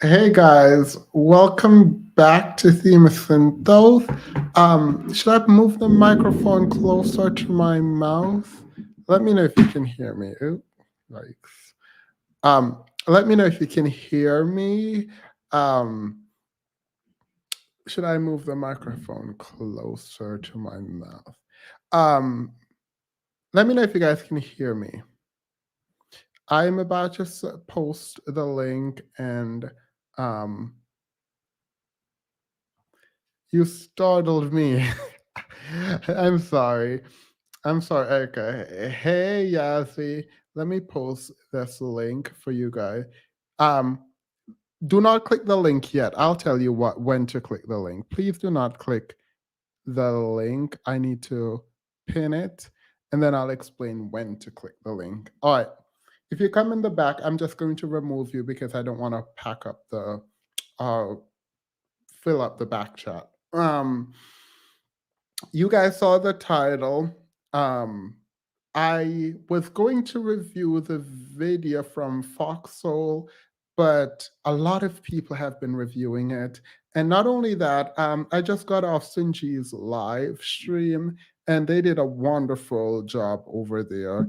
Hey guys, welcome back to Thema Synthos. Should I move the microphone closer to my mouth? Let me know if you can hear me. Ooh, yikes. Let me know if you can hear me. Um, should I move the microphone closer to my mouth? Um, Let me know if you guys can hear me. I'm about to post the link and um, you startled me. I'm sorry. I'm sorry, Erica. Hey, Yazi. Let me post this link for you guys. Um, do not click the link yet. I'll tell you when to click the link. Please do not click the link. I need to pin it, and then I'll explain when to click the link. All right. If you come in the back, I'm just going to remove you because I don't want to pack up uh, fill up the back chat. You guys saw the title. Um, I was going to review the video from Foxhole, but a lot of people have been reviewing it. And not only that, I just got off Sinji's live stream, and they did a wonderful job over there,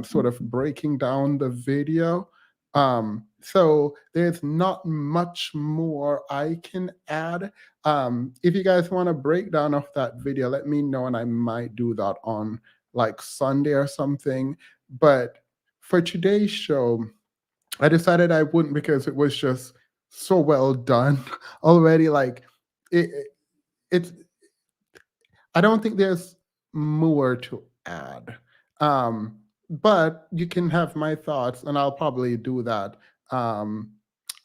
sort of breaking down the video. So there's not much more I can add. If you guys want a breakdown of that video, let me know, and I might do that on like Sunday or something. But for today's show, I decided I wouldn't because it was just so well done already. Like it, it's I don't think there's more to add. But you can have my thoughts, and I'll probably do that. Um,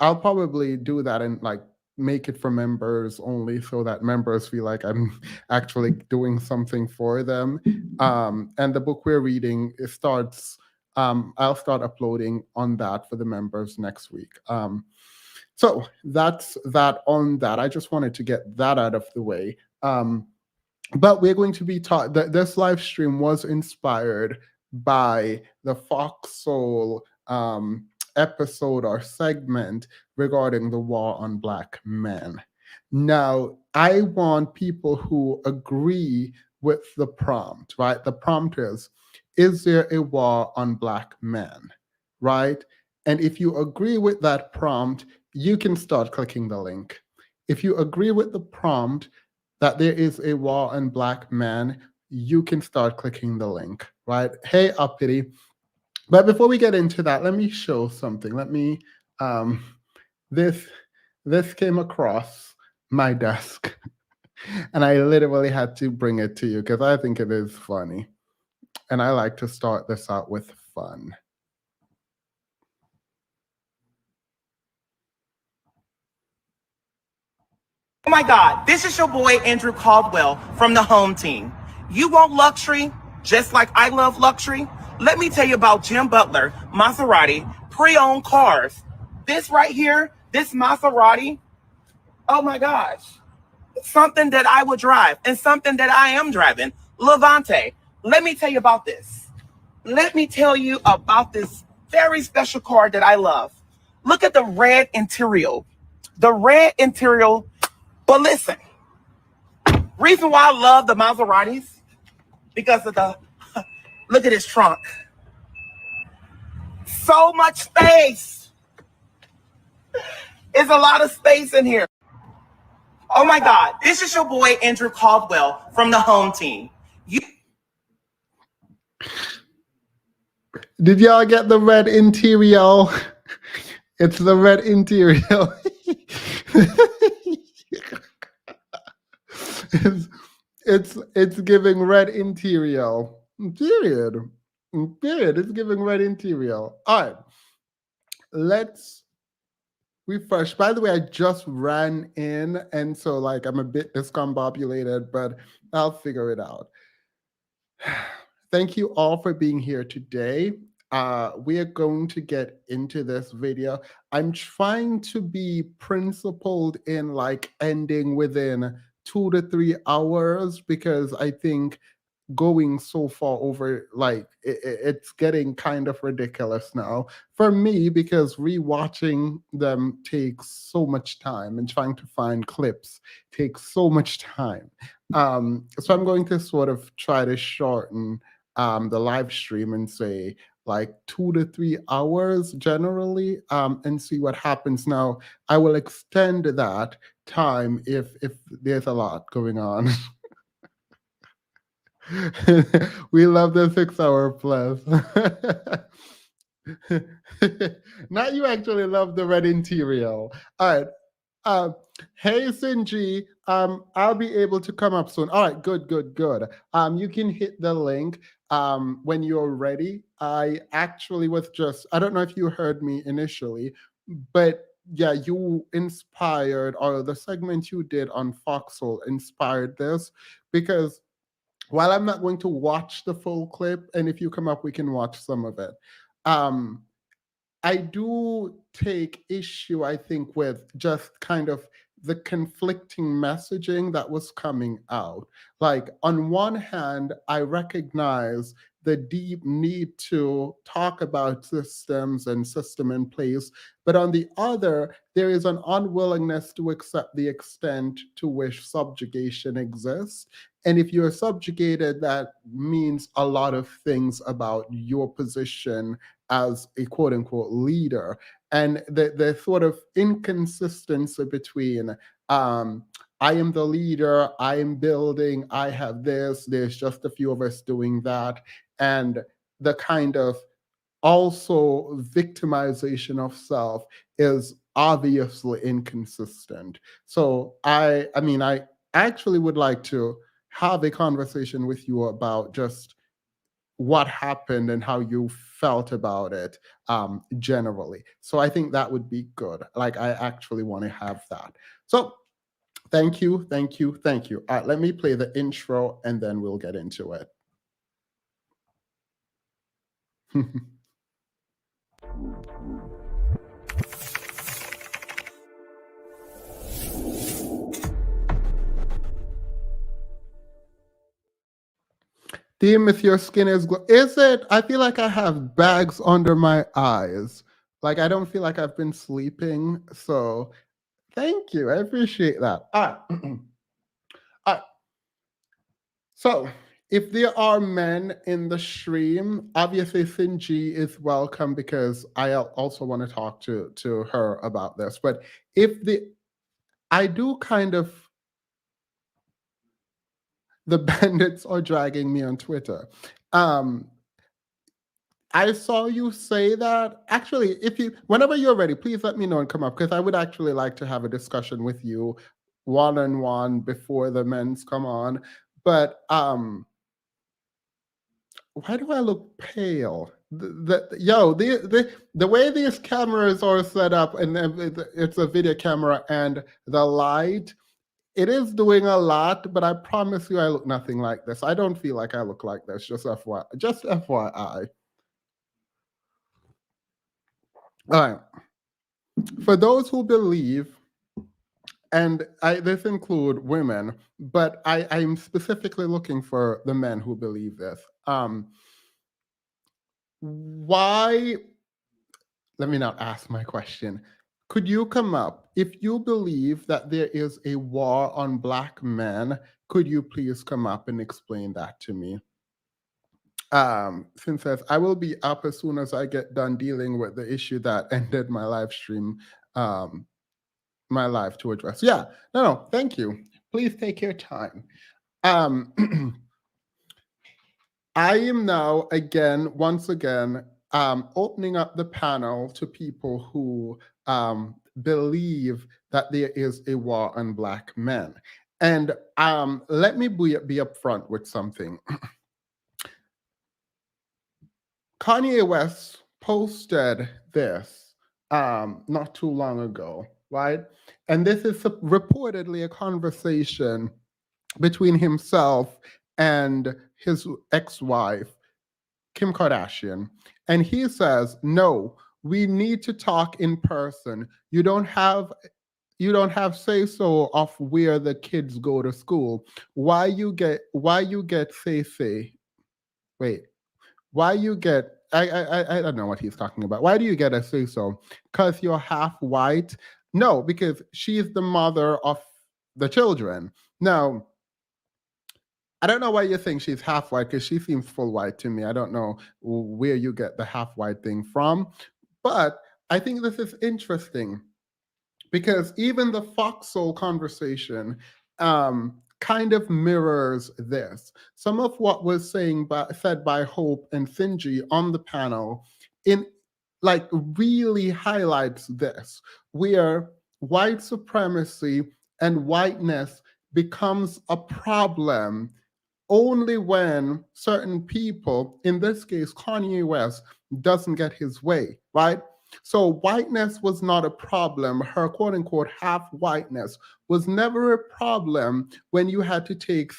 I'll probably do that and like make it for members only so that members feel like I'm actually doing something for them. And the book we're reading, it starts, I'll start uploading on that for the members next week. So that's that on that. I just wanted to get that out of the way. But we're going to be taught that this live stream was inspired by the Foxhole episode or segment regarding the war on Black men. Now, I want people who agree with the prompt, right? The prompt is there a war on Black men, right? And if you agree with that prompt, you can start clicking the link. If you agree with the prompt, that there is a war on Black men, you can start clicking the link, right? Hey, Uppity. But before we get into that, let me show something. Let me, um, this, this came across my desk and I literally had to bring it to you because I think it is funny. And I like to start this out with fun. Oh my God, this is your boy Andrew Caldwell from the home team. You want luxury just like I love luxury? Let me tell you about Jim Butler, Maserati, pre-owned cars. This right here, this Maserati, oh my gosh, something that I would drive and something that I am driving, Levante. Let me tell you about this. Let me tell you about this very special car that I love. Look at the red interior. The red interior, but listen, reason why I love the Maseratis, because of the, look at his trunk. So much space. There's a lot of space in here. Oh my God, this is your boy Andrew Caldwell from the home team. Did y'all get the red interior? It's the red interior. it's, it's giving red interior. Period. Period. It's giving red interior. All right. Let's refresh. By the way, I just ran in, and so like I'm a bit discombobulated, but I'll figure it out. Thank you all for being here today. We are going to get into this video. I'm trying to be principled in like ending within 2 to 3 hours because I think going so far over, like it's getting kind of ridiculous now for me, because rewatching them takes so much time, and trying to find clips takes so much time. So I'm going to sort of try to shorten the live stream and say like 2 to 3 hours generally, and see what happens. Now I will extend that time if there's a lot going on. We love the 6 hour plus. Now you actually love the red interior. All right. Uh, hey Sinji, I'll be able to come up soon. All right, good, good, good. You can hit the link when you're ready. I actually was just, I don't know if you heard me initially, but yeah, you inspired, or the segment you did on Foxhole inspired this, because while I'm not going to watch the full clip, and if you come up, we can watch some of it. Um, I do take issue, I think, with just kind of the conflicting messaging that was coming out. Like, on one hand, I recognize the deep need to talk about systems and system in place, but on the other, there is an unwillingness to accept the extent to which subjugation exists. And if you're subjugated, that means a lot of things about your position as a quote unquote leader. And the sort of inconsistency between I am the leader, I am building, I have this, there's just a few of us doing that, and the kind of also victimization of self is obviously inconsistent. So I mean, I actually would like to have a conversation with you about just what happened and how you felt about it generally. So I think that would be good. Like, I actually want to have that. So thank you, thank you, thank you. All right, let me play the intro and then we'll get into it. Dear, if your skin is is it? I feel like I have bags under my eyes. Like, I don't feel like I've been sleeping. So thank you. I appreciate that. All right. All right. So if there are men in the stream, obviously Sinji is welcome, because I also want to talk to her about this. But if I do kind of, the bandits are dragging me on Twitter. I saw you say that. Actually, if you, whenever you're ready, please let me know and come up, because I would actually like to have a discussion with you one on one before the men's come on. But why do I look pale? The way these cameras are set up, and it's a video camera, and the light, it is doing a lot, but I promise you I look nothing like this. I don't feel like I look like this, just FYI. Just FYI. All right. For those who believe, and this include women, but I'm specifically looking for the men who believe this. Why? Let me not ask my question. Could you come up? If you believe that there is a war on Black men, could you please come up and explain that to me? Sin says, I will be up as soon as I get done dealing with the issue that ended my live stream, my live to address. Yeah, no, thank you. Please take your time. I am now once again, opening up the panel to people who believe that there is a war on Black men. And let me be upfront with something. Kanye West posted this not too long ago, right? And this is reportedly a conversation between himself and his ex-wife, Kim Kardashian. And he says, no, we need to talk in person. You don't have you don't have say so of where the kids go to school. Why you get say? Wait, why you get I don't know what he's talking about. Why do you get a say so? Because you're half white? No, because she's the mother of the children. Now, I don't know why you think she's half white because she seems full white to me. I don't know where you get the half white thing from, but I think this is interesting because even the foxhole conversation kind of mirrors this. Some of what was said by Hope and Finji on the panel in like really highlights this, where white supremacy and whiteness becomes a problem only when certain people, in this case Kanye West, doesn't get his way, right? So whiteness was not a problem. Her quote unquote half whiteness was never a problem when you had to take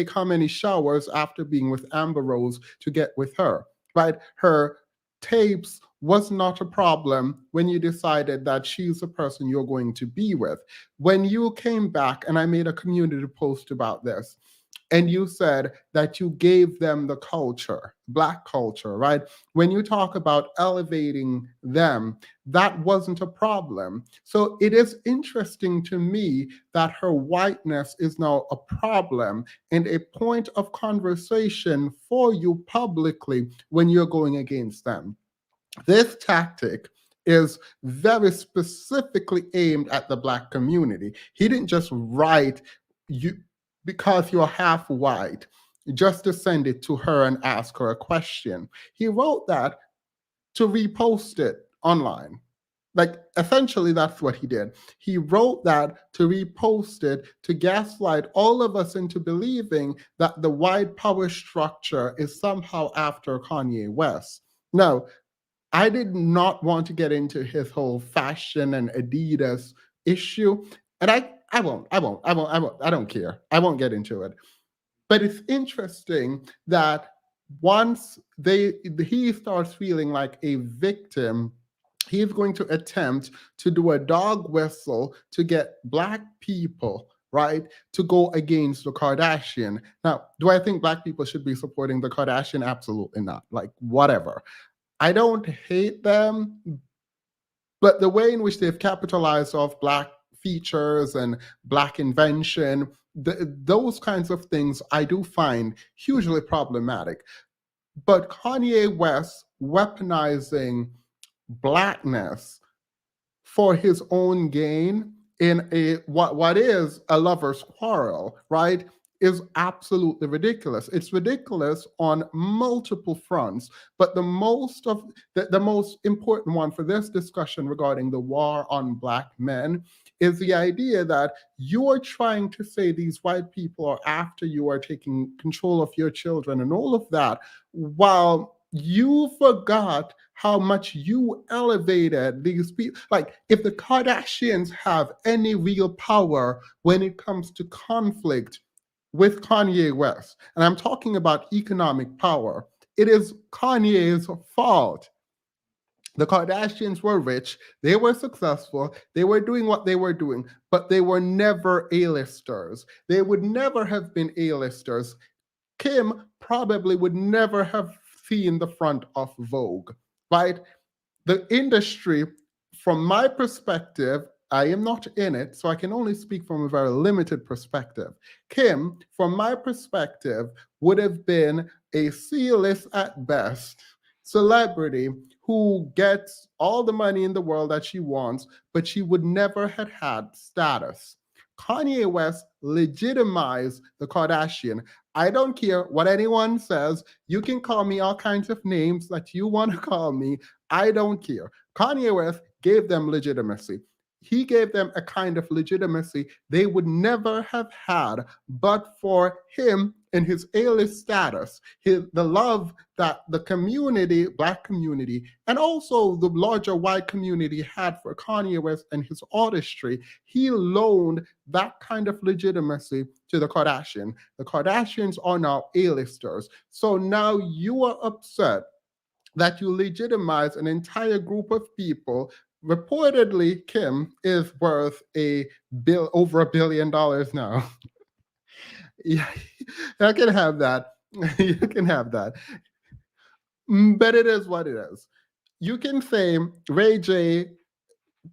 how many showers after being with Amber Rose to get with her, right? Her tapes was not a problem when you decided that she's the person you're going to be with. When you came back, and I made a community post about this, and you said that you gave them the culture, Black culture, right? When you talk about elevating them, that wasn't a problem. So it is interesting to me that her whiteness is now a problem and a point of conversation for you publicly when you're going against them. This tactic is very specifically aimed at the Black community. He didn't just write you because you're half white just to send it to her and ask her a question. He wrote that to repost it online. Like, essentially, that's what he did. He wrote that to repost it, to gaslight all of us into believing that the white power structure is somehow after Kanye West. Now, I did not want to get into his whole fashion and Adidas issue, and I don't care. I won't get into it. But it's interesting that once he starts feeling like a victim, he's going to attempt to do a dog whistle to get Black people, right, to go against the Kardashian. Now, do I think Black people should be supporting the Kardashian? Absolutely not. Like, whatever. I don't hate them, but the way in which they've capitalized off Black features and Black invention, those kinds of things I do find hugely problematic. But Kanye West weaponizing Blackness for his own gain in a what is a lover's quarrel, right? Is absolutely ridiculous. It's ridiculous on multiple fronts, but the most important one for this discussion regarding the war on Black men is the idea that you are trying to say these white people are after you, are taking control of your children and all of that, while you forgot how much you elevated these people. Like, if the Kardashians have any real power when it comes to conflict with Kanye West, and I'm talking about economic power, it is Kanye's fault. The Kardashians were rich, they were successful, they were doing what they were doing, but they were never A-listers. They would never have been A-listers. Kim probably would never have seen the front of Vogue, right? The industry, from my perspective, I am not in it, so I can only speak from a very limited perspective. Kim, from my perspective, would have been a C-list at best celebrity who gets all the money in the world that she wants, but she would never have had status. Kanye West legitimized the Kardashian. I don't care what anyone says. You can call me all kinds of names that you want to call me. I don't care. Kanye West gave them legitimacy. He gave them a kind of legitimacy they would never have had but for him and his A-list status, the love that the community, Black community, and also the larger white community had for Kanye West and his artistry. He loaned that kind of legitimacy to the Kardashian. The Kardashians are now A-listers. So now you are upset that you legitimize an entire group of people reportedly Kim is worth over $1 billion now. Yeah, I can have that. You can have that. But it is what it is. You can say Ray J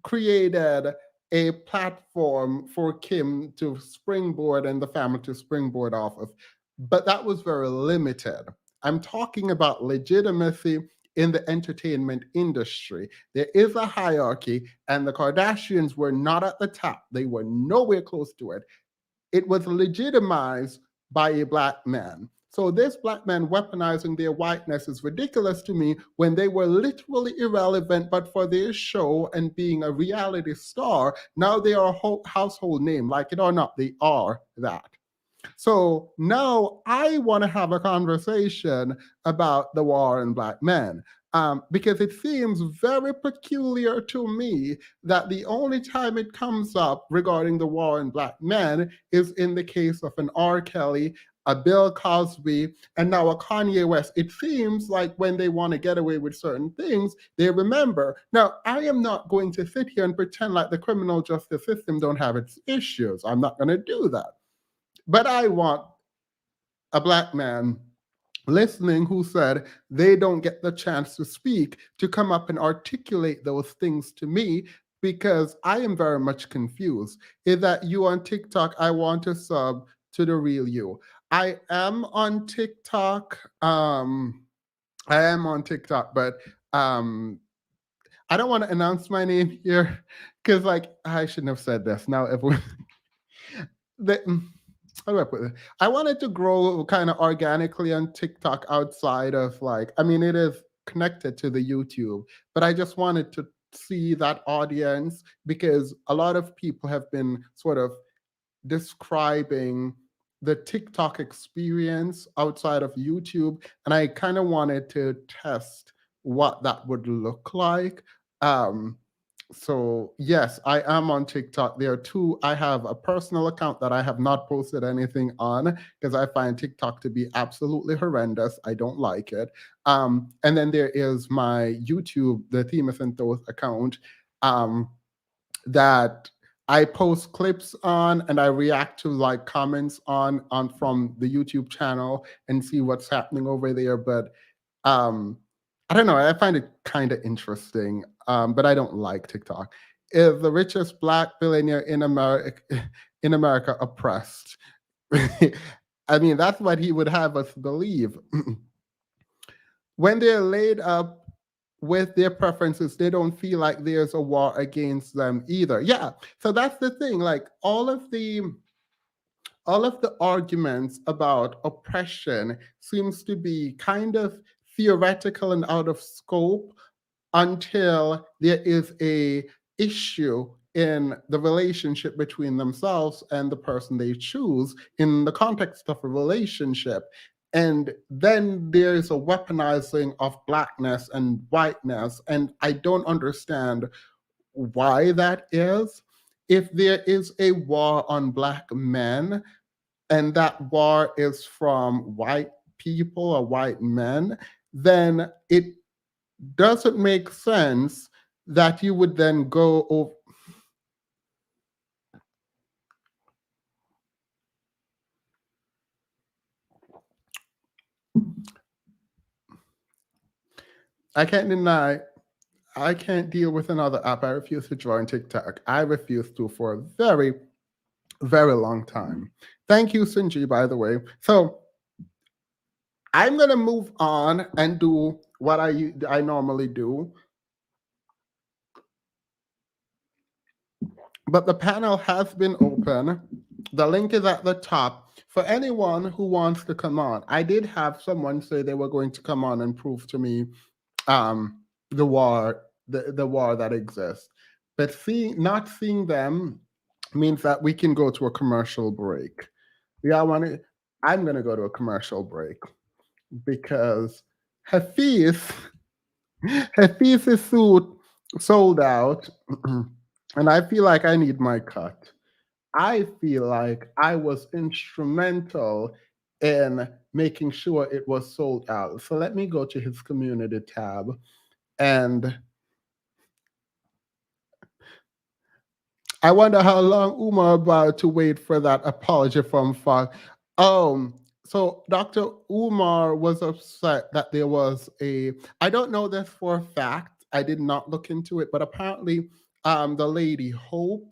created a platform for Kim to springboard and the family to springboard off of, but that was very limited. I'm talking about legitimacy in the entertainment industry. There is a hierarchy, and the Kardashians were not at the top, they were nowhere close to it. It was legitimized by a black man. So this black man weaponizing their whiteness is ridiculous to me when they were literally irrelevant, but for their show and being a reality star, now they are a household name. Like it or not, they are that. So now I want to have a conversation about the war on black men. Because it seems very peculiar to me that the only time it comes up regarding the war on black men is in the case of an R. Kelly, a Bill Cosby, and now a Kanye West. It seems like when they want to get away with certain things, they remember. Now, I am not going to sit here and pretend like the criminal justice system don't have its issues. I'm not going to do that. But I want a black man listening who said they don't get the chance to speak to come up and articulate those things to me because I am very much confused. Is that you on TikTok? I want to sub to the real you. I am on TikTok. But I don't want to announce my name here because, like, I shouldn't have said this. Now everyone, the, how do I put it? I wanted to grow kind of organically on TikTok outside of like, I mean, it is connected to the YouTube, but I just wanted to see that audience because a lot of people have been sort of describing the TikTok experience outside of YouTube, and I kind of wanted to test what that would look like. Um, so yes, I am on TikTok. There are two. I have a personal account that I have not posted anything on because I find TikTok to be absolutely horrendous. I don't like it. And then there is my YouTube, the Themis and Toth account, um, that I post clips on and I react to like comments on from the YouTube channel and see what's happening over there. But um, I don't know. I find it kind of interesting, but I don't like TikTok. Is the richest black billionaire in America oppressed? I mean, that's what he would have us believe. When they're laid up with their preferences, they don't feel like there's a war against them either. Yeah. So that's the thing. Like all of the arguments about oppression seems to be kind of theoretical and out of scope until there is a issue in the relationship between themselves and the person they choose in the context of a relationship. And then there's a weaponizing of blackness and whiteness, and I don't understand why that is. If there is a war on black men and that war is from white people or white men, then it doesn't make sense that you would then go over. I can't deny, I can't deal with another app. I refuse to join TikTok. I refuse to for a very, very long time. Thank you, Sinji, by the way. So I'm going to move on and do what I normally do. But the panel has been open. The link is at the top for anyone who wants to come on. I did have someone say they were going to come on and prove to me the war, the war that exists. But not seeing them means that we can go to a commercial break. I'm gonna go to a commercial break because Hafiz Hafiz's suit sold out, and I feel like I need my cut. I feel like I was instrumental in making sure it was sold out. So let me go to his community tab and I wonder how long Umar about to wait for that apology from Fox. So Dr. Umar was upset that there was a. I don't know this for a fact. I did not look into it, but apparently, the lady Hope,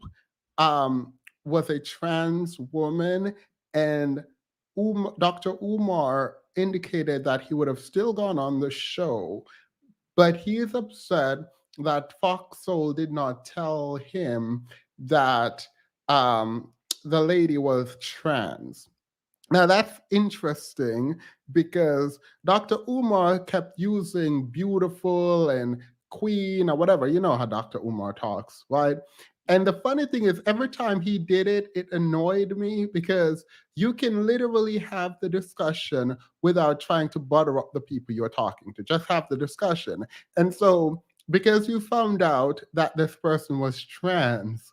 um, was a trans woman, and Dr. Umar indicated that he would have still gone on the show, but he is upset that Fox Soul did not tell him that um, the lady was trans. Now that's interesting because Dr. Umar kept using beautiful and queen or whatever. You know how Dr. Umar talks, right? And the funny thing is, every time he did it, it annoyed me because you can literally have the discussion without trying to butter up the people you're talking to. Just have the discussion. And so, because you found out that this person was trans,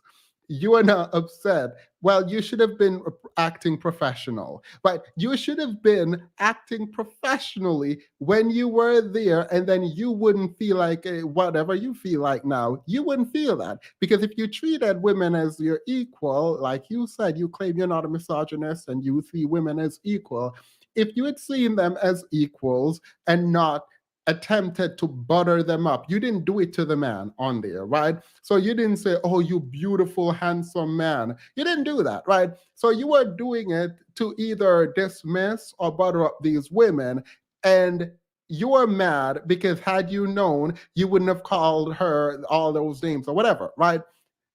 you are now upset. Well, you should have been acting professional, but you should have been acting professionally when you were there, and then you wouldn't feel like whatever you feel like now. You wouldn't feel that because if you treated women as your equal, like you said, you claim you're not a misogynist and you see women as equal. If you had seen them as equals and not attempted to butter them up. You didn't do it to the man on there, right? So you didn't say, "Oh, you beautiful, handsome man." You didn't do that, right? So you were doing it to either dismiss or butter up these women. And you were mad because had you known, you wouldn't have called her all those names or whatever, right?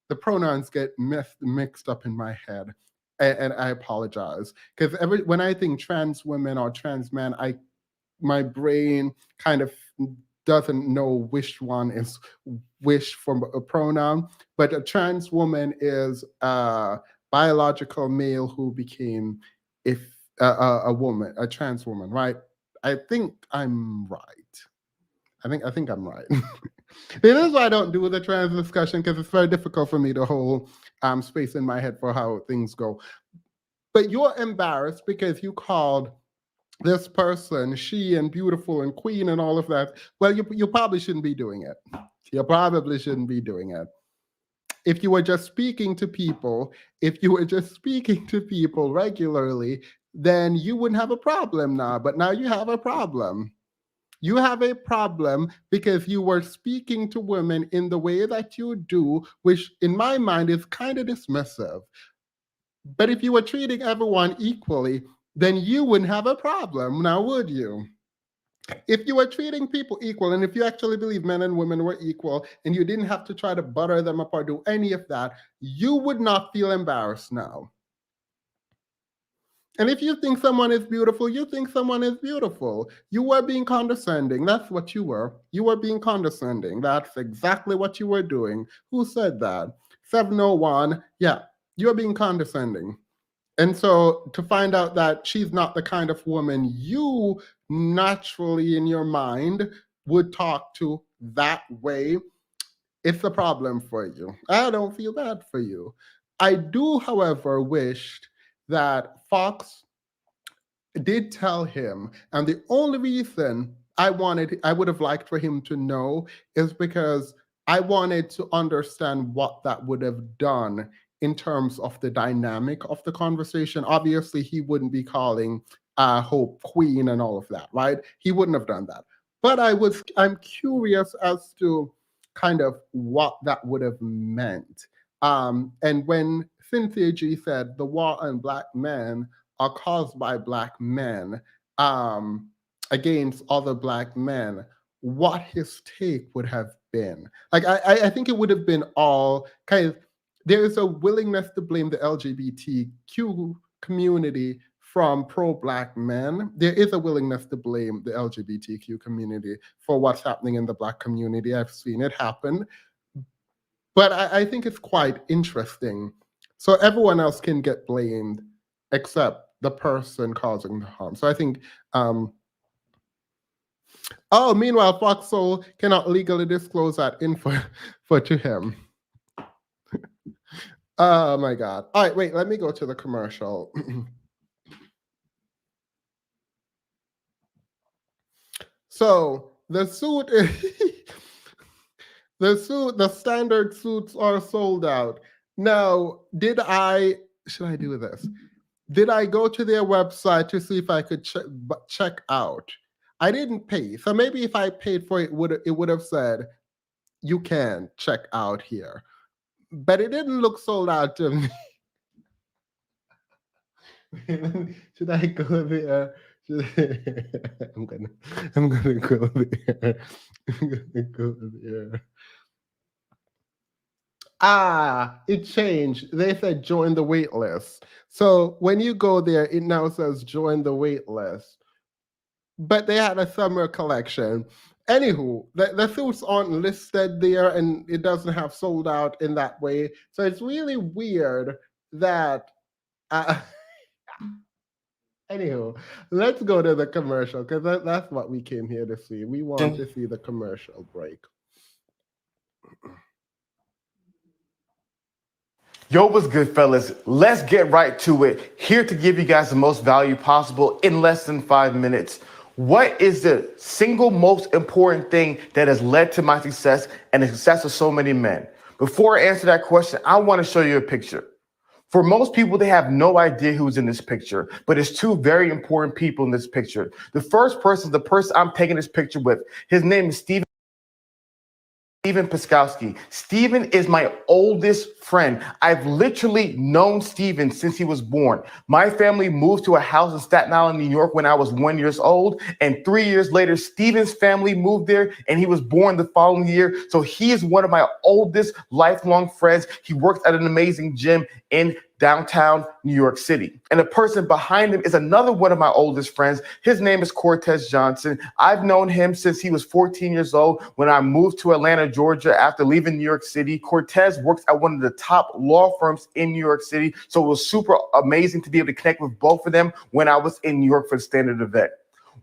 The pronouns get mixed up in my head. And I apologize because when I think trans women or trans men, my brain kind of doesn't know which one is which from a pronoun, but a trans woman is a biological male who became if a woman, a trans woman, right? I think I'm right. I think I'm right. This is why I don't do the trans discussion because it's very difficult for me to hold space in my head for how things go. But you're embarrassed because you called this person, she and beautiful and queen and all of that. Well, you probably shouldn't be doing it. You probably shouldn't be doing it. If you were just speaking to people, if you were just speaking to people regularly, then you wouldn't have a problem now. But now you have a problem. You have a problem because you were speaking to women in the way that you do, which in my mind is kind of dismissive. But if you were treating everyone equally, then you wouldn't have a problem, now would you? If you were treating people equal, and if you actually believe men and women were equal, and you didn't have to try to butter them up or do any of that, you would not feel embarrassed now. And if you think someone is beautiful, you think someone is beautiful. You were being condescending. That's what you were. You were being condescending. That's exactly what you were doing. Who said that? 701. Yeah, you're being condescending. And so to find out that she's not the kind of woman you naturally in your mind would talk to that way, it's a problem for you. I don't feel bad for you. I do, however, wish that Fox did tell him, and the only reason I would have liked for him to know is because I wanted to understand what that would have done in terms of the dynamic of the conversation. Obviously, he wouldn't be calling Hope Queen and all of that, right? He wouldn't have done that. But I'm curious as to kind of what that would have meant. And when Cynthia G said the war on black men are caused by black men um, against other black men, what his take would have been. Like, I think it would have been all kind of, there is a willingness to blame the LGBTQ community from pro-black men. There is a willingness to blame the LGBTQ community for what's happening in the black community. I've seen it happen. But I think it's quite interesting. So everyone else can get blamed except the person causing the harm. So I think, meanwhile, Foxhole cannot legally disclose that info to him. Oh my God. All right, wait, let me go to the commercial. So the suit is the standard suits are sold out. Now, should I do this? Did I go to their website to see if I could check out? I didn't pay. So maybe if I paid for it, it would have said, you can check out here. But it didn't look sold out to me. Should I go there? I'm gonna go there. I'm gonna go there. It changed. They said join the wait list. So when you go there, it now says join the wait list. But they had a summer collection. Anywho, the suits aren't listed there and it doesn't have sold out in that way. So it's really weird that anywho, let's go to the commercial because that's what we came here to see. We want to see the commercial break. Yo, what's good, fellas? Let's get right to it. Here to give you guys the most value possible in less than 5 minutes. What is the single most important thing that has led to my success and the success of so many men? Before I answer that question, I want to show you a picture. For most people, they have no idea who's in this picture, but it's two very important people in this picture. The first person is the person I'm taking this picture with. His name is Steven Piskowski. Steven is my oldest friend. I've literally known Steven since he was born. My family moved to a house in Staten Island, New York when I was 1 year old. And 3 years later, Steven's family moved there and he was born the following year. So he is one of my oldest lifelong friends. He works at an amazing gym in downtown New York City. And the person behind him is another one of my oldest friends. His name is Cortez Johnson. I've known him since he was 14 years old when I moved to Atlanta, Georgia after leaving New York City. Cortez works at one of the top law firms in New York City. So it was super amazing to be able to connect with both of them when I was in New York for the standard event.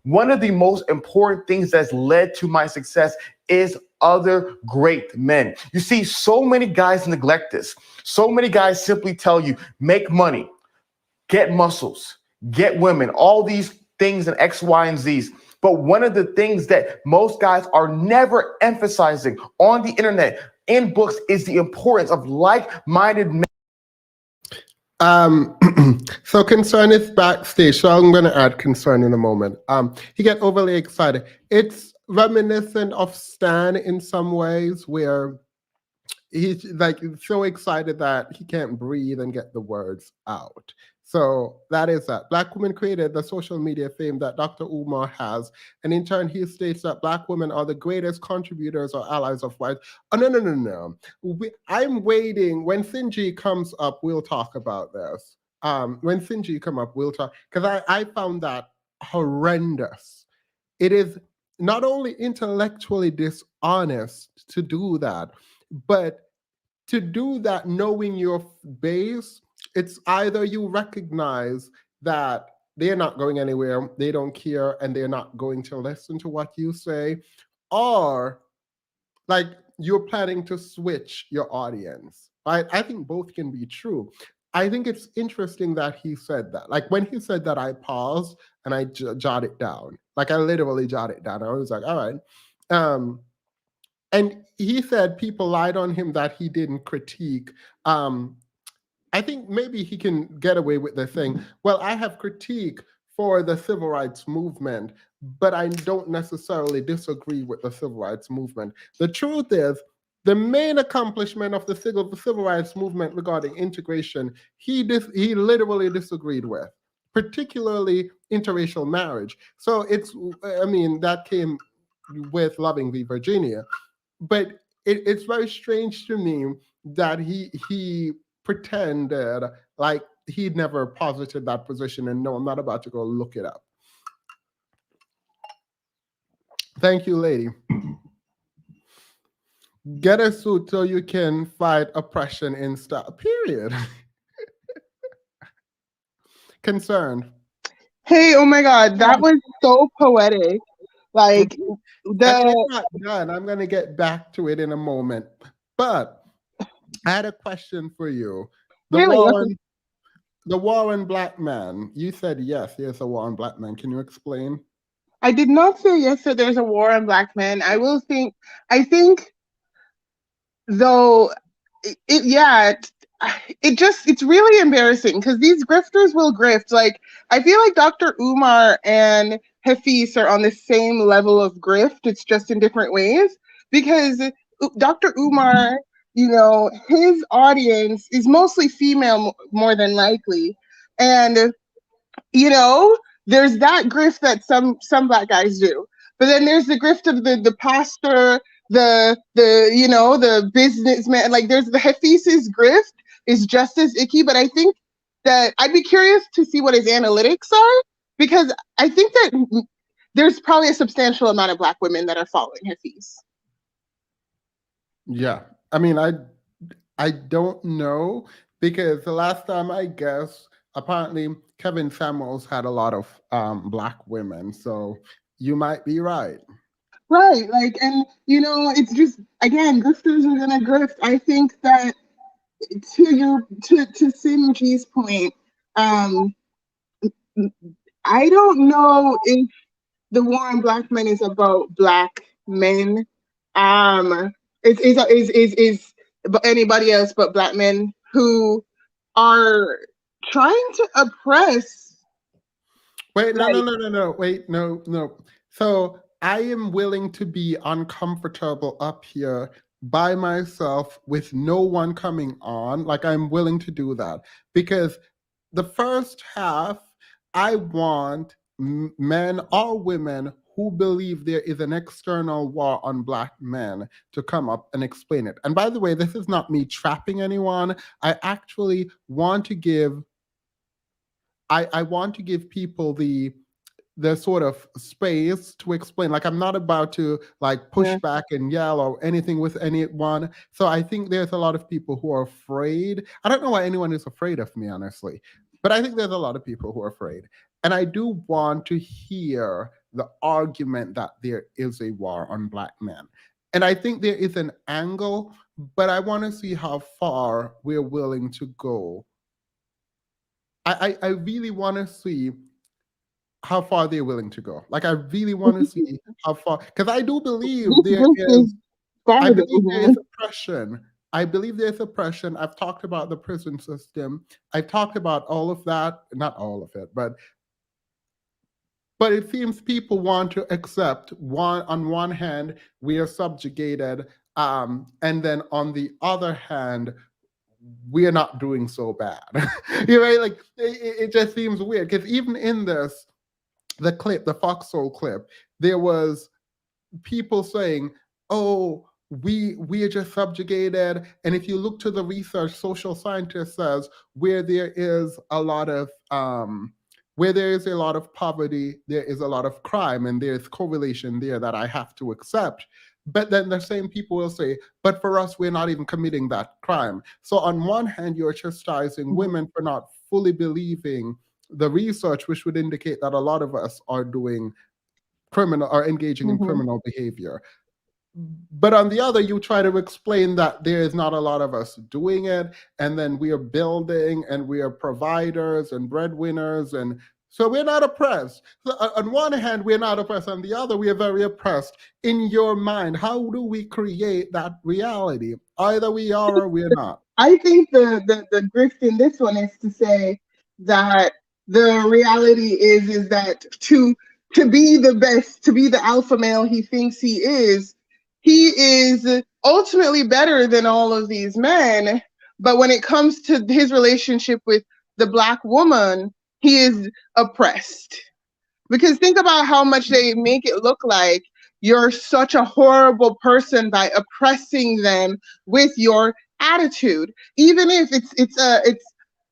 One of the most important things that's led to my success is other great men. You see, so many guys neglect this. So many guys simply tell you, make money, get muscles, get women, all these things and X, Y, and Z's. But one of the things that most guys are never emphasizing on the internet, in books, is the importance of like-minded men. So Concern is backstage, so I'm going to add Concern in a moment. He get overly excited. It's reminiscent of Stan in some ways, where he's like so excited that he can't breathe and get the words out. So that is that. Black women created the social media fame that Dr. Umar has. And in turn, he states that Black women are the greatest contributors or allies of whites. Oh, no. I'm waiting. When Sinji comes up, we'll talk about this. When Sinji come up, we'll talk. Because I found that horrendous. It is not only intellectually dishonest to do that, but to do that knowing your base, it's either you recognize that they're not going anywhere, they don't care, and they're not going to listen to what you say, or like you're planning to switch your audience. Right? I think both can be true. I think it's interesting that he said that. Like when he said that, I paused and I jotted it down. Like I literally jotted it down. I was like, all right. And he said people lied on him that he didn't critique. I think maybe he can get away with the thing. Well, I have critique for the civil rights movement, but I don't necessarily disagree with the civil rights movement. The truth is, the main accomplishment of the civil rights movement regarding integration, he literally disagreed with, particularly interracial marriage. So that came with Loving v. Virginia. But it's very strange to me that he pretended like he'd never posited that position. And no, I'm not about to go look it up. Thank you, lady. Get a suit so you can fight oppression in style. Period. Concerned. Hey, oh my God, that was so poetic. Like it's not done. I'm going to get back to it in a moment. But I had a question for you. The war on black man. You said yes, there's a war on black men. Can you explain? I did not say yes, so there's a war on black men. I think though, it's really embarrassing because these grifters will grift. Like, I feel like Dr. Umar and Hafiz are on the same level of grift. It's just in different ways because Dr. Umar, his audience is mostly female more than likely. And, there's that grift that some Black guys do. But then there's the grift of the pastor, the businessman. Like, there's the Hafiz's grift is just as icky, but I think that I'd be curious to see what his analytics are, because I think that there's probably a substantial amount of Black women that are following Hafiz. Yeah. I mean, I don't know, because the last time I guessed, apparently Kevin Samuels had a lot of Black women. So you might be right. Right. Like, and it's just, again, grifters are gonna grift. I think that to Sinji's point, I don't know if the war on Black men is about Black men. Is anybody else but Black men who are trying to oppress. Wait, no. Wait, no. So I am willing to be uncomfortable up here by myself with no one coming on. Like, I'm willing to do that, because the first half, I want men or women who believe there is an external war on Black men to come up and explain it. And by the way, this is not me trapping anyone. I actually want to give I want to give people the sort of space to explain. Like, I'm not about to like push back and yell or anything with anyone. So I think there's a lot of people who are afraid. I don't know why anyone is afraid of me, honestly, but I think there's a lot of people who are afraid. And I do want to hear the argument that there is a war on Black men. And I think there is an angle, but I want to see how far we're willing to go. I really want to see how far they're willing to go. Like, I really want to see how far, because I do believe there is oppression. I believe there's oppression. I've talked about the prison system. I've talked about all of that, not all of it, but it seems people want to accept on one hand, we are subjugated, and then on the other hand, we are not doing so bad. Like, it just seems weird, because even in this, the clip, the Foxhole clip, there was people saying, oh, we are just subjugated. And if you look to the research, social scientist says where there is a lot of poverty, there is a lot of crime, and there's correlation there that I have to accept. But then the same people will say, but for us, we're not even committing that crime. So on one hand, you're chastising women for not fully believing the research, which would indicate that a lot of us are doing engaging in criminal behavior. But on the other, you try to explain that there is not a lot of us doing it, and then we are building, and we are providers and breadwinners, and so we're not oppressed. So on one hand, we're not oppressed. On the other, we are very oppressed. In your mind, how do we create that reality? Either we are or we're not. I think the grift in this one is to say that the reality is that to be the best, to be the alpha male he thinks he is ultimately better than all of these men. But when it comes to his relationship with the Black woman, he is oppressed. Because think about how much they make it look like you're such a horrible person by oppressing them with your attitude, even if it's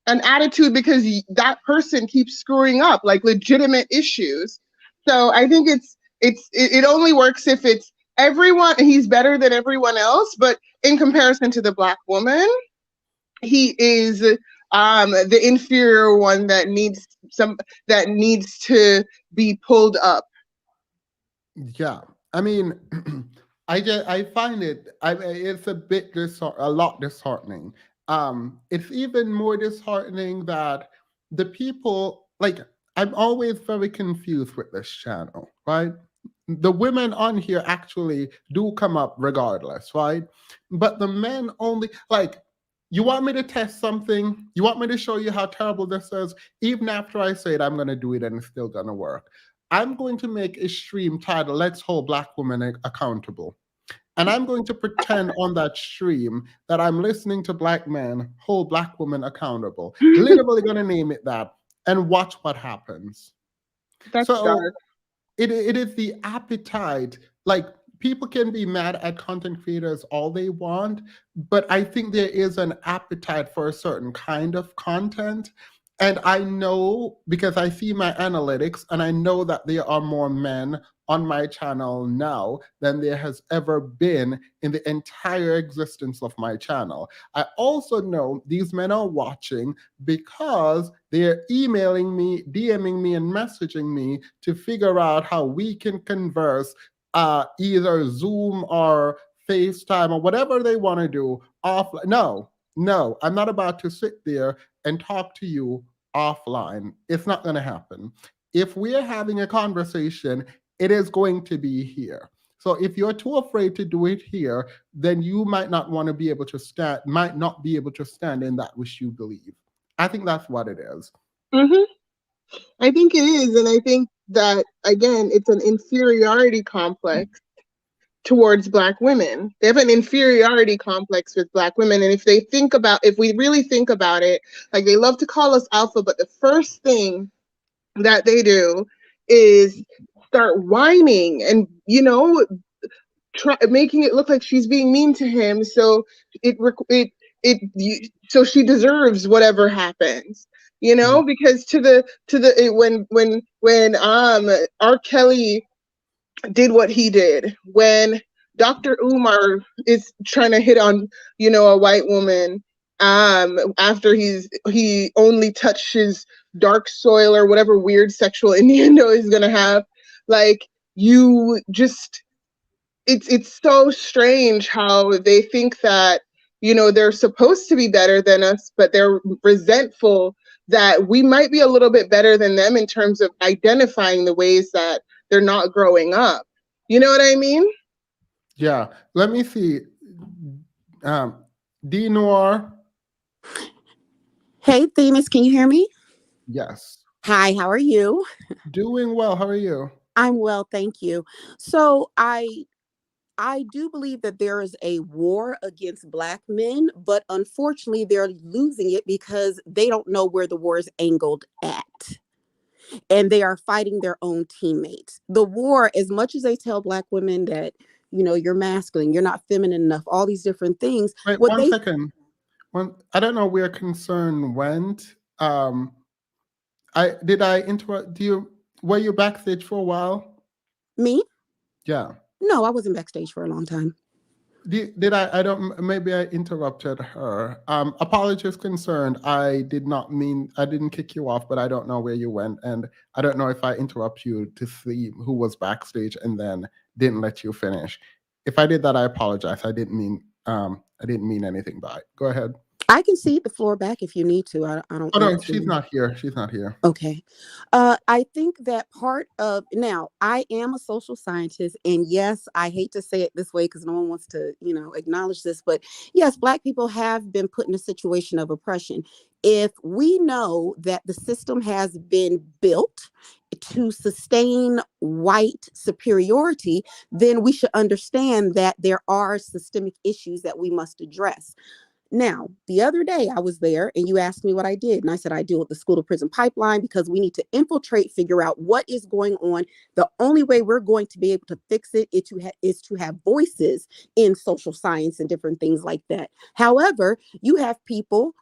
an attitude because that person keeps screwing up, like legitimate issues. So I think it only works if it's everyone, he's better than everyone else, but in comparison to the Black woman, he is the inferior one that needs to be pulled up. Yeah, I mean, I find it's a lot disheartening. It's even more disheartening that the people, like, I'm always very confused with this channel, right? The women on here actually do come up regardless, right? But the men only, like, You want me to test something? You want me to show you how terrible this is? Even after I say it, I'm going to do it and it's still going to work. I'm going to make a stream titled Let's Hold Black Women Accountable. And I'm going to pretend on that stream that I'm listening to black men hold black women accountable. Literally going to name it that and watch what happens. That's So dark. it is the appetite. Like, people can be mad at content creators all they want, but I think there is an appetite for a certain kind of content. And I know, because I see my analytics, and I know that there are more men on my channel now than there has ever been in the entire existence of my channel. I also know these men are watching because they're emailing me, DMing me, and messaging me to figure out how we can converse, either Zoom or FaceTime or whatever they want to do offline. No, I'm not about to sit there and talk to you offline. It's not going to happen. If we're having a conversation, it is going to be here. So if you're too afraid to do it here, then you might not want to be able to stand, might not be able to stand in that which you believe. I think that's what it is. Mm-hmm. I think it is. And I think that, again, it's an inferiority complex towards Black women. They have an inferiority complex with Black women. And if we really think about it, like, they love to call us alpha, but the first thing that they do is start whining and, making it look like she's being mean to him. So so she deserves whatever happens. Because when R. Kelly did what he did, when Dr. Umar is trying to hit on, a white woman, after he only touched his dark soil or whatever weird sexual innuendo he's gonna have, like, it's so strange how they think that, they're supposed to be better than us, but they're resentful that we might be a little bit better than them in terms of identifying the ways that they're not growing up. You know what I mean? Yeah. Let me see. D Noir. Hey, Themis, can you hear me? Yes. Hi, how are you? Doing well. How are you? I'm well, thank you. So I do believe that there is a war against Black men, but unfortunately they're losing it because they don't know where the war is angled at. And they are fighting their own teammates. The war, as much as they tell Black women that, you're masculine, you're not feminine enough, all these different things. Wait, one second. I don't know where concern went. Did I interrupt you? Were you backstage for a while? Me? Yeah. No, I wasn't backstage for a long time. Maybe I interrupted her. Apologies concerned. I didn't kick you off, but I don't know where you went. And I don't know if I interrupt you to see who was backstage and then didn't let you finish. If I did that, I apologize. I didn't mean anything by it. Go ahead. I can cede the floor back if you need to. I don't. Oh no, she's not here. She's not here. Okay. I think that now I am a social scientist, and yes, I hate to say it this way because no one wants to, acknowledge this, but yes, Black people have been put in a situation of oppression. If we know that the system has been built to sustain white superiority, then we should understand that there are systemic issues that we must address. Now, the other day I was there and you asked me what I did. And I said, I deal with the school to prison pipeline because we need to infiltrate, figure out what is going on. The only way we're going to be able to fix it is to have voices in social science and different things like that. However, you have people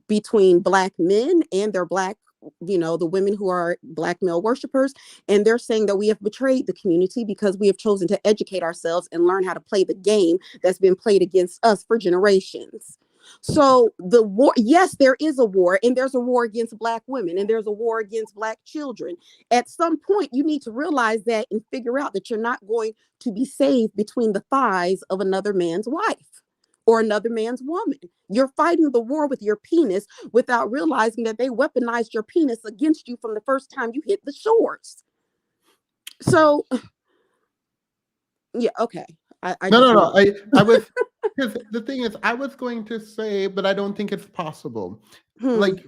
between Black men and their Black, the women who are Black male worshipers, and they're saying that we have betrayed the community because we have chosen to educate ourselves and learn how to play the game that's been played against us for generations. So the war, yes, there is a war, and there's a war against Black women, and there's a war against Black children. At some point, you need to realize that and figure out that you're not going to be saved between the thighs of another man's wife or another man's woman. You're fighting the war with your penis without realizing that they weaponized your penis against you from the first time you hit the shores. So, yeah, okay. I No, just no, no. want. I was, because the thing is, I was going to say, but I don't think it's possible. Hmm. Like,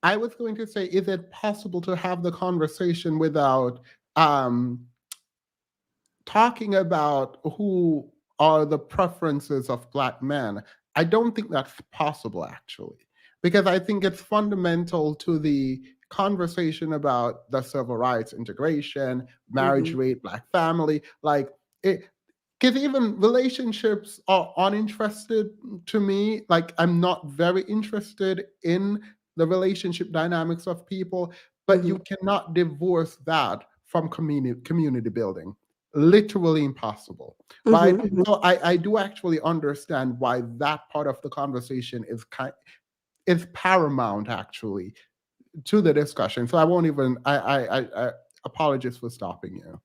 I was going to say, is it possible to have the conversation without um talking about who are the preferences of Black men? I don't think that's possible, actually, because I think it's fundamental to the conversation about the civil rights, integration, marriage Hmm. rate, Black family. Like, it, because even relationships are uninterested to me. Like, I'm not very interested in the relationship dynamics of people, but Hmm. you cannot divorce that from community building. Literally impossible, right? Hmm. So I do actually understand why that part of the conversation is paramount, actually, to the discussion. So I won't even I apologize for stopping you.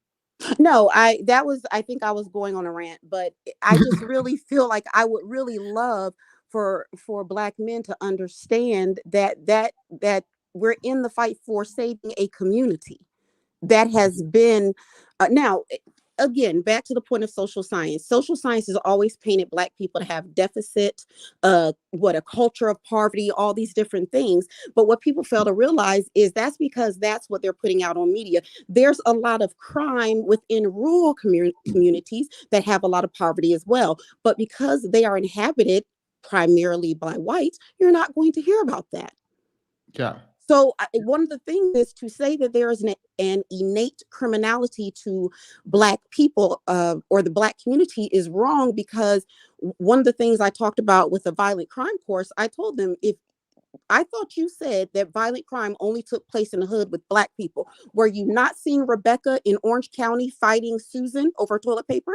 No, I think I was going on a rant, but I just really feel like I would really love for Black men to understand that we're in the fight for saving a community that has been now again, back to the point of social science. Social science has always painted Black people to have deficit, what a culture of poverty, all these different things. But what people fail to realize is that's because that's what they're putting out on media. There's a lot of crime within rural communities that have a lot of poverty as well. But because they are inhabited primarily by whites, you're not going to hear about that. Yeah. So one of the things is to say that there is an innate criminality to Black people or the Black community is wrong, because one of the things I talked about with the violent crime course, I told them, if I thought you said that violent crime only took place in the hood with Black people, were you not seeing Rebecca in Orange County fighting Susan over toilet paper?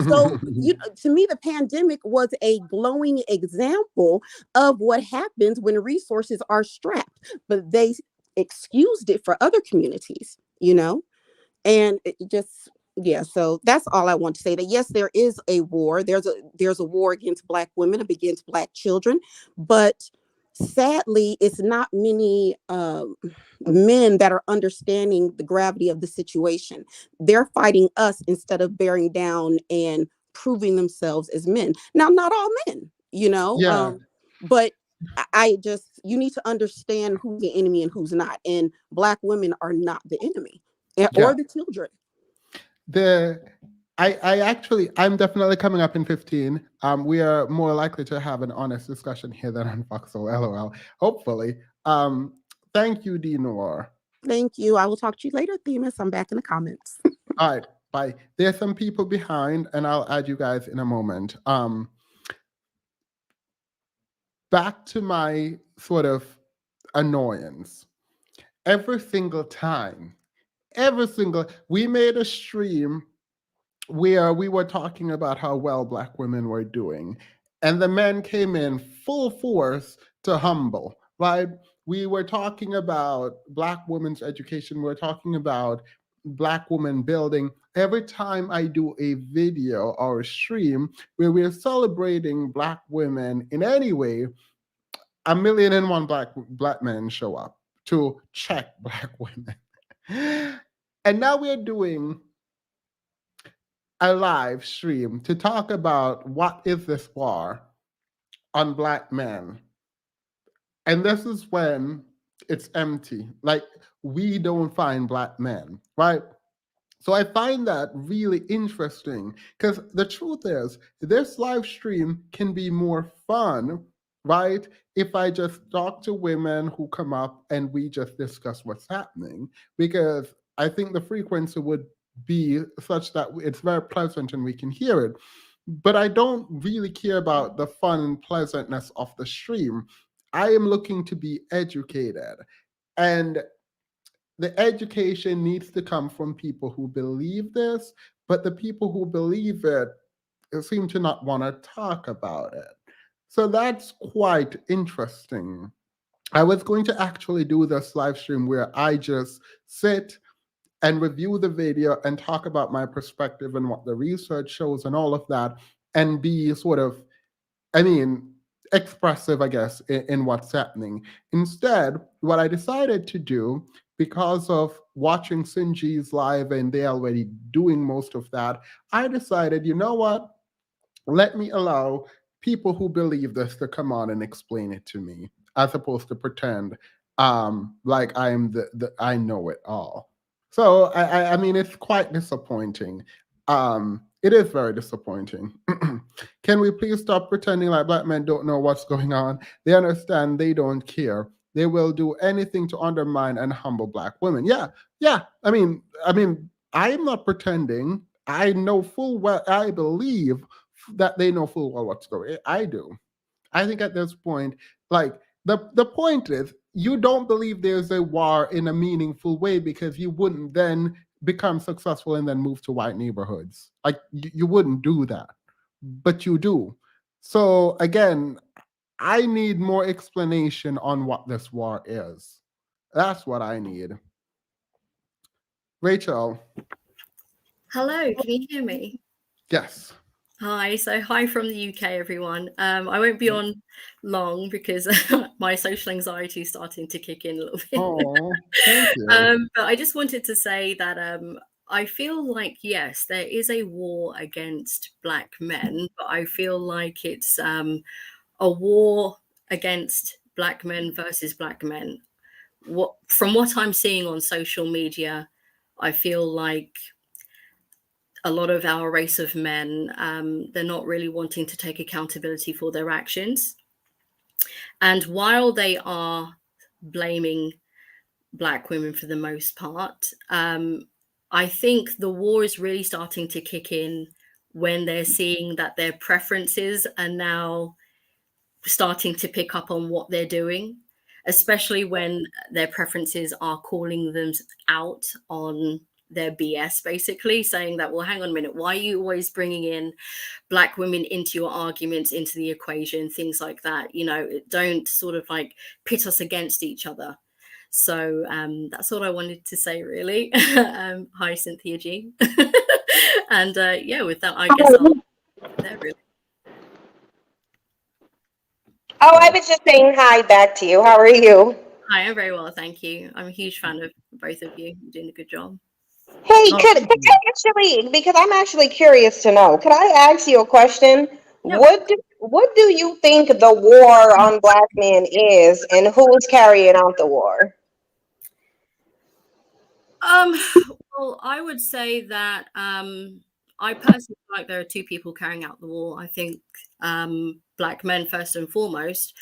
So, to me, the pandemic was a glowing example of what happens when resources are strapped, but they excused it for other communities, and it just, yeah. So that's all I want to say. That yes, there is a war. There's a war against Black women, against Black children, but sadly, it's not many men that are understanding the gravity of the situation. They're fighting us instead of bearing down and proving themselves as men. Now, not all men, Yeah. but I just, you need to understand who's the enemy and who's not. And Black women are not the enemy, Yeah. or the children. The I actually, I'm definitely coming up in 15. We are more likely to have an honest discussion here than on Foxhole, LOL. Hopefully. Thank you, Dinor. Thank you. I will talk to you later, Themis. I'm back in the comments. All right, bye. There's some people behind, and I'll add you guys in a moment. Back to my sort of annoyance. Every single time, we made a stream where we were talking about how well Black women were doing, and the men came in full force to humble, right? We were talking about Black women's education. We're talking about Black women building. Every time I do a video or a stream where we're celebrating Black women in any way, 1,000,001 black men show up to check Black women. And now we're doing a live stream to talk about what is this war on Black men. And this is when it's empty. Like, we don't find Black men, right? So I find that really interesting, because the truth is, this live stream can be more fun, right? If I just talk to women who come up and we just discuss what's happening, because I think the frequency would be such that it's very pleasant and we can hear it. But I don't really care about the fun and pleasantness of the stream. I am looking to be educated. And the education needs to come from people who believe this, but the people who believe it seem to not want to talk about it. So that's quite interesting. I was going to actually do this live stream where I just sit and review the video and talk about my perspective and what the research shows and all of that, and be sort of, I mean, expressive, I guess, in what's happening. Instead, what I decided to do because of watching Sinji's live and they're already doing most of that, I decided, you know what? Let me allow people who believe this to come on and explain it to me, as opposed to pretend like I'm the I know it all. So I mean, it's quite disappointing. It is very disappointing. Can we please stop pretending like black men don't know what's going on? They understand, they don't care. They will do anything to undermine and humble black women. Yeah, yeah. I'm not pretending. I know full well, I believe that they know full well what's going on. I do. I think at this point, like the point is, you don't believe there's a war in a meaningful way because you wouldn't then become successful and then move to white neighborhoods. Like you wouldn't do that, but you do. So again, I need more explanation on what this war is. That's what I need. Rachel. Hello, can you hear me? Yes. Hi, so hi from the UK, everyone. I won't be on long because my social anxiety is starting to kick in a little bit. Oh, thank you. But I just wanted to say that I feel like, yes, there is a war against black men, but I feel like it's a war against black men versus black men. From what I'm seeing on social media, I feel like a lot of our race of men, they're not really wanting to take accountability for their actions. And while they are blaming black women for the most part, I think the war is really starting to kick in when they're seeing that their preferences are now starting to pick up on what they're doing, especially when their preferences are calling them out on their BS, basically saying that, well, hang on a minute, why are you always bringing in black women into your arguments, into the equation, things like that? You know, don't sort of like pit us against each other. So that's all I wanted to say, really. Hi, Cynthia G. And yeah, with that, I guess I'll there, really. Oh, I was just saying hi back to you. How are you? Hi, I'm very well, thank you. I'm a huge fan of both of you. You're doing a good job. Hey, could I actually, because I'm actually curious to know, could I ask you a question? Yeah. What do you think the war on black men is, and who's carrying out the war? Well, I would say that I personally feel like there are two people carrying out the war. I think black men first and foremost,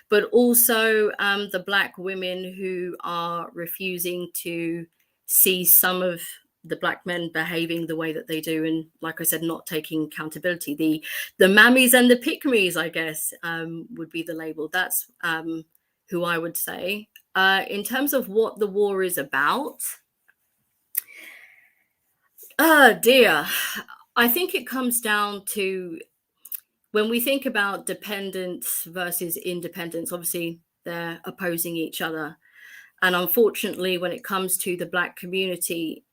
but also the black women who are refusing to see some of the black men behaving the way that they do, and like I said, not taking accountability. The mammies and the pick-me's, I guess, would be the label. That's who I would say. In terms of what the war is about, oh dear. I think it comes down to when we think about dependence versus independence, obviously they're opposing each other. And unfortunately, when it comes to the black community,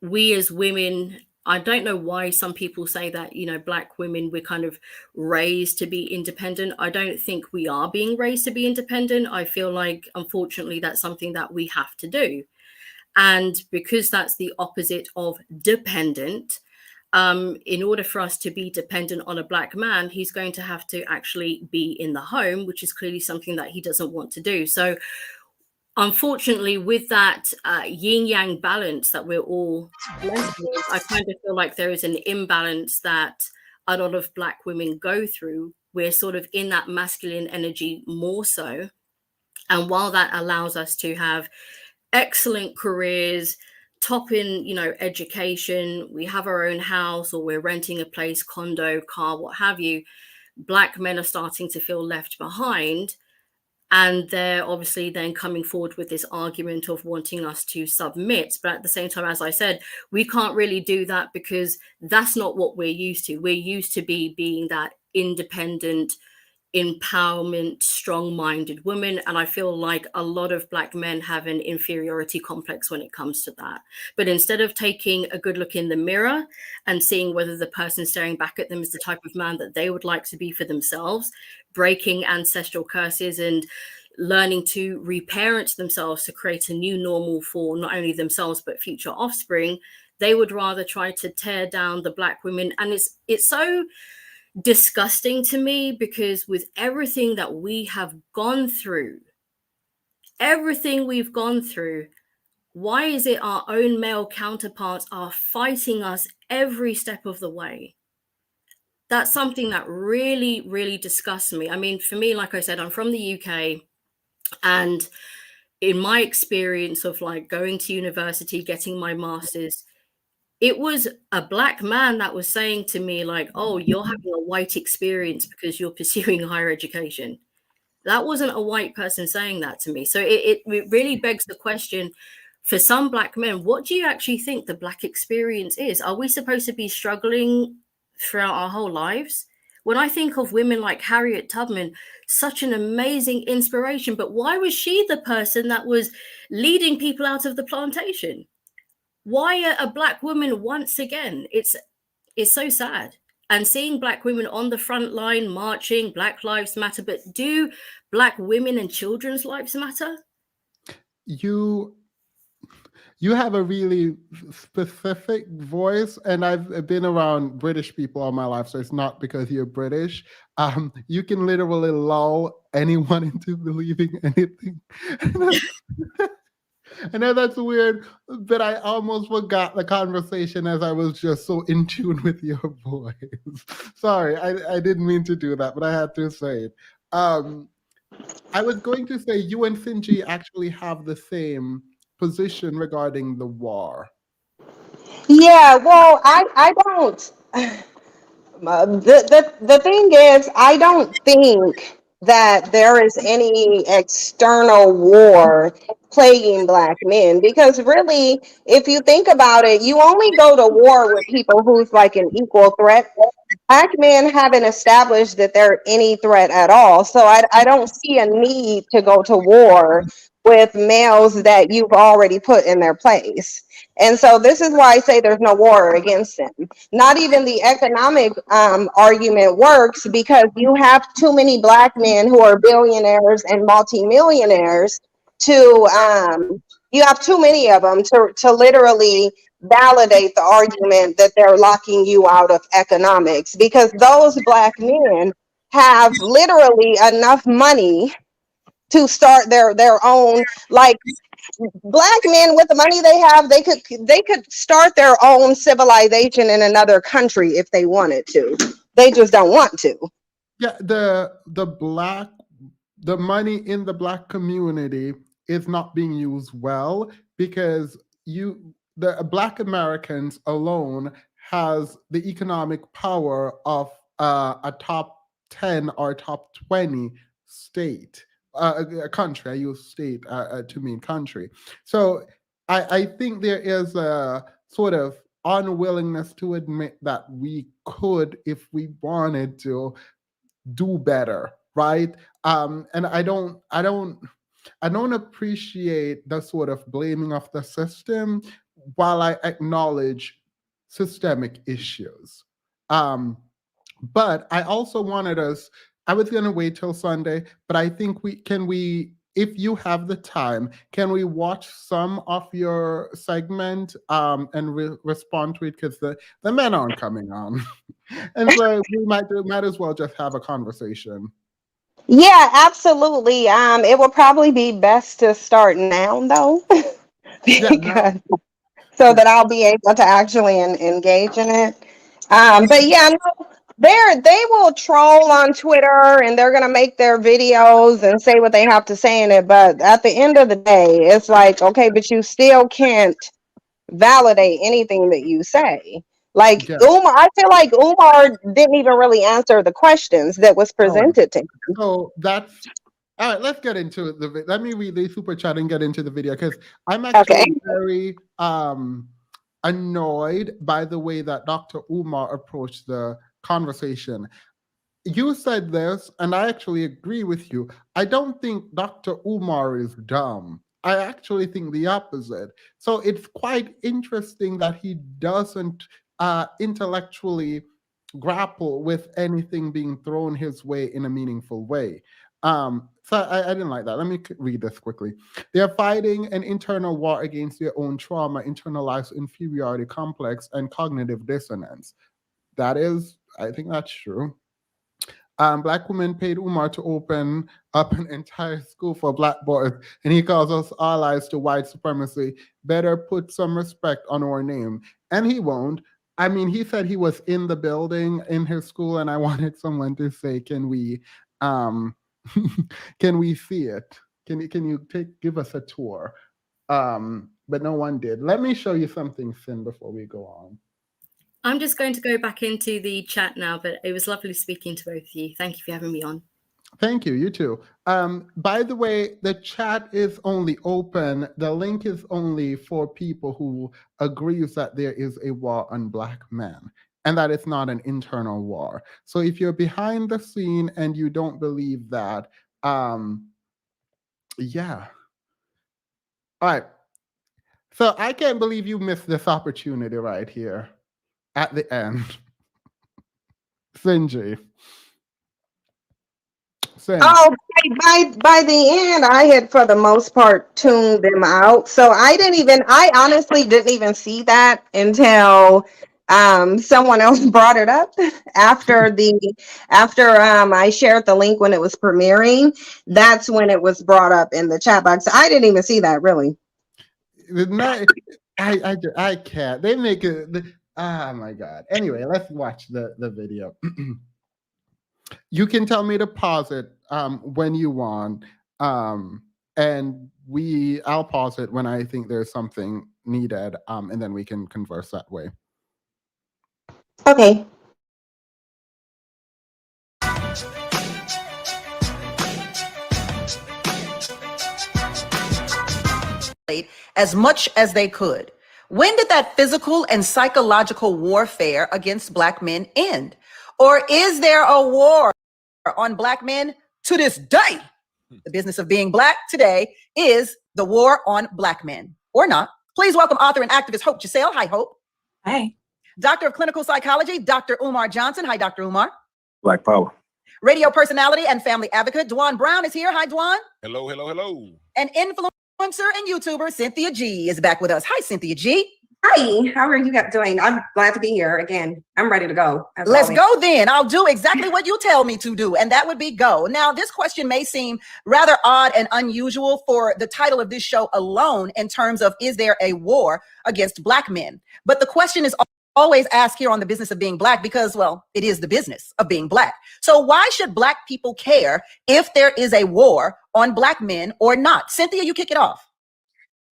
we as women, I don't know why some people say that, you know, black women, we're kind of raised to be independent. I don't think we are being raised to be independent. I feel like, unfortunately, that's something that we have to do. And because that's the opposite of dependent, in order for us to be dependent on a black man, he's going to have to actually be in the home, which is clearly something that he doesn't want to do. So unfortunately, with that yin yang balance that we're all blessed with, I kind of feel like there is an imbalance that a lot of black women go through. We're sort of in that masculine energy more so. And while that allows us to have excellent careers, top in, you know, education, we have our own house or we're renting a place, condo, car, what have you, black men are starting to feel left behind. And they're obviously then coming forward with this argument of wanting us to submit. But at the same time, as I said, we can't really do that because that's not what we're used to. We're used to being that independent, empowerment, strong-minded women. And I feel like a lot of black men have an inferiority complex when it comes to that. But instead of taking a good look in the mirror and seeing whether the person staring back at them is the type of man that they would like to be for themselves, breaking ancestral curses and learning to reparent themselves to create a new normal for not only themselves but future offspring, they would rather try to tear down the Black women. And it's so disgusting to me, because with everything that we have gone through, everything we've gone through, why is it our own male counterparts are fighting us every step of the way? That's something that really, really disgusts me. I mean, for me, like I said, I'm from the UK, and in my experience of like going to university, getting my master's, it was a Black man that was saying to me like, oh, you're having a white experience because you're pursuing higher education. That wasn't a white person saying that to me. So it really begs the question, for some Black men, what do you actually think the Black experience is? Are we supposed to be struggling throughout our whole lives? When I think of women like Harriet Tubman, such an amazing inspiration, but why was she the person that was leading people out of the plantation? Why a Black woman once again? It's so sad. And seeing Black women on the front line marching, Black Lives Matter, but do Black women and children's lives matter? You have a really specific voice, and I've been around British people all my life, so it's not because you're British. You can literally lull anyone into believing anything. I know that's weird, but I almost forgot the conversation as I was just so in tune with your voice. Sorry, I didn't mean to do that, but I had to say it. I was going to say you and Finji actually have the same position regarding the war. Yeah, well, I don't. The thing is, I don't think that there is any external war plaguing Black men, because really, if you think about it, you only go to war with people who's like an equal threat. Black men haven't established that they're any threat at all. So I don't see a need to go to war with males that you've already put in their place. And so this is why I say there's no war against them. Not even the economic argument works, because you have too many Black men who are billionaires and multimillionaires to, you have too many of them to literally validate the argument that they're locking you out of economics, because those Black men have literally enough money to start their own, like, Black men with the money they have, they could start their own civilization in another country if they wanted to. They just don't want to. Yeah, the money in the Black community is not being used well, because the Black Americans alone has the economic power of a top 10 or top 20 state, a country. I use state to mean country. So I think there is a sort of unwillingness to admit that we could, if we wanted to, do better, right? And I don't appreciate the sort of blaming of the system while I acknowledge systemic issues. But I also wanted us, I was going to wait till Sunday, but I think if you have the time, can we watch some of your segment and respond to it? Because the men aren't coming on. And so we might as well just have a conversation. Yeah, absolutely. It would probably be best to start now, though, because so that I'll be able to actually engage in it. But yeah, no, they will troll on Twitter, and they're gonna make their videos and say what they have to say in it. But at the end of the day, it's like, okay, but you still can't validate anything that you say. Like Umar, I feel like Umar didn't even really answer the questions that was presented to him. So that's all right. Let's get into the. Let me read the super chat and get into the video, because I'm actually very annoyed by the way that Dr. Umar approached the conversation. You said this, and I actually agree with you. I don't think Dr. Umar is dumb. I actually think the opposite. So it's quite interesting that he doesn't intellectually grapple with anything being thrown his way in a meaningful way. So I didn't like that. Let me read this quickly. They are fighting an internal war against their own trauma, internalized inferiority complex, and cognitive dissonance. That is, I think that's true. Black women paid Umar to open up an entire school for Black boys, and he calls us allies to white supremacy. Better put some respect on our name. And he won't. I mean, he said he was in the building in his school, and I wanted someone to say, can we can we see it? Can you give us a tour? But no one did. Let me show you something, Sin, before we go on. I'm just going to go back into the chat now, but it was lovely speaking to both of you. Thank you for having me on. Thank you. You too. By the way, the chat is only open. The link is only for people who agrees that there is a war on Black men and that it's not an internal war. So if you're behind the scene and you don't believe that, yeah. All right. So I can't believe you missed this opportunity right here at the end. Sinji. Oh, by the end, I had for the most part tuned them out. So I honestly didn't even see that until someone else brought it up after I shared the link when it was premiering. That's when it was brought up in the chat box. I didn't even see that really. I can't. They make it. Oh my God. Anyway, let's watch the video. You can tell me to pause it when you want, and I'll pause it when I think there's something needed, and then we can converse that way. Okay. As much as they could. When did that physical and psychological warfare against Black men end? Or is there a war on Black men to this day? The business of being Black today is the war on Black men, or not. Please welcome author and activist Hope Giselle. Hi, Hope. Hi. Doctor of Clinical Psychology, Dr. Umar Johnson. Hi, Dr. Umar. Black Power. Radio personality and family advocate, Dwan Brown is here. Hi, Dwan. Hello, hello, hello. And influencer and YouTuber, Cynthia G is back with us. Hi, Cynthia G. Hi, how are you guys doing? I'm glad to be here again. I'm ready to go. Let's go then. I'll do exactly what you tell me to do, and that would be go. Now, this question may seem rather odd and unusual for the title of this show alone in terms of, is there a war against Black men? But the question is always asked here on the business of being Black because, well, it is the business of being Black. So why should Black people care if there is a war on Black men or not? Cynthia, you kick it off.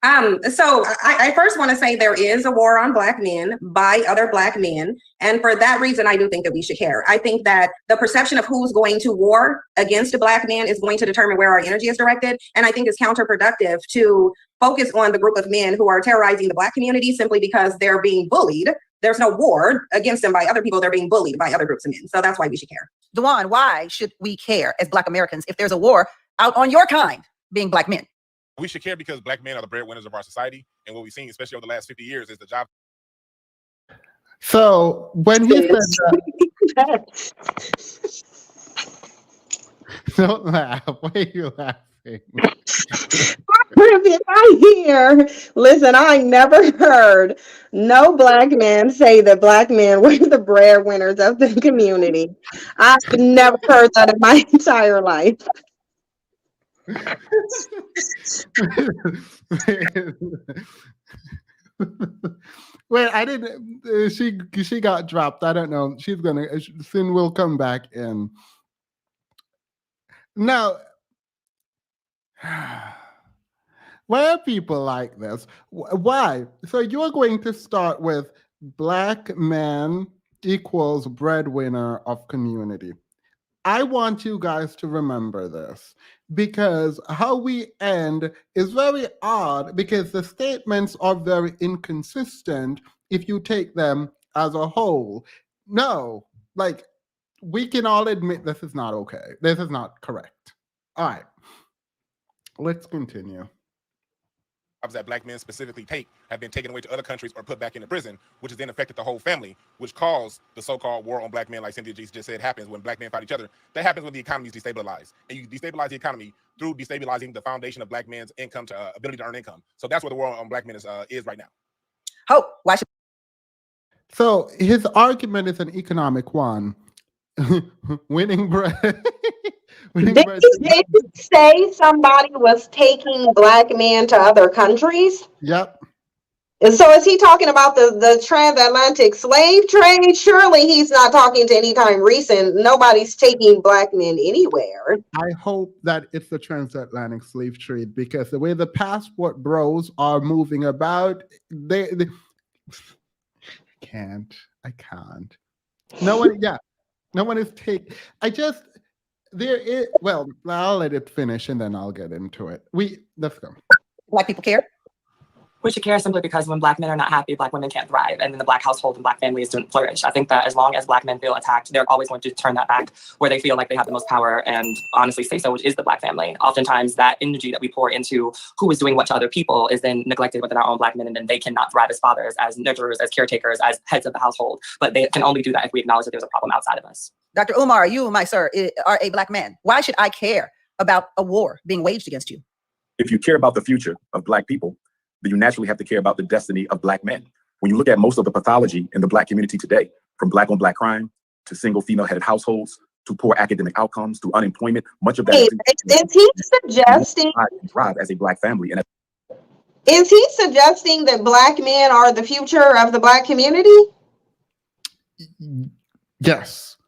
So I first want to say there is a war on Black men by other Black men. And for that reason, I do think that we should care. I think that the perception of who's going to war against a Black man is going to determine where our energy is directed. And I think it's counterproductive to focus on the group of men who are terrorizing the Black community simply because they're being bullied. There's no war against them by other people. They're being bullied by other groups of men. So that's why we should care. Dwan, why should we care as Black Americans if there's a war out on your kind, being Black men? We should care because Black men are the breadwinners of our society. And what we've seen, especially over the last 50 years, is the job. So when he said that, don't laugh. Why are you laughing? I hear, listen, I never heard no Black man say that Black men were the breadwinners of the community. I've never heard that in my entire life. Wait, I didn't. She got dropped. I don't know. She's gonna. Sin will come back in. Now, why are people like this? Why? So you're going to start with Black man equals breadwinner of community. I want you guys to remember this because how we end is very odd because the statements are very inconsistent if you take them as a whole. No, like we can all admit this is not okay. This is not correct. All right, let's continue. that black men specifically take have been taken away to other countries or put back into prison, which has then affected the whole family, which caused the so-called war on black men, like Cynthia just said, happens when black men fight each other. That happens when the economy is destabilized. And you destabilize the economy through destabilizing the foundation of black men's income to ability to earn income. So that's where the war on black men is right now. Hope, why should So his argument is an economic one. Winning bread. Winning Did bread. you say somebody was taking black men to other countries? Yep. And so is he talking about the transatlantic slave trade? Surely he's not talking to any time recent. Nobody's taking black men anywhere. I hope that it's the transatlantic slave trade, because the way the passport bros are moving about, they I can't. No one is well, I'll let it finish and then I'll get into it. Let's go. black people care? We should care simply because when black men are not happy, black women can't thrive, and then the black household and black families don't flourish. I think that as long as black men feel attacked, they're always going to turn that back where they feel like they have the most power and honestly say so, which is the black family. Oftentimes that energy that we pour into who is doing what to other people is then neglected within our own black men, and then they cannot thrive as fathers, as nurturers, as caretakers, as heads of the household. But they can only do that if we acknowledge that there's a problem outside of us. Dr. Umar, you, my sir, are a black man. Why should I care about a war being waged against you? If you care about the future of black people, then you naturally have to care about the destiny of black men. When you look at most of the pathology in the black community today, from black on black crime to single female headed households to poor academic outcomes to unemployment, much of that is he suggesting thrive as a black family. And is he suggesting that black men are the future of the black community? Yes.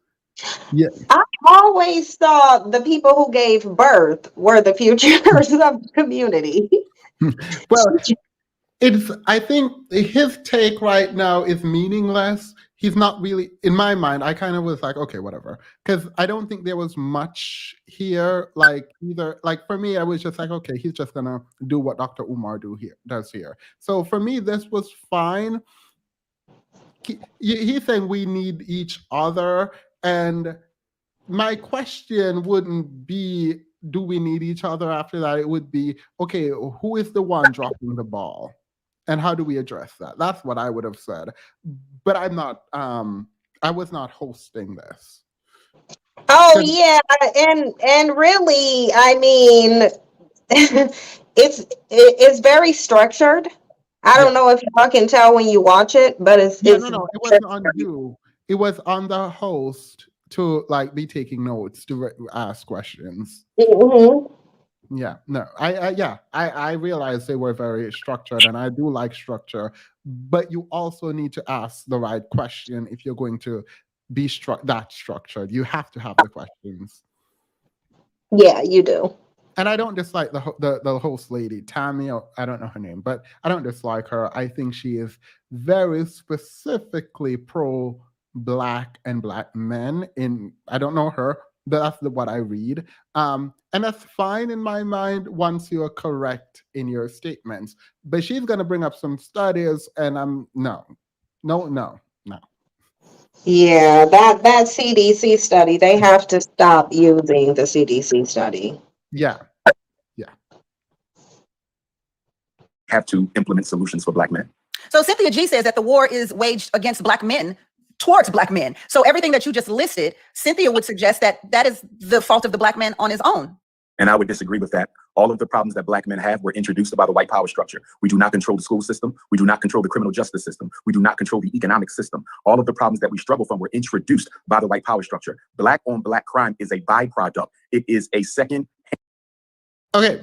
Yeah. I always thought the people who gave birth were the futures of the community. Well, I think his take right now is meaningless. He's not really, in my mind, I kind of was like, okay, whatever. Because I don't think there was much here, for me, I was just like, okay, he's just gonna do what Dr. Umar does here. So for me, this was fine. He's saying we need each other. And my question wouldn't be, do we need each other after that? It would be, okay, who is the one dropping the ball? And how do we address that? That's what I would have said. But I'm not, I was not hosting this. Oh yeah, and really, I mean, it's very structured. I don't know if y'all can tell when you watch it, but no, it wasn't on you. It was on the host to be taking notes, to ask questions. Mm-hmm. Yeah, no, I realized they were very structured, and I do like structure, but you also need to ask the right question if you're going to be that structured. You have to have the questions. Yeah, you do. And I don't dislike the host lady, Tammy, I don't know her name, but I don't dislike her. I think she is very specifically pro-black and black men. I don't know her, but that's what I read. And that's fine in my mind once you are correct in your statements. But she's going to bring up some studies, and I'm no. Yeah, that CDC study, they have to stop using the CDC study. Yeah. Have to implement solutions for black men. So Cynthia G says that the war is waged against black men towards black men. So everything that you just listed, Cynthia would suggest that is the fault of the black man on his own. And I would disagree with that. All of the problems that black men have were introduced by the white power structure. We do not control the school system. We do not control the criminal justice system. We do not control the economic system. All of the problems that we struggle from were introduced by the white power structure. Black on black crime is a byproduct. It is a second. Okay,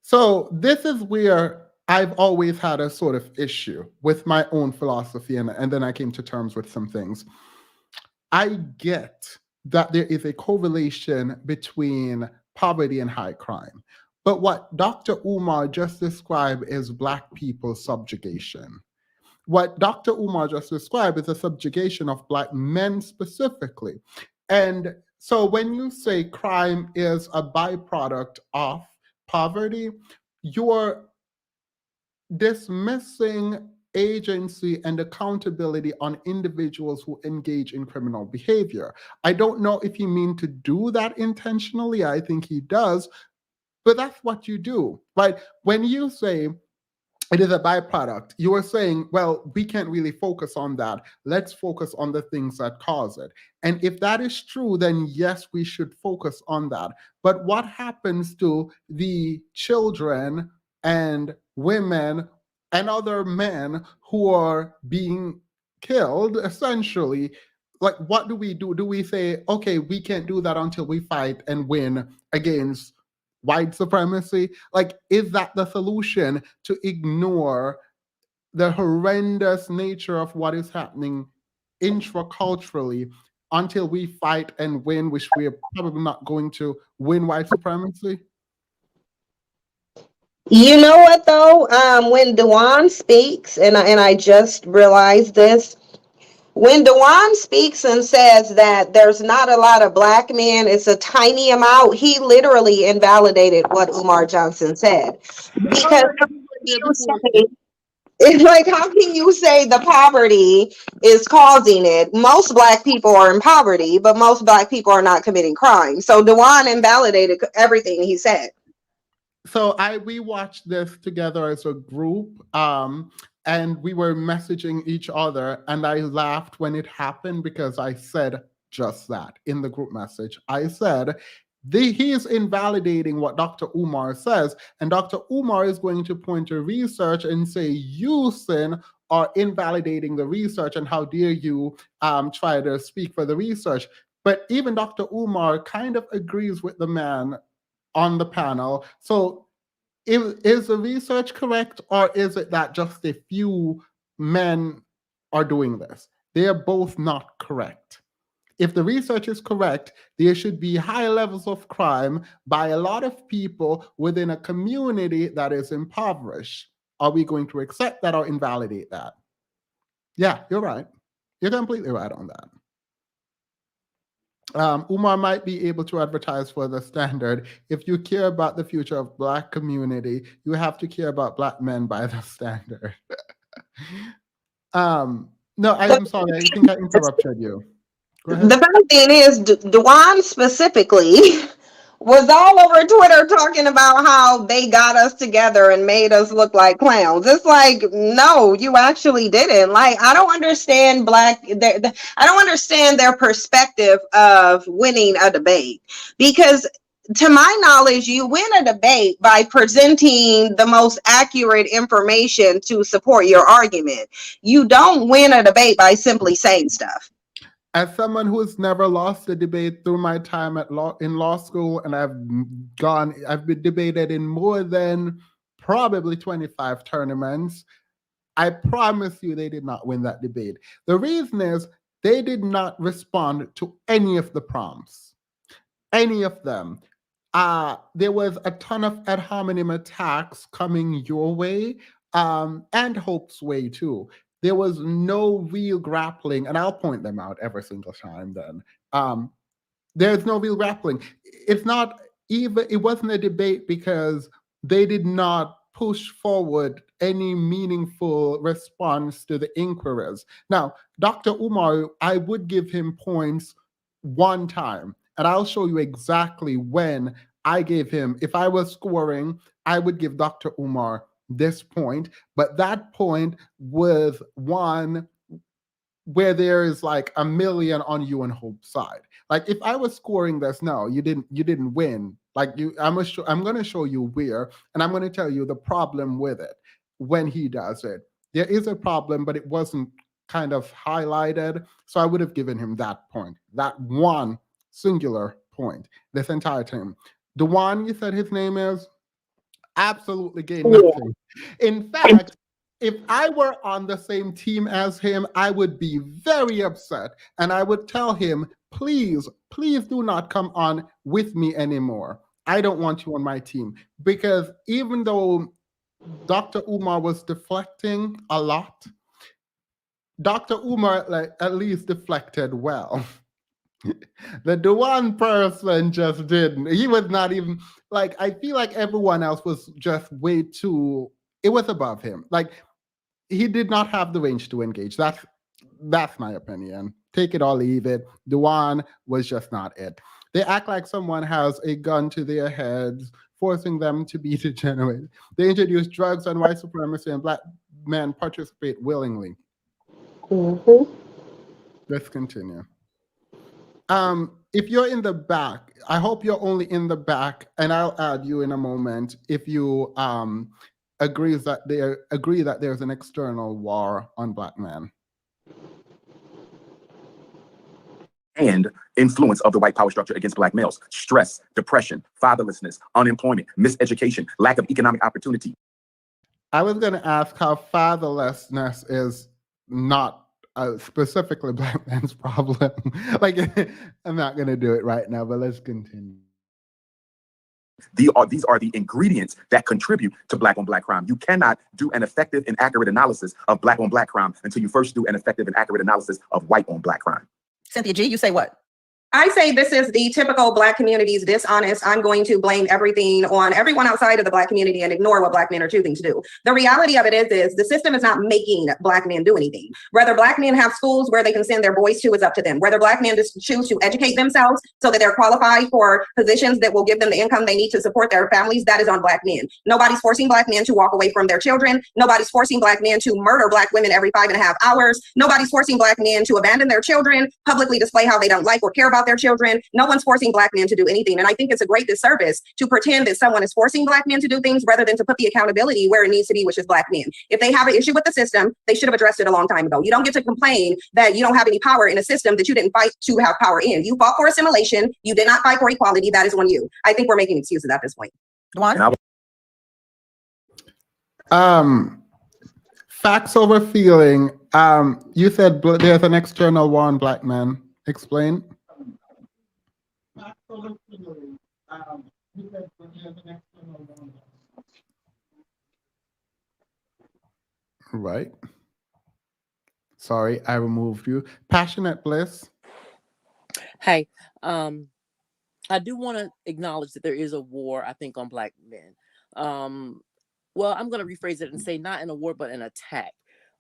so this is where I've always had a sort of issue with my own philosophy, and then I came to terms with some things. I get that there is a correlation between poverty and high crime. But what Dr. Umar just described is black people's subjugation. What Dr. Umar just described is a subjugation of black men specifically. And so when you say crime is a byproduct of poverty, you're dismissing agency and accountability on individuals who engage in criminal behavior. I don't know if he means to do that intentionally. I think he does, but that's what you do, right? When you say It is a byproduct. You were saying, well, we can't really focus on that. Let's focus on the things that cause it. And if that is true, then yes, we should focus on that. But what happens to the children and women and other men who are being killed, essentially? Like, what do we do? Do we say, okay, we can't do that until we fight and win against white supremacy? Like, is that the solution, to ignore the horrendous nature of what is happening intraculturally until we fight and win, which we are probably not going to win white supremacy? You know what though? When Dewan speaks, and I just realized this, when Dewan speaks and says that there's not a lot of black men, it's a tiny amount, he literally invalidated what Umar Johnson said. Because it's like, how can you say the poverty is causing it? Most black people are in poverty, but most black people are not committing crime. So Dewan invalidated everything he said. So we watched this together as a group, and we were messaging each other, and I laughed when it happened because I said just that in the group message. I said, he is invalidating what Dr. Umar says, and Dr. Umar is going to point to research and say, you, Sin, are invalidating the research, and how dare you try to speak for the research. But even Dr. Umar kind of agrees with the man on the panel. So is the research correct, or is it that just a few men are doing this? They are both not correct. If the research is correct, there should be high levels of crime by a lot of people within a community that is impoverished. Are we going to accept that or invalidate that? Yeah, you're right. You're completely right on that. Umar might be able to advertise for the Standard. If you care about the future of Black community, you have to care about Black men by the Standard. No, I'm sorry. I think I interrupted you. Go ahead. The funny thing is, Dewan specifically was all over Twitter talking about how they got us together and made us look like clowns. It's like, no, you actually didn't. Like, I don't understand I don't understand their perspective of winning a debate, because to my knowledge, you win a debate by presenting the most accurate information to support your argument. You don't win a debate by simply saying stuff. As someone who has never lost a debate through my time in law school, and I've been debated in more than probably 25 tournaments, I promise you they did not win that debate. The reason is they did not respond to any of the prompts, any of them. There was a ton of ad hominem attacks coming your way, and Hope's way too. There was no real grappling, and I'll point them out every single time then. There's no real grappling. It wasn't a debate because they did not push forward any meaningful response to the inquiries. Now, Dr. Umar, I would give him points one time, and I'll show you exactly when I gave him. If I was scoring, I would give Dr. Umar this point, but that point was one where there is like a million on you and Hope's side. Like, if I was scoring this, no, you didn't win. Like, I'm going to show you where, and I'm going to tell you the problem with it when he does it. There is a problem, but it wasn't kind of highlighted, so I would have given him that point, that one singular point this entire time. Dewan, you said his name is? Absolutely gained nothing. In fact, if I were on the same team as him, I would be very upset, and I would tell him, please do not come on with me anymore. I don't want you on my team. Because even though Dr. Umar was deflecting a lot, Dr. Umar at least deflected well. The Dewan person just didn't. He was not even, like, I feel like everyone else was just way too, it was above him. Like, he did not have the range to engage. That's my opinion. Take it or leave it. Dewan was just not it. They act like someone has a gun to their heads, forcing them to be degenerate. They introduce drugs and white supremacy, and black men participate willingly. Mm-hmm. Let's continue. If you're in the back, I hope you're only in the back, and I'll add you in a moment if you agree that there's an external war on black men. And influence of the white power structure against black males: stress, depression, fatherlessness, unemployment, miseducation, lack of economic opportunity. I was going to ask how fatherlessness is not specifically black men's problem. Like, I'm not going to do it right now, but let's continue. These are the ingredients that contribute to black on black crime. You cannot do an effective and accurate analysis of black on black crime until you first do an effective and accurate analysis of white on black crime. Cynthia G, you say what? I say this is the typical Black community's dishonest. I'm going to blame everything on everyone outside of the Black community and ignore what Black men are choosing to do. The reality of it is the system is not making Black men do anything. Whether Black men have schools where they can send their boys to is up to them. Whether Black men just choose to educate themselves so that they're qualified for positions that will give them the income they need to support their families, that is on Black men. Nobody's forcing Black men to walk away from their children. Nobody's forcing Black men to murder Black women every 5.5 hours. Nobody's forcing Black men to abandon their children, publicly display how they don't like or care about their children. No one's forcing Black men to do anything. And I think it's a great disservice to pretend that someone is forcing Black men to do things rather than to put the accountability where it needs to be, which is Black men. If they have an issue with the system, they should have addressed it a long time ago. You don't get to complain that you don't have any power in a system that you didn't fight to have power in. You fought for assimilation. You did not fight for equality. That is on you. I think we're making excuses at this point. Facts over feeling. You said there's an external war on black men. Explain. Facts over feeling. You said there's an external war on black men. Right. Sorry, I removed you. Passionate Bliss. Hey, I do want to acknowledge that there is a war, I think, on black men. Well, I'm going to rephrase it and say not in a war, but an attack.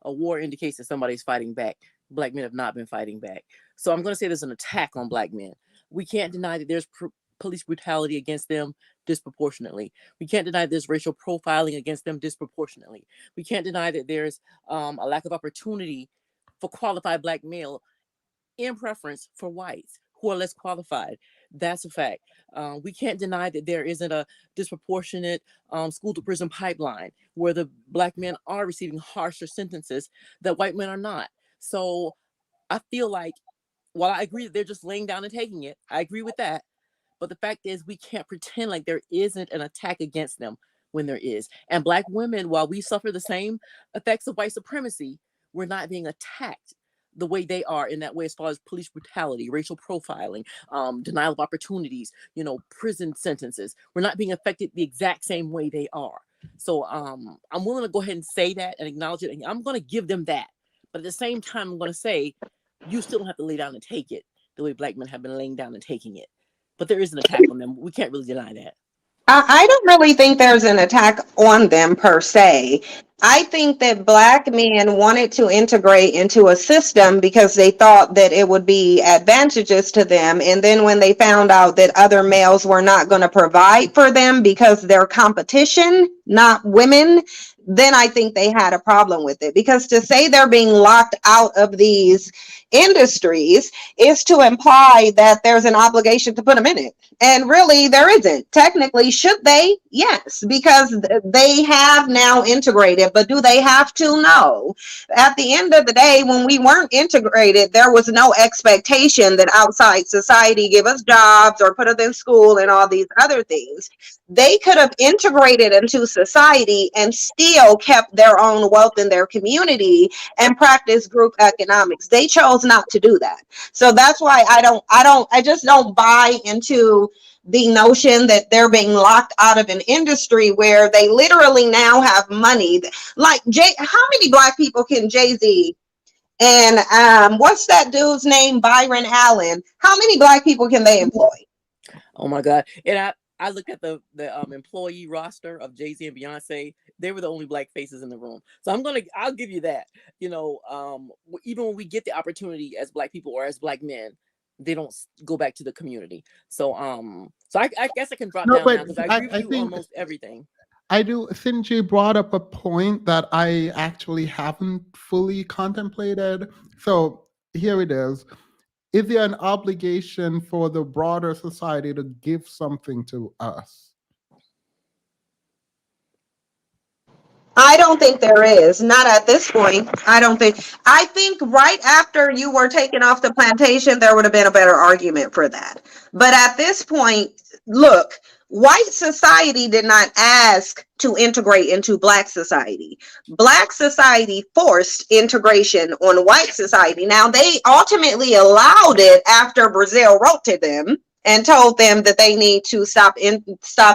A war indicates that somebody's fighting back. Black men have not been fighting back. So I'm going to say there's an attack on black men. We can't deny that there's police brutality against them disproportionately. We can't deny there's racial profiling against them disproportionately. We can't deny that there's a lack of opportunity for qualified black male in preference for whites who are less qualified. That's a fact. We can't deny that there isn't a disproportionate school to prison pipeline where the black men are receiving harsher sentences that white men are not. So I feel like, while I agree that they're just laying down and taking it, I agree with that. But the fact is, we can't pretend like there isn't an attack against them when there is. And black women, while we suffer the same effects of white supremacy, we're not being attacked the way they are in that way, as far as police brutality, racial profiling, denial of opportunities, prison sentences. We're not being affected the exact same way they are. So I'm willing to go ahead and say that and acknowledge it. And I'm going to give them that. But at the same time, I'm going to say, you still don't have to lay down and take it the way black men have been laying down and taking it. But there is an attack on them. We can't really deny that. I don't really think there's an attack on them per se. I think that black men wanted to integrate into a system because they thought that it would be advantageous to them. And then when they found out that other males were not going to provide for them because they're competition, not women, then I think they had a problem with it. Because to say they're being locked out of these industries is to imply that there's an obligation to put them in it. And really, there isn't. Technically, should they? Yes, because they have now integrated. But do they have to? No. At the end of the day, when we weren't integrated, there was no expectation that outside society give us jobs or put us in school and all these other things. They could have integrated into society and still kept their own wealth in their community and practice group economics. They chose not to do that. So that's why I just don't buy into the notion that they're being locked out of an industry where they literally now have money. Like how many black people can Jay-Z and what's that dude's name, Byron Allen? How many black people can they employ? Oh my God. And I looked at the employee roster of Jay-Z and Beyonce. They were the only black faces in the room. So I'll give you that. Even when we get the opportunity as black people or as black men, they don't go back to the community. So so I guess I can drop No, down now but because I agree with I you on think most everything. I do. Sinji brought up a point that I actually haven't fully contemplated. So here it is. Is there an obligation for the broader society to give something to us? I don't think there is. Not at this point. I think right after you were taken off the plantation, there would have been a better argument for that. But at this point, look, white society did not ask to integrate into black society. Black society forced integration on white society. Now, they ultimately allowed it after Brazil wrote to them and told them that they need to stop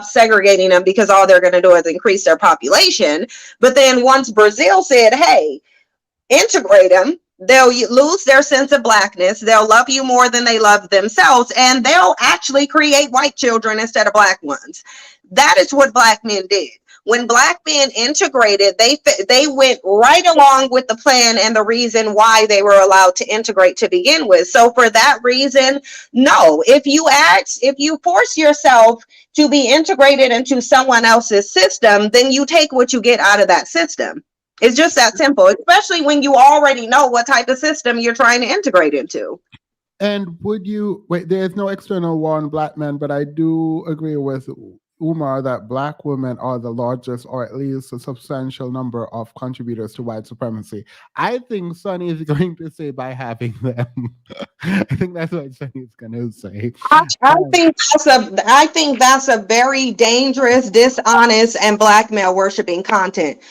segregating them because all they're going to do is increase their population. But then once Brazil said, hey, integrate them, they'll lose their sense of blackness, they'll love you more than they love themselves, and they'll actually create white children instead of black ones. That is what black men did. When black men integrated, they went right along with the plan and the reason why they were allowed to integrate to begin with. So for that reason, no, if you force yourself to be integrated into someone else's system, then you take what you get out of that system. It's just that simple, especially when you already know what type of system you're trying to integrate into. And would you wait? There is no external war on black men, but I do agree with Umar that black women are the largest, or at least a substantial number of contributors to white supremacy. I think Sunny is going to say by having them. I think that's what Sunny is going to say. I think that's a very dangerous, dishonest, and black male worshiping comment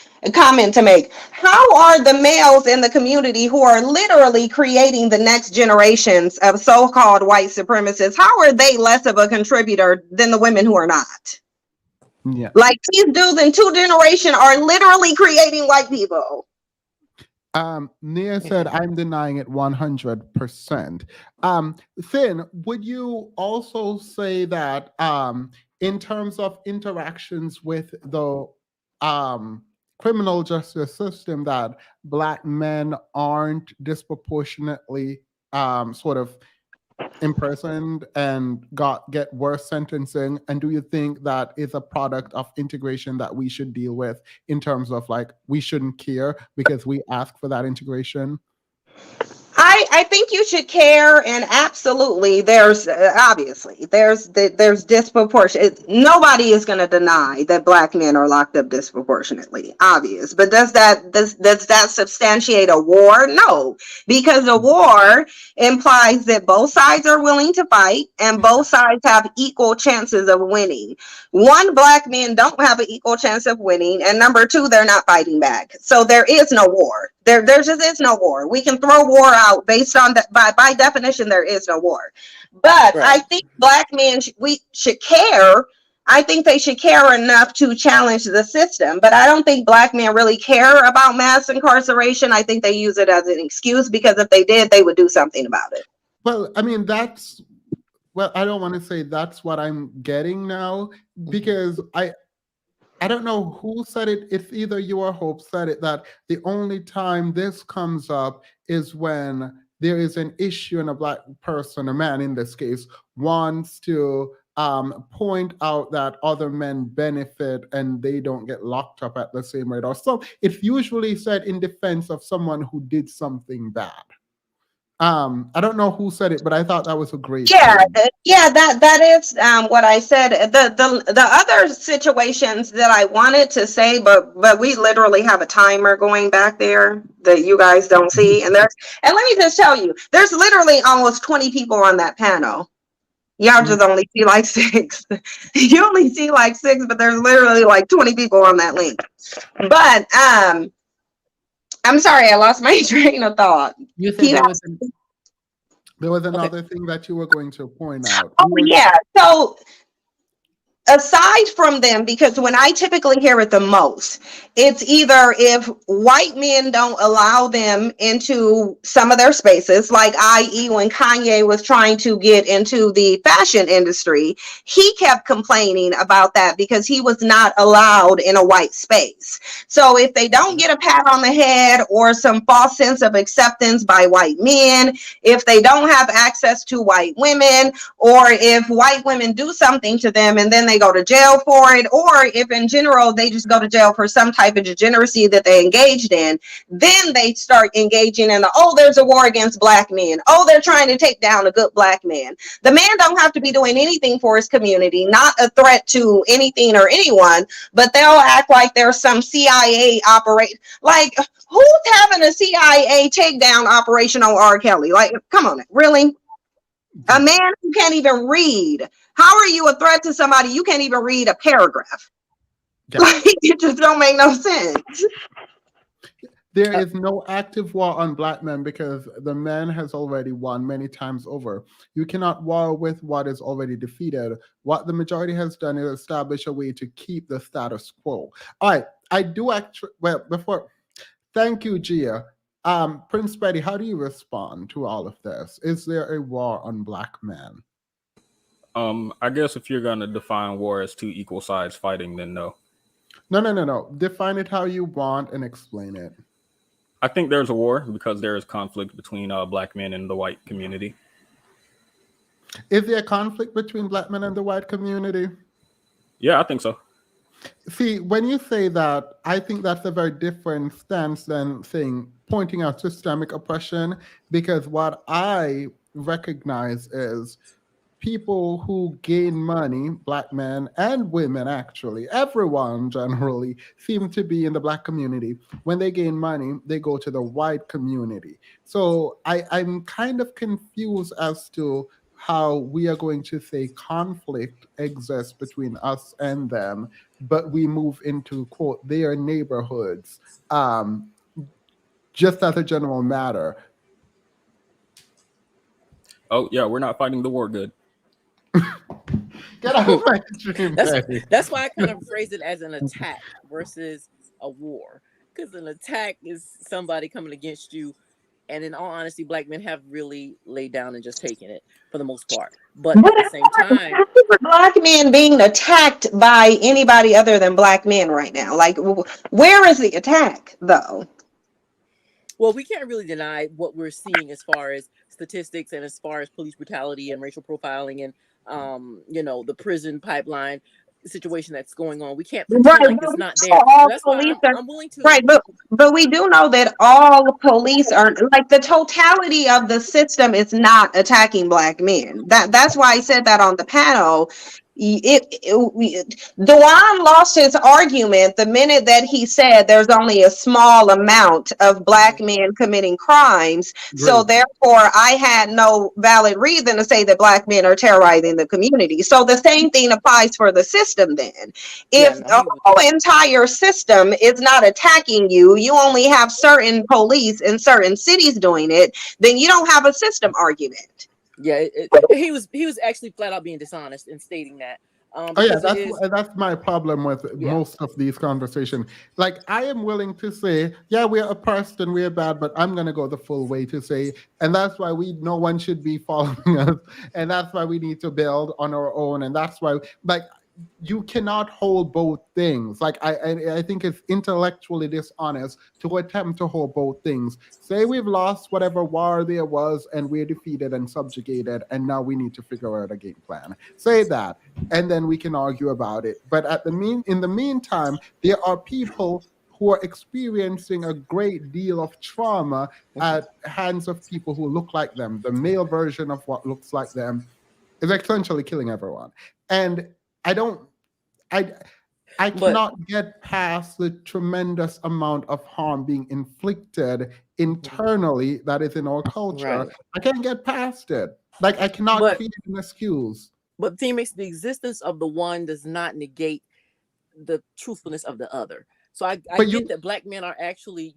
to make. How are the males in the community who are literally creating the next generations of so-called white supremacists, how are they less of a contributor than the women who are not? Yeah. Like these dudes in 2 generations are literally creating white people. Nia said, I'm denying it 100%. Finn, would you also say that in terms of interactions with the criminal justice system, that black men aren't disproportionately sort of imprisoned and get worse sentencing? And do you think that is a product of integration that we should deal with in terms of like we shouldn't care because we ask for that integration? I think you should care, and absolutely there's obviously there's disproportionate. Nobody is going to deny that black men are locked up disproportionately, obvious, but does that substantiate a war? No, because a war implies that both sides are willing to fight and both sides have equal chances of winning. One, black men don't have an equal chance of winning, and number 2, they're not fighting back. So there is no war. There just is no war. We can throw war out based on that. By definition, there is no war. But right. I think black men, we should care. I think they should care enough to challenge the system. But I don't think black men really care about mass incarceration. I think they use it as an excuse, because if they did, they would do something about it. Well, I mean, I don't want to say that's what I'm getting now, because I don't know who said it. It's either you or Hope said it, that the only time this comes up is when there is an issue and a black person, a man in this case, wants to point out that other men benefit and they don't get locked up at the same rate. Or so it's usually said in defense of someone who did something bad. I don't know who said it, but I thought that was a great point. That is what I said. The other situations that I wanted to say, but we literally have a timer going back there that you guys don't see. And let me just tell you, there's literally almost 20 people on that panel. Y'all just only see like 6. You only see like 6, but there's literally like 20 people on that link. But I'm sorry, I lost my train of thought. You think there was another thing that you were going to point out. Oh, yeah. So aside from them, because when I typically hear it the most, it's either if white men don't allow them into some of their spaces, like i.e. when Kanye was trying to get into the fashion industry, he kept complaining about that because he was not allowed in a white space. So if they don't get a pat on the head or some false sense of acceptance by white men, if they don't have access to white women, or if white women do something to them and then they go to jail for it, or if in general they just go to jail for some type of degeneracy that they engaged in, then they start engaging in the, oh, there's a war against black men. Oh, they're trying to take down a good black man. The man don't have to be doing anything for his community, not a threat to anything or anyone, but they'll act like there's some CIA operation. Like, who's having a CIA takedown operation on R. Kelly? Like, come on, really? A man who can't even read. How are you a threat to somebody? You can't even read a paragraph. Yeah. Like, it just don't make no sense. There is no active war on black men because the man has already won many times over. You cannot war with what is already defeated. What the majority has done is establish a way to keep the status quo. All right, I do actually, well, before, thank you, Gia. Prince Betty, how do you respond to all of this? Is there a war on black men? I guess if you're gonna define war as two equal sides fighting, then no. No. Define it how you want and explain it. I think there's a war because there is conflict between black men and the white community. Is there a conflict between black men and the white community? Yeah, I think so. See, when you say that, I think that's a very different stance than saying pointing out systemic oppression, because what I recognize is people who gain money, black men and women, actually, everyone generally, seem to be in the black community. When they gain money, they go to the white community. So I'm kind of confused as to how we are going to say conflict exists between us and them, but we move into, quote, their neighborhoods, just as a general matter. Oh, yeah, we're not fighting the war good. Get out of my dream, that's why I kind of phrase it as an attack versus a war. Because an attack is somebody coming against you. And in all honesty, black men have really laid down and just taken it for the most part. But at the same time, black men being attacked by anybody other than black men right now. Like, where is the attack, though? well, we can't really deny what we're seeing as far as statistics and as far as police brutality and racial profiling and the prison pipeline situation that's going on. We can't pretend like it's not there. So that's why I'm willing to. Right, but we do know that all police are, like, the totality of the system is not attacking black men. That's why I said that on the panel. Dewan lost his argument the minute that he said there's only a small amount of black men committing crimes. So therefore, I had no valid reason to say that black men are terrorizing the community. So the same thing applies for the system then. If the whole entire system is not attacking you, you only have certain police in certain cities doing it, then you don't have a system argument. Yeah, he was actually flat out being dishonest in stating that. That's my problem with most of these conversations. Like, I am willing to say, yeah, we're oppressed and we're bad, but I'm gonna go the full way to say, and that's why no one should be following us, and that's why we need to build on our own, and that's why, like, you cannot hold both things. Like, I think it's intellectually dishonest to attempt to hold both things. Say we've lost whatever war there was and we're defeated and subjugated, and now we need to figure out a game plan. Say that, and then we can argue about it. But in the meantime, there are people who are experiencing a great deal of trauma at hands of people who look like them. The male version of what looks like them is essentially killing everyone. And I cannot get past the tremendous amount of harm being inflicted internally that is in our culture. Right. I can't get past it. Like, I cannot create an excuse. But teammates, the existence of the one does not negate the truthfulness of the other. So I get that black men are actually,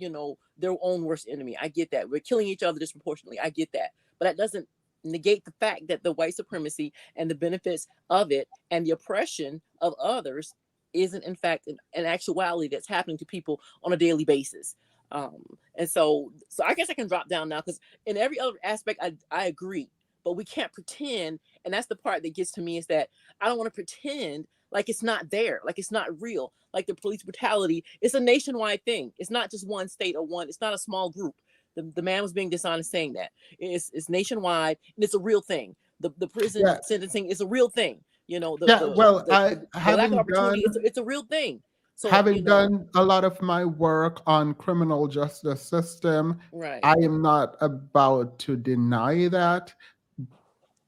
their own worst enemy. I get that. We're killing each other disproportionately. I get that. But that doesn't negate the fact that the white supremacy and the benefits of it and the oppression of others isn't in fact an actuality that's happening to people on a daily basis. And so I guess I can drop down now, because in every other aspect I agree, but we can't pretend. And that's the part that gets to me, is that I don't want to pretend like it's not there, like it's not real, like the police brutality. It's a nationwide thing. It's not just one state or one, it's not a small group. The man was being dishonest saying that. It's nationwide, and it's a real thing. The prison sentencing is a real thing. You know, having lack of opportunity, done, it's a real thing. So having done a lot of my work on criminal justice system, right. I am not about to deny that,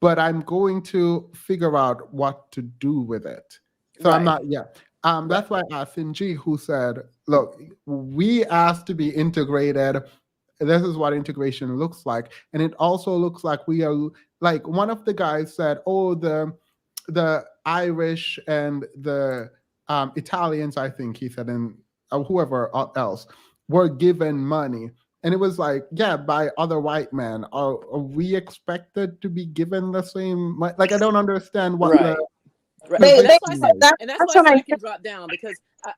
but I'm going to figure out what to do with it. So I'm not, that's why I asked G, who said, look, we asked to be integrated. This is what integration looks like. And it also looks like we are, like one of the guys said, oh, the Irish and the Italians, I think he said, and whoever else were given money. And it was like, yeah, by other white men. Are we expected to be given the same? Like, I don't understand what the... And that's why I said I can drop down,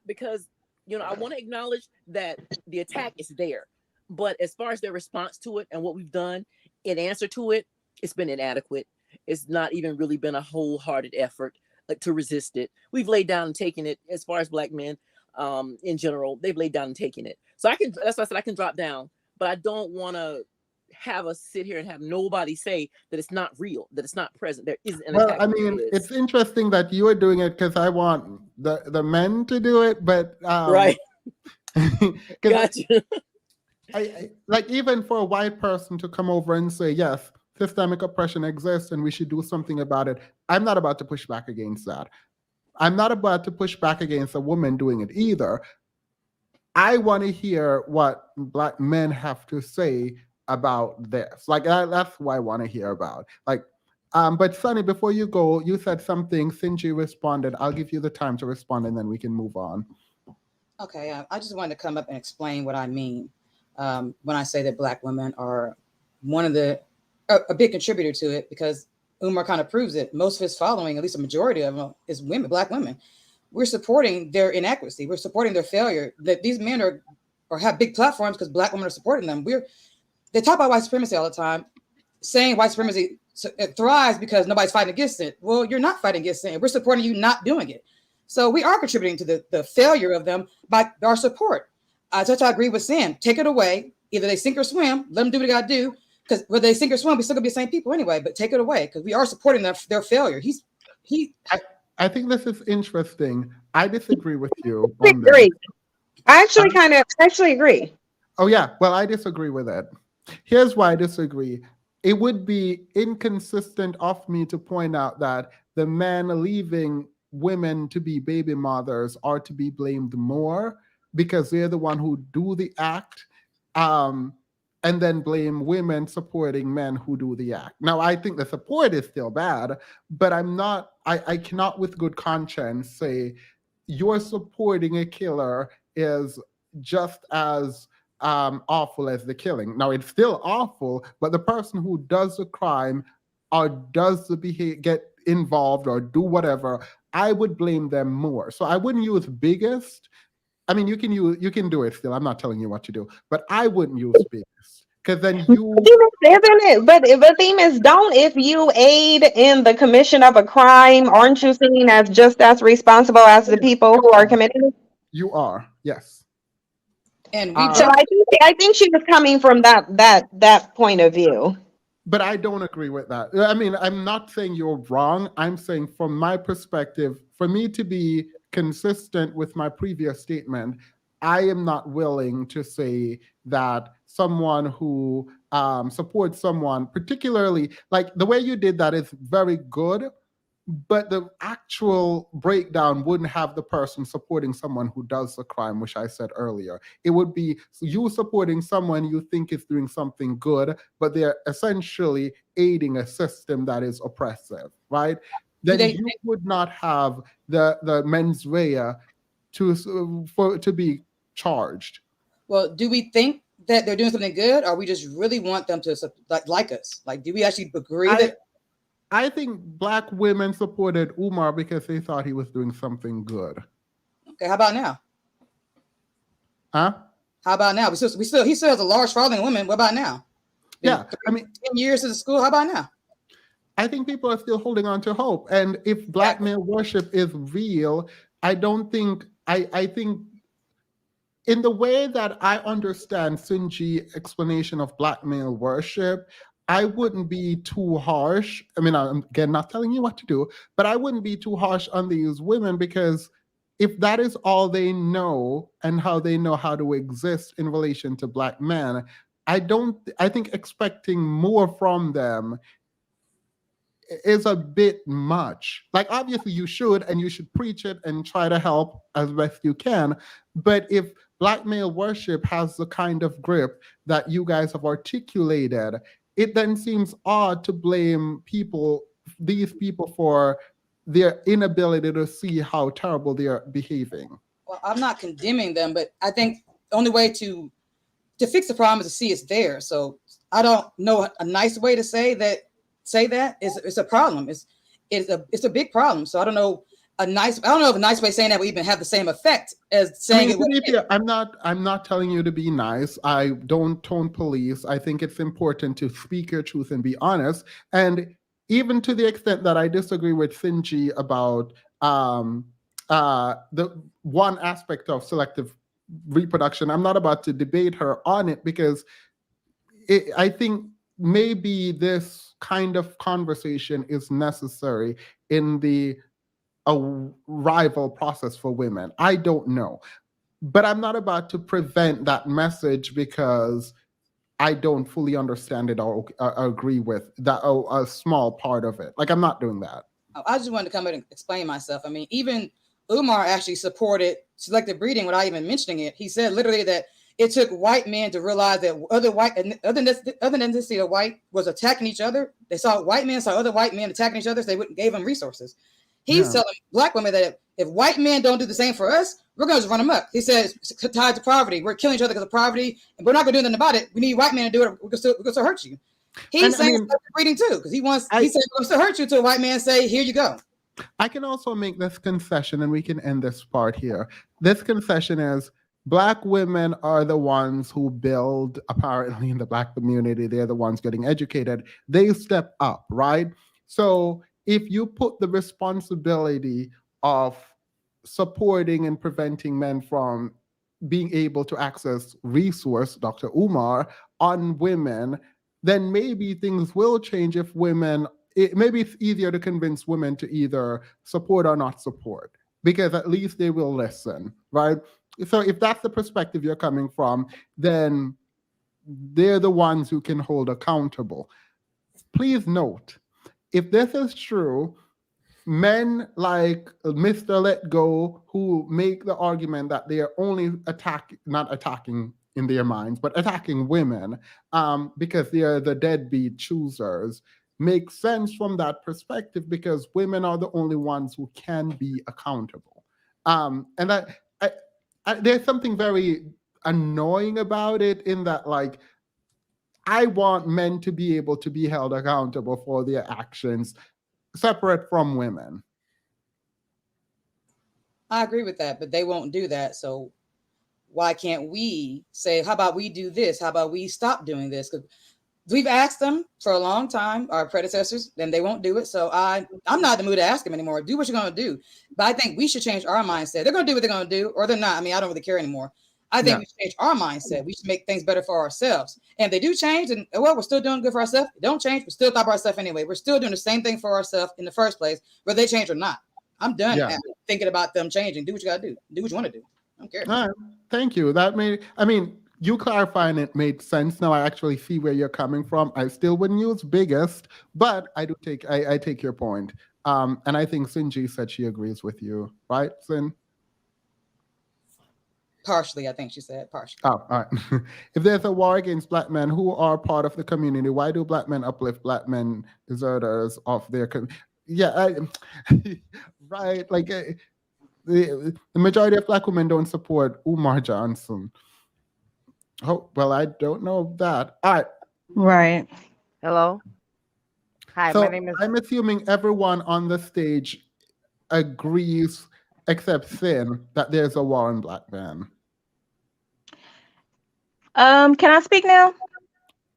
because you know, I want to acknowledge that the attack is there. But as far as their response to it and what we've done in answer to it, it's been inadequate. It's not even really been a wholehearted effort to resist it. We've laid down and taken it. As far as Black men in general, they've laid down and taken it. So that's why I said I can drop down, but I don't want to have us sit here and have nobody say that it's not real, that it's not present. There isn't an attack. I mean, it's interesting that you are doing it, because I want the men to do it, but right. Gotcha. I like, even for a white person to come over and say, yes, systemic oppression exists and we should do something about it, I'm not about to push back against that. I'm not about to push back against a woman doing it either. I want to hear what Black men have to say about this. Like, that's what I want to hear about. Like, but Sunny, before you go, you said something. Since you responded, I'll give you the time to respond, and then we can move on. Okay, I just wanted to come up and explain what I mean when I say that Black women are a big contributor to it, because Umar kind of proves it. Most of his following, at least a majority of them, is women, Black women. We're supporting their inadequacy. We're supporting their failure. That these men are or have big platforms because Black women are supporting them. They talk about white supremacy all the time, saying white supremacy thrives because nobody's fighting against it. Well, you're not fighting against it. We're supporting you not doing it. So we are contributing to the failure of them by our support. I agree with Sam. Take it away. Either they sink or swim. Let them do what they got to do. Because whether they sink or swim, we still gonna be the same people anyway. But take it away, because we are supporting their failure. I think this is interesting. I disagree with you. I agree. I actually agree. Oh yeah. Well, I disagree with it. Here's why I disagree. It would be inconsistent of me to point out that the men leaving women to be baby mothers are to be blamed more because they're the one who do the act, and then blame women supporting men who do the act. Now, I think the support is still bad, but I cannot with good conscience say you're supporting a killer is just as awful as the killing. Now, it's still awful, but the person who does the crime or does the behavior, get involved or do whatever, I would blame them more. So I wouldn't use biggest. I mean, you can do it still. I'm not telling you what to do, but I wouldn't use biggest, because then you. Isn't it? But the thing is, don't, if you aid in the commission of a crime, aren't you seen as just as responsible as the people who are committing it? You are, yes. And so I think she was coming from that point of view. But I don't agree with that. I mean, I'm not saying you're wrong. I'm saying from my perspective, for me to be consistent with my previous statement, I am not willing to say that someone who supports someone, particularly like the way you did that is very good, but the actual breakdown wouldn't have the person supporting someone who does the crime, which I said earlier. It would be you supporting someone you think is doing something good, but they're essentially aiding a system that is oppressive, right? Then you would not have the mens rea to be charged. Well, do we think that they're doing something good, or we just really want them to like us? Like, do we actually agree that? I think Black women supported Umar because they thought he was doing something good. Okay, how about now? Huh? How about now? He still has a large following of women. What about now? Yeah, I mean, 10 years in school. How about now? I think people are still holding on to hope. And if Black male worship is real, I don't think, I think in the way that I understand Sunji's explanation of Black male worship, I wouldn't be too harsh. I mean, I'm again not telling you what to do, but I wouldn't be too harsh on these women, because if that is all they know and how they know how to exist in relation to Black men, I think expecting more from them is a bit much. Like, obviously you should, and you should preach it and try to help as best you can. But if Black male worship has the kind of grip that you guys have articulated, it then seems odd to blame these people for their inability to see how terrible they are behaving. Well, I'm not condemning them, but I think the only way to fix the problem is to see it's there. So I don't know a nice way to say that it's a problem. It's a big problem. So I don't know if a nice way of saying that would even have the same effect as saying I'm not telling you to be nice. I don't tone police. I think it's important to speak your truth and be honest. And even to the extent that I disagree with Sinji about the one aspect of selective reproduction, I'm not about to debate her on it, because I think maybe this kind of conversation is necessary in the arrival process for women. I don't know. But I'm not about to prevent that message because I don't fully understand it or agree with that, a small part of it. Like, I'm not doing that. I just wanted to come in and explain myself. I mean, even Umar actually supported selective breeding without even mentioning it. He said literally that it took white men to realize that other ethnicity of white was attacking each other. They saw white men saw other white men attacking each other, so they gave them resources. He's telling Black women that if white men don't do the same for us, we're going to run them up. He says it's tied to poverty. We're killing each other because of poverty, and we're not going to do anything about it. We need white men to do it. We're going to still hurt you. He's saying selective breeding too, because he said we're going to still hurt you till a white man say, here you go. I can also make this concession, and we can end this part here. This concession is Black women are the ones who build, apparently, in the Black community. They're the ones getting educated. They step up, right? So if you put the responsibility of supporting and preventing men from being able to access resource, Dr. Umar, on women, then maybe things will change if maybe it's easier to convince women to either support or not support, because at least they will listen, right? So if that's the perspective you're coming from, then they're the ones who can hold accountable. Please note, if this is true, men like Mr. Let Go, who make the argument that they are only not attacking in their minds, but attacking women because they are the deadbeat choosers, makes sense from that perspective, because women are the only ones who can be accountable. And there's something very annoying about it, in that, like, I want men to be able to be held accountable for their actions separate from women. I agree with that, but they won't do that. So why can't we say, how about we do this? How about we stop doing this? Because we've asked them for a long time, our predecessors, then they won't do it. So I'm not in the mood to ask them anymore. Do what you're going to do. But I think we should change our mindset. They're going to do what they're going to do, or they're not. I mean, I don't really care anymore. I think we should change our mindset. We should make things better for ourselves. And if they do change, and well, we're still doing good for ourselves. If they don't change, we're still top of ourselves anyway. We're still doing the same thing for ourselves in the first place, whether they change or not. I'm done thinking about them changing. Do what you got to do. Do what you want to do. I don't care. All right. Thank you. You clarifying it made sense. Now I actually see where you're coming from. I still wouldn't use biggest, but I take your point. And I think Sinji said she agrees with you, right, Sin? Partially, I think she said partially. Oh, all right. If there's a war against Black men who are part of the community, why do Black men uplift Black men deserters of their community? Right. Like the majority of Black women don't support Umar Johnson. Oh, well, I don't know that. All right. Right. Hello. Hi, my So name is. I'm assuming everyone on the stage agrees, except Sin, that there's a war on black men. Can I speak now?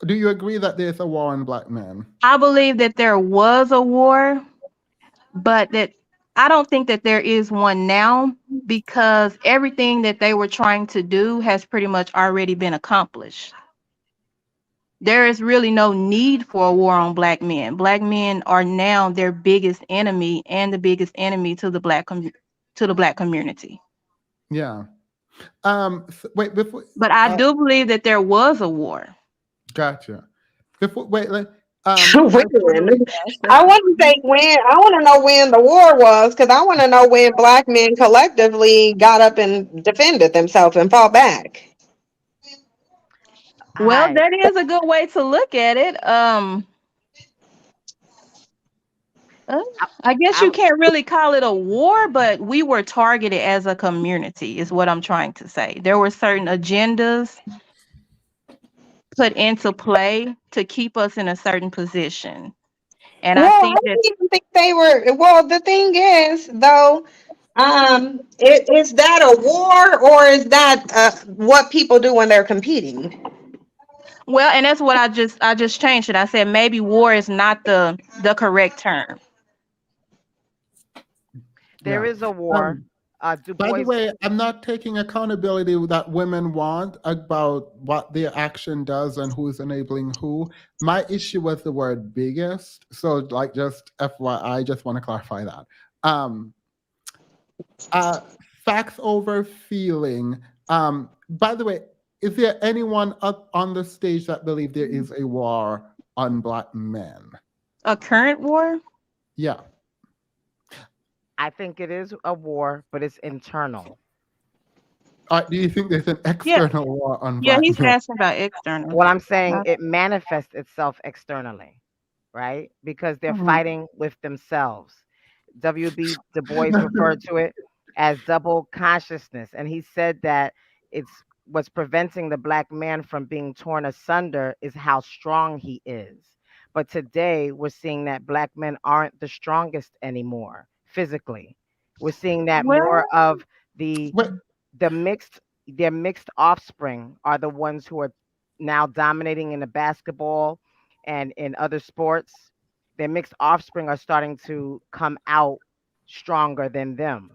Do you agree that there's a war on black men? I believe that there was a war, but that I don't think that there is one now because everything that they were trying to do has pretty much already been accomplished. There is really no need for a war on black men. Black men are now their biggest enemy and the biggest enemy to the black community. Yeah. Wait, before. But I do believe that there was a war. Gotcha. Before, wait, like, When? I want to say when. I want to know when the war was because I want to know when black men collectively got up and defended themselves and fought back. Well, Hi. that is a good way to look at it. I guess you can't really call it a war, but we were targeted as a community, is what I'm trying to say. There were certain agendas put into play to keep us in a certain position. And Well, I I think that don't even think they were. Well, the thing is, though, is that a war or is that what people do when they're competing? well, and that's what I just changed it. I said maybe war is not the correct term. There Yeah. is a war. Du By the Bois. way, I'm not taking accountability that women want about what their action does and who's enabling who. My issue was the word biggest. So, like, just FYI, I just want to clarify that. Facts over feeling. By the way, is there anyone up on the stage that believe there is a war on black men? A current war? Yeah. I think it is a war, but it's internal. Do you think there's an external war on Yeah, black he's men? asking about external. Well, I'm saying it manifests itself externally, right? Because they're Mhm. fighting with themselves. W.B. Du Bois referred to it as double consciousness. And he said that it's what's preventing the black man from being torn asunder is how strong he is. But today we're seeing that black men aren't the strongest anymore physically. We're seeing that more of their mixed offspring are the ones who are now dominating in the basketball and in other sports. Their mixed offspring are starting to come out stronger than them.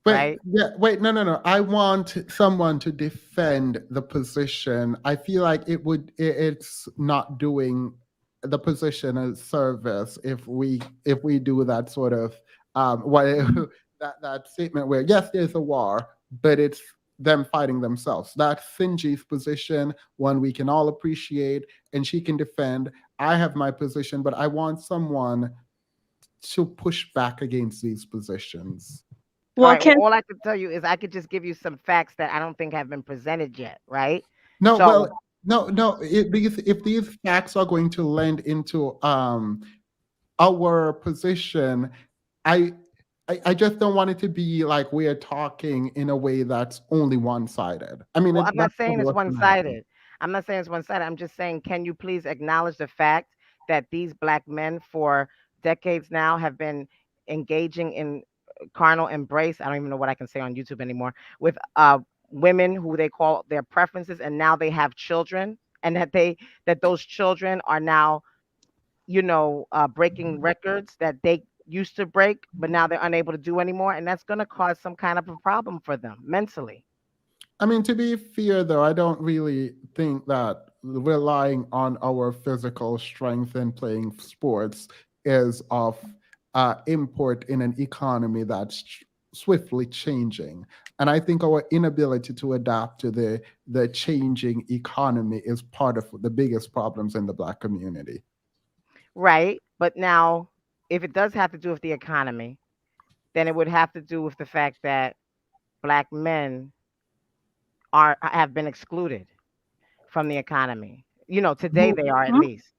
Right? No. I want someone to defend the position. I feel like it's not doing the position a service if we do that sort of that statement where yes, there's a war, but it's them fighting themselves. That's Sinji's position, one we can all appreciate, and she can defend. I have my position, but I want someone to push back against these positions. All right, well, all I can tell you is I could just give you some facts that I don't think have been presented yet, right? No, So- well, no. If these facts are going to lend into our position, I just don't want it to be like we're talking in a way that's only one-sided. I mean, Well, I'm not that's saying only it's what's gonna happen. one-sided. I'm not saying it's one-sided. I'm just saying, can you please acknowledge the fact that these black men for decades now have been engaging in carnal embrace? I don't even know what I can say on YouTube anymore with women who they call their preferences, and now they have children, and that those children are now, breaking records that they used to break, but now they're unable to do anymore, and that's going to cause some kind of a problem for them mentally. I mean, to be fair, though, I don't really think that relying on our physical strength and playing sports is of import in an economy that's swiftly changing. And I think our inability to adapt to the changing economy is part of the biggest problems in the Black community. Right. But now, if it does have to do with the economy, then it would have to do with the fact that black men have been excluded from the economy. Today they are at least.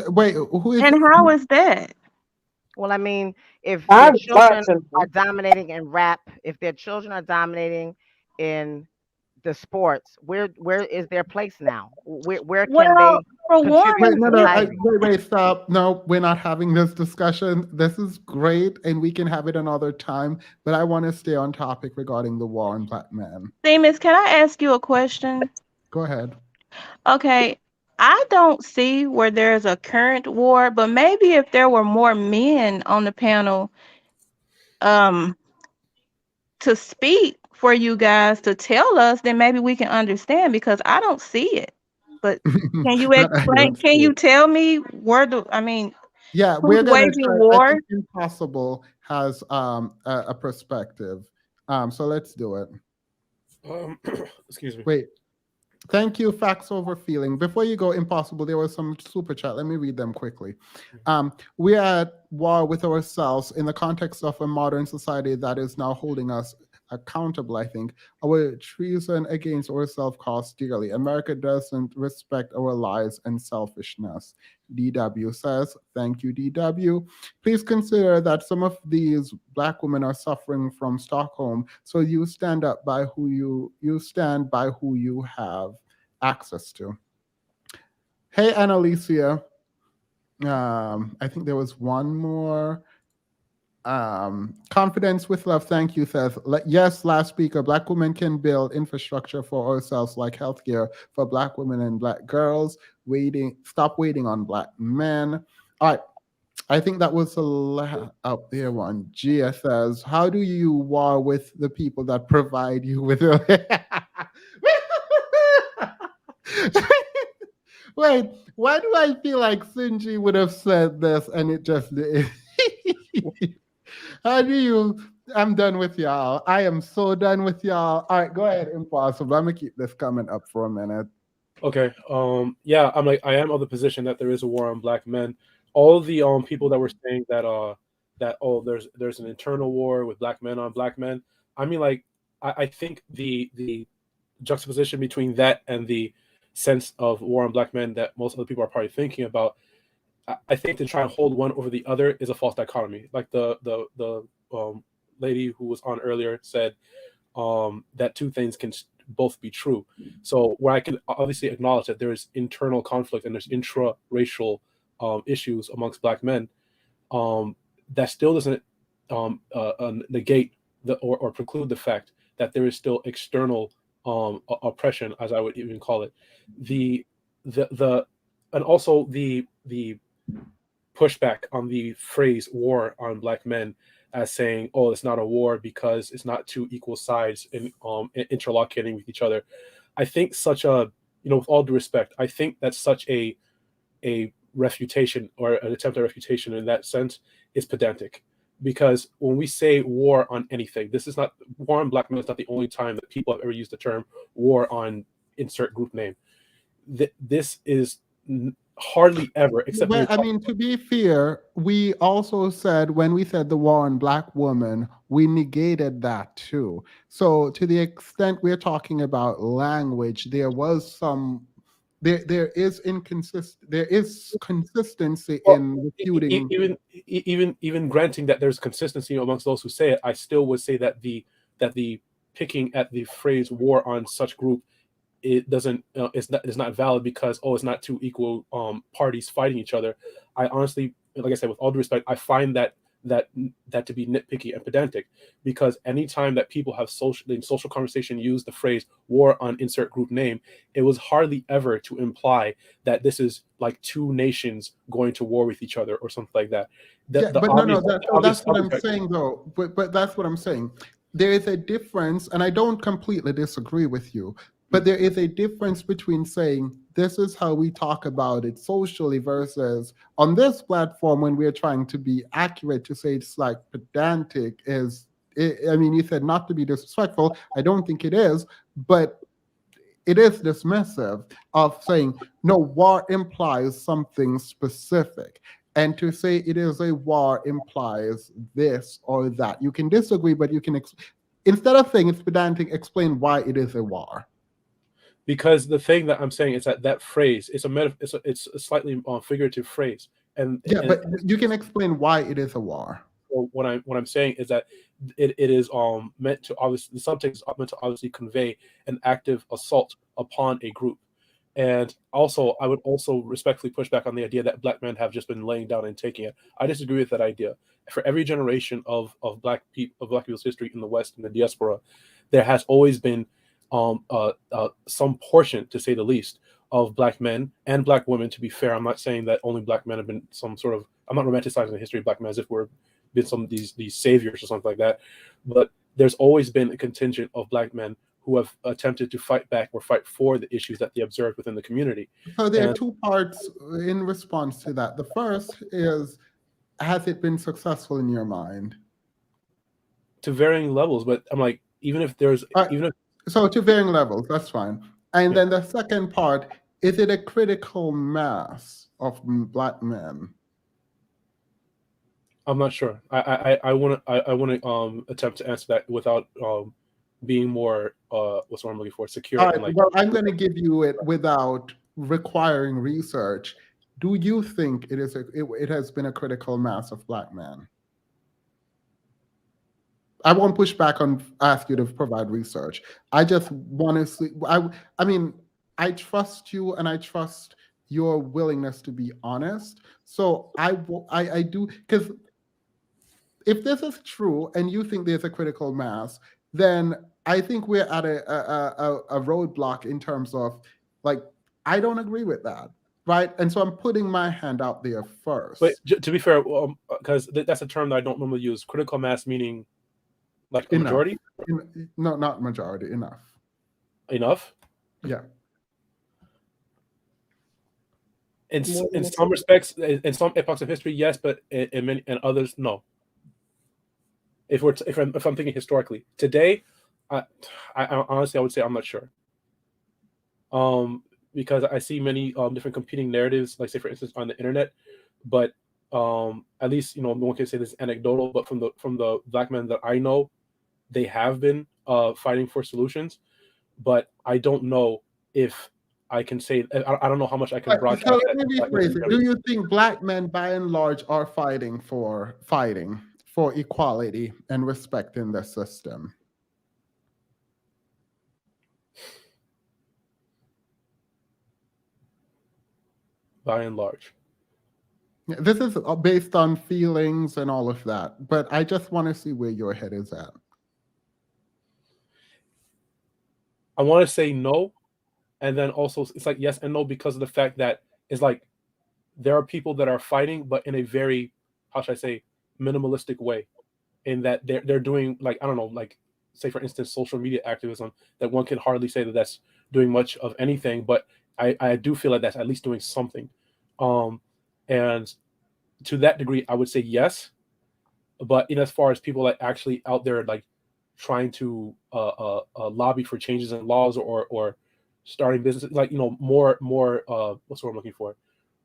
Wait, who is? And how is that? Well, I mean, if their I've children got some- are dominating in rap, if their children are dominating in the sports, where is their place now? Where can Well, they for contribute Wait, Warren, to no, no, society? wait, stop. No, we're not having this discussion. This is great, and we can have it another time. But I want to stay on topic regarding the war on black men. Seamus, can I ask you a question? Go ahead. Okay, I don't see where there's a current war, but maybe if there were more men on the panel, um, to speak for you guys to tell us, then maybe we can understand because I don't see it. But can you I explain? don't Can see you it. tell me where the? I mean, Yeah, who's we're gonna waging try. I war? think Impossible has a perspective. So let's do it. Excuse me. Wait. Thank you, Facts Over Feeling. Before you go, Impossible, there was some super chat. Let me read them quickly. We are at war with ourselves in the context of a modern society that is now holding us accountable, I think. Our treason against ourselves costs dearly. America doesn't respect our lies and selfishness. DW says, thank you, DW. Please consider that some of these black women are suffering from Stockholm, so you stand up by who you stand by who you have access to. Hey, Annalicia. I think there was one more. Confidence with Love, thank you, says, yes, last speaker, black women can build infrastructure for ourselves like healthcare for black women and black girls. Stop waiting on black men. All right. I think that was up there one. Gia says, how do you war with the people that provide you with Wait, why do I feel like Sinji would have said this and it just did? How do you? I'm done with y'all. I am so done with y'all. All right, go ahead, Impossible. I'm gonna keep this comment up for a minute. Okay. Yeah, I am of the position that there is a war on black men. All of the people that were saying that there's an internal war with black men on black men. I mean, I think the juxtaposition between that and the sense of war on black men that most other people are probably thinking about, I think to try and hold one over the other is a false dichotomy. Like the lady who was on earlier said that two things can both be true. So where I can obviously acknowledge that there is internal conflict and there's intra-racial issues amongst black men, that still doesn't negate or preclude the fact that there is still external oppression, as I would even call it. And also the pushback on the phrase war on black men as saying, oh, it's not a war because it's not two equal sides in interlocuting with each other. I think such a, with all due respect, I think that's such a refutation or an attempt at refutation in that sense is pedantic. Because when we say war on anything, this is not, war on black men is not the only time that people have ever used the term war on insert group name. This is hardly ever, except Well, I mean, to be fair, we also said when we said the war on black women, we negated that too. So to the extent we're talking about language, there was some there is consistency in refuting. Even granting that there's consistency amongst those who say it, I still would say that the picking at the phrase war on such group, it doesn't it's not valid because it's not two equal parties fighting each other. I honestly, like I said, with all due respect, I find that to be nitpicky and pedantic, because anytime that people have in social conversation use the phrase war on insert group name, it was hardly ever to imply that this is like two nations going to war with each other or something like that. That's what I'm saying though. But that's what I'm saying. There is a difference, and I don't completely disagree with you, but there is a difference between saying this is how we talk about it socially versus on this platform when we're trying to be accurate to say it's like pedantic I mean, you said not to be disrespectful. I don't think it is, but it is dismissive of saying, no, war implies something specific. And to say it is a war implies this or that. You can disagree, but you can, instead of saying it's pedantic, explain why it is a war. Because the thing that I'm saying is that phrase is it's a slightly figurative phrase, but you can explain why it is a war. So what I'm saying is that it is meant to obviously, the subtext is meant to obviously convey an active assault upon a group. And also, I would also respectfully push back on the idea that black men have just been laying down and taking it. I disagree with that idea. For every generation of black people's history in the West and the diaspora, there has always been some portion, to say the least, of black men and black women. To be fair, I'm not saying that only black men have been some sort of, I'm not romanticizing the history of black men as if we're been some of these saviors or something like that. But there's always been a contingent of black men who have attempted to fight back or fight for the issues that they observed within the community. So there are two parts in response to that. The first is, has it been successful in your mind? To varying levels, but I'm like, even if there's, so to varying levels, that's fine. And then the second part, is it a critical mass of black men? I'm not sure. I want to attempt to answer that without being more what's what I'm looking for, secure. All right, and like, well, I'm going to give you it without requiring research. Do you think it has been a critical mass of black men? I won't push back on ask you to provide research. I just want to see. I mean, I trust you and I trust your willingness to be honest. So I do, because if this is true and you think there's a critical mass, then I think we're at a roadblock in terms of, like, I don't agree with that, right? And so I'm putting my hand out there first. but to be fair, because that's a term that I don't normally use. Critical mass meaning like a Enough. majority? No, not majority. Enough. Enough? Yeah. In some respects, in some epochs of history, yes, but in many and others, no. If I'm thinking historically, today, I honestly I would say I'm not sure. Because I see many different competing narratives, like say for instance on the internet, but at least no one can say this is anecdotal, but from the black men that I know, they have been fighting for solutions, but I don't know if I can say, I don't know how much I can broadcast. So let me rephrase it. Do you think black men by and large are fighting for equality and respect in the system? By and large. This is based on feelings and all of that, but I just want to see where your head is at. I want to say no, and then also it's like yes and no because of the fact that it's like there are people that are fighting, but in a very, how should I say, minimalistic way, in that they're doing, like, I don't know, like say for instance social media activism, that one can hardly say that that's doing much of anything, but I do feel like that's at least doing something. And to that degree, I would say yes. But as far as people like actually out there like trying to lobby for changes in laws or starting businesses, like more what's what I'm looking for?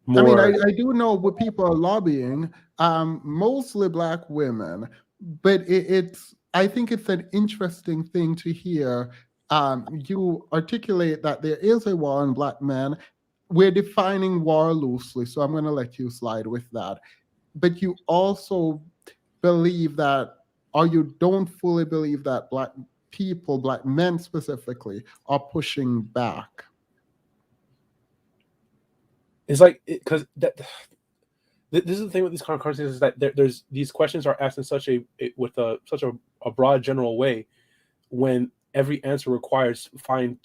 More, I mean, I do know what people are lobbying, mostly black women, but I think it's an interesting thing to hear. You articulate that there is a war on black men. We're defining war loosely, so I'm going to let you slide with that. But you also believe that, or you don't fully believe that black people, black men specifically, are pushing back. It's like, because this is the thing with these conversations, is that there's these questions are asked in such a broad general way, when every answer requires fine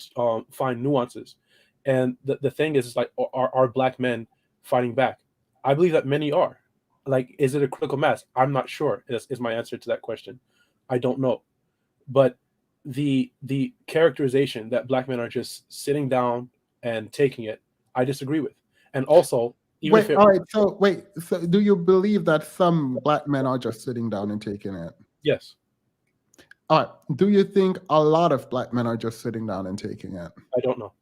nuances. And the thing is like, are black men fighting back? I believe that many are. Like, is it a critical mass? I'm not sure is my answer to that question. I don't know. But the characterization that black men are just sitting down and taking it, I disagree with. And also, so do you believe that some black men are just sitting down and taking it? Yes. All right. Do you think a lot of black men are just sitting down and taking it? I don't know.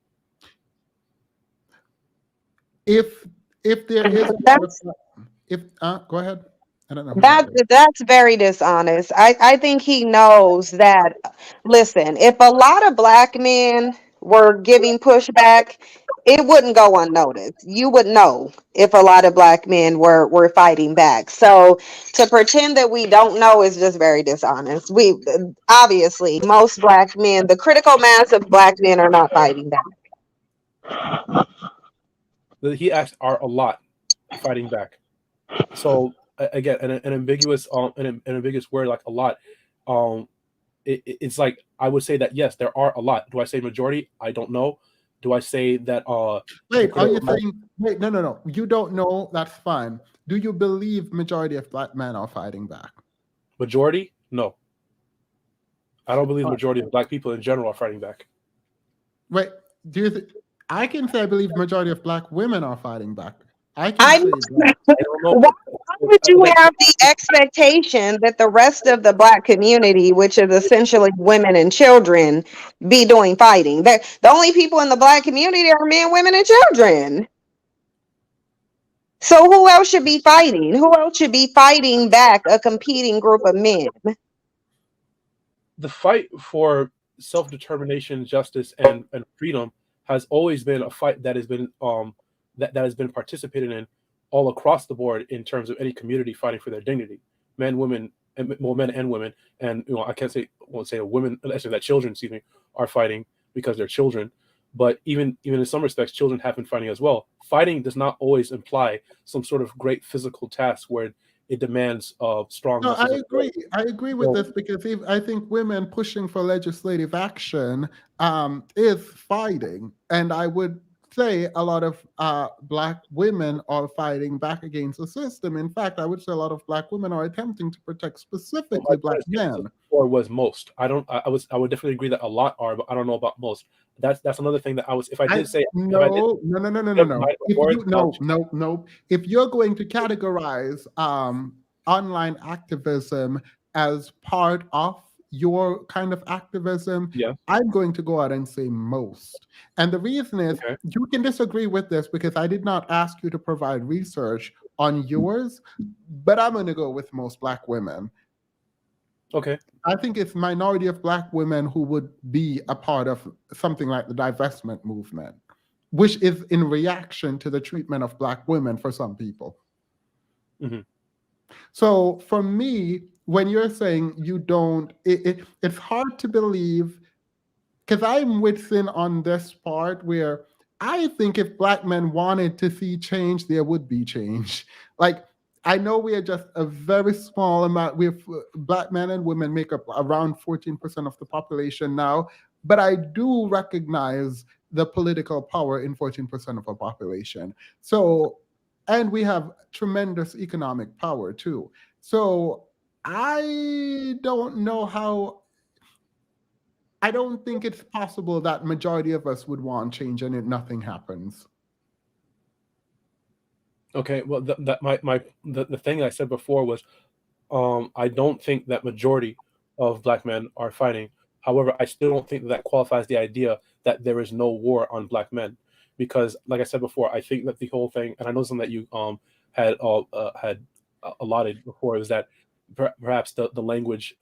If there is, go ahead. I don't know. That's very dishonest. I think he knows that. Listen, if a lot of black men were giving pushback, it wouldn't go unnoticed. You would know if a lot of black men were fighting back. So to pretend that we don't know is just very dishonest. We obviously most black men, the critical mass of black men are not fighting back. He asked are a lot fighting back. So again, an ambiguous an ambiguous word like a lot. It's like I would say that yes, there are a lot. Do I say majority? I don't know. Do I say that? Wait, are you saying? Wait, no. You don't know. That's fine. Do you believe majority of black men are fighting back? Majority? No. I don't believe the majority of black people in general are fighting back. Wait, do you? I can say I believe majority of black women are fighting back. I can say that. Why would you have the expectation that the rest of the black community, which is essentially women and children, be doing fighting? The only people in the black community are men, women, and children. So who else should be fighting? Who else should be fighting back a competing group of men? The fight for self-determination, justice, and freedom has always been a fight that has been that has been participated in all across the board in terms of any community fighting for their dignity. Men, women, men and women, and I won't say women, actually that children, excuse me, are fighting because they're children. But even in some respects, children have been fighting as well. Fighting does not always imply some sort of great physical task where it demands strong. No, I agree. I agree with this because I think women pushing for legislative action is fighting, and I would say a lot of black women are fighting back against the system. In fact, I would say a lot of black women are attempting to protect specifically black men. Or was most. I would definitely agree that a lot are, but I don't know about most. That's another thing that I was. If I did say no. If you're going to categorize online activism as part of your kind of activism, I'm going to go out and say most. And the reason is you can disagree with this because I did not ask you to provide research on yours, but I'm going to go with most black women. Okay. I think it's minority of black women who would be a part of something like the divestment movement, which is in reaction to the treatment of black women for some people. Mm-hmm. So for me, when you're saying you don't, it's hard to believe, because I'm with Sin on this part where I think if black men wanted to see change, there would be change. Like, I know we are just a very small amount. Black men and women make up around 14% of the population now, but I do recognize the political power in 14% of our population. So, and we have tremendous economic power too. So I don't know how. I don't think it's possible that majority of us would want change and nothing happens. Okay, well, the thing I said before was, I don't think that majority of black men are fighting. However, I still don't think that qualifies the idea that there is no war on black men, because, like I said before, I think that the whole thing, and I know something that you had allotted before, is that perhaps the language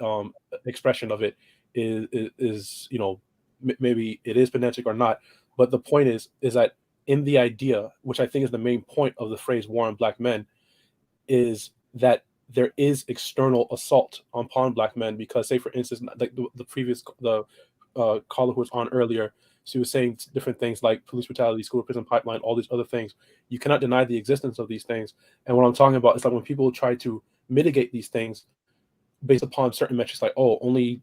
expression of it is maybe it is pedantic or not, but the point is that in the idea, which I think is the main point of the phrase war on black men, is that there is external assault upon black men. Because, say, for instance, like the caller who was on earlier, she was saying different things like police brutality, school to prison pipeline, all these other things. You cannot deny the existence of these things. And what I'm talking about is like when people try to mitigate these things based upon certain metrics, like, oh, only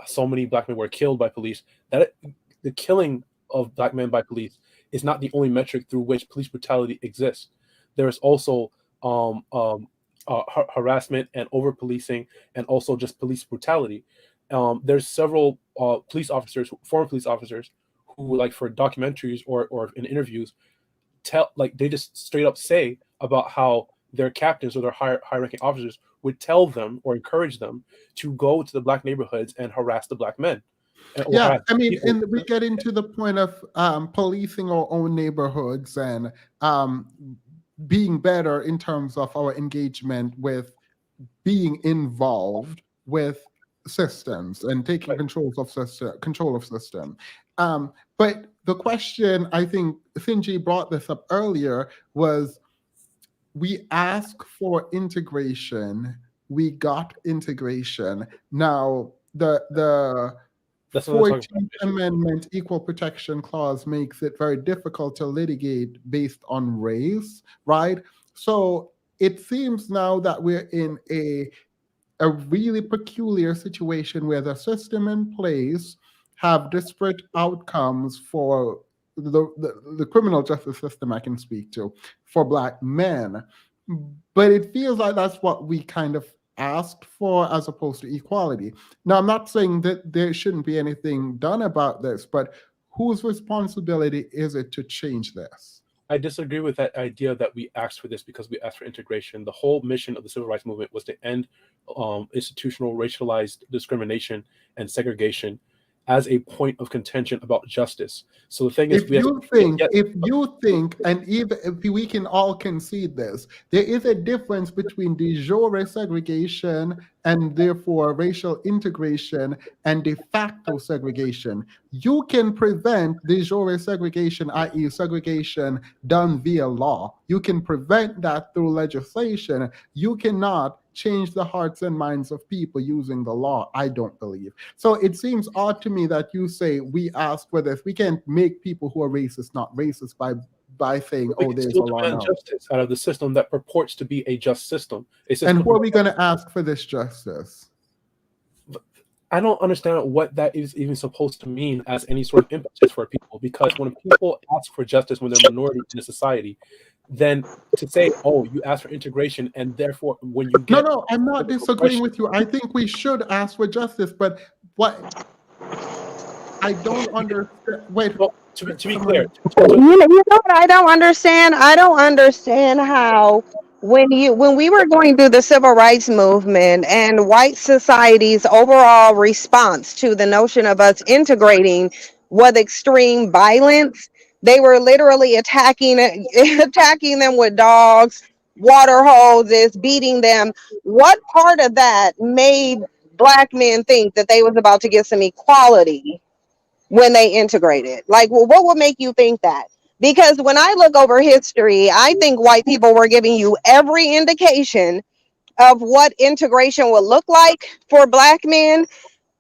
so many black men were killed by police, that the killing of black men by police is not the only metric through which police brutality exists. There is also harassment and over policing, and also just police brutality. There's several police officers, former police officers, who, like, for documentaries or in interviews, they just straight up say about how their captains or their high-ranking officers would tell them or encourage them to go to the black neighborhoods and harass the black men. Yeah, I mean, and we get into the point of policing our own neighborhoods and being better in terms of our engagement with being involved with systems and taking control of system. But the question, I think Sinji brought this up earlier, was we asked for integration, we got integration. Now, the That's what I'm talking 14th Amendment Equal Protection Clause makes it very difficult to litigate based on race, right? So it seems now that we're in a really peculiar situation where the system in place have disparate outcomes for the criminal justice system I can speak to for Black men. But it feels like that's what we kind of asked for as opposed to equality. Now, I'm not saying that there shouldn't be anything done about this, but whose responsibility is it to change this? I disagree with that idea that we asked for this because we asked for integration. The whole mission of the civil rights movement was to end institutional racialized discrimination and segregation as a point of contention about justice. So the thing is, if you think, and even if we can all concede this, there is a difference between de jure segregation and therefore racial integration and de facto segregation. You can prevent de jure segregation, i.e. segregation done via law. You can prevent that through legislation. You cannot change the hearts and minds of people using the law, I don't believe. So it seems odd to me that you say we ask for this. We can't make people who are racist not racist by saying, oh, there's a law now. Justice out of the system that purports to be a just system. And who are we going to ask for this justice? I don't understand what that is even supposed to mean as any sort of impetus for people, because when people ask for justice when they're a minority in a society, then to say, oh, you ask for integration and therefore when you get... No, I'm not disagreeing with you. I think we should ask for justice, but what I don't understand... Wait, well, to be clear. You know what I don't understand? I don't understand how when we were going through the civil rights movement and white society's overall response to the notion of us integrating was extreme violence, they were literally attacking them with dogs, water hoses, beating them. What part of that made Black men think that they was about to get some equality when they integrated? Like, well, what would make you think that? Because when I look over history, I think white people were giving you every indication of what integration would look like for Black men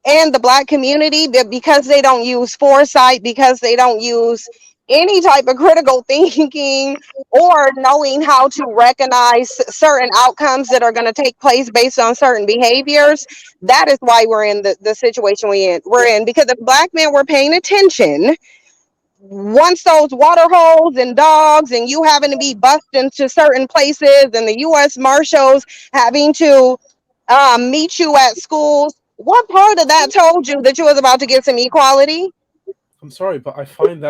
and the Black community, but because they don't use foresight, because they don't use any type of critical thinking or knowing how to recognize certain outcomes that are going to take place based on certain behaviors, that is why we're in the situation we're in. Because if Black men were paying attention, once those water holes and dogs and you having to be bussed into certain places and the U.S. Marshals having to meet you at schools, what part of that told you that you was about to get some equality? I'm sorry, but I find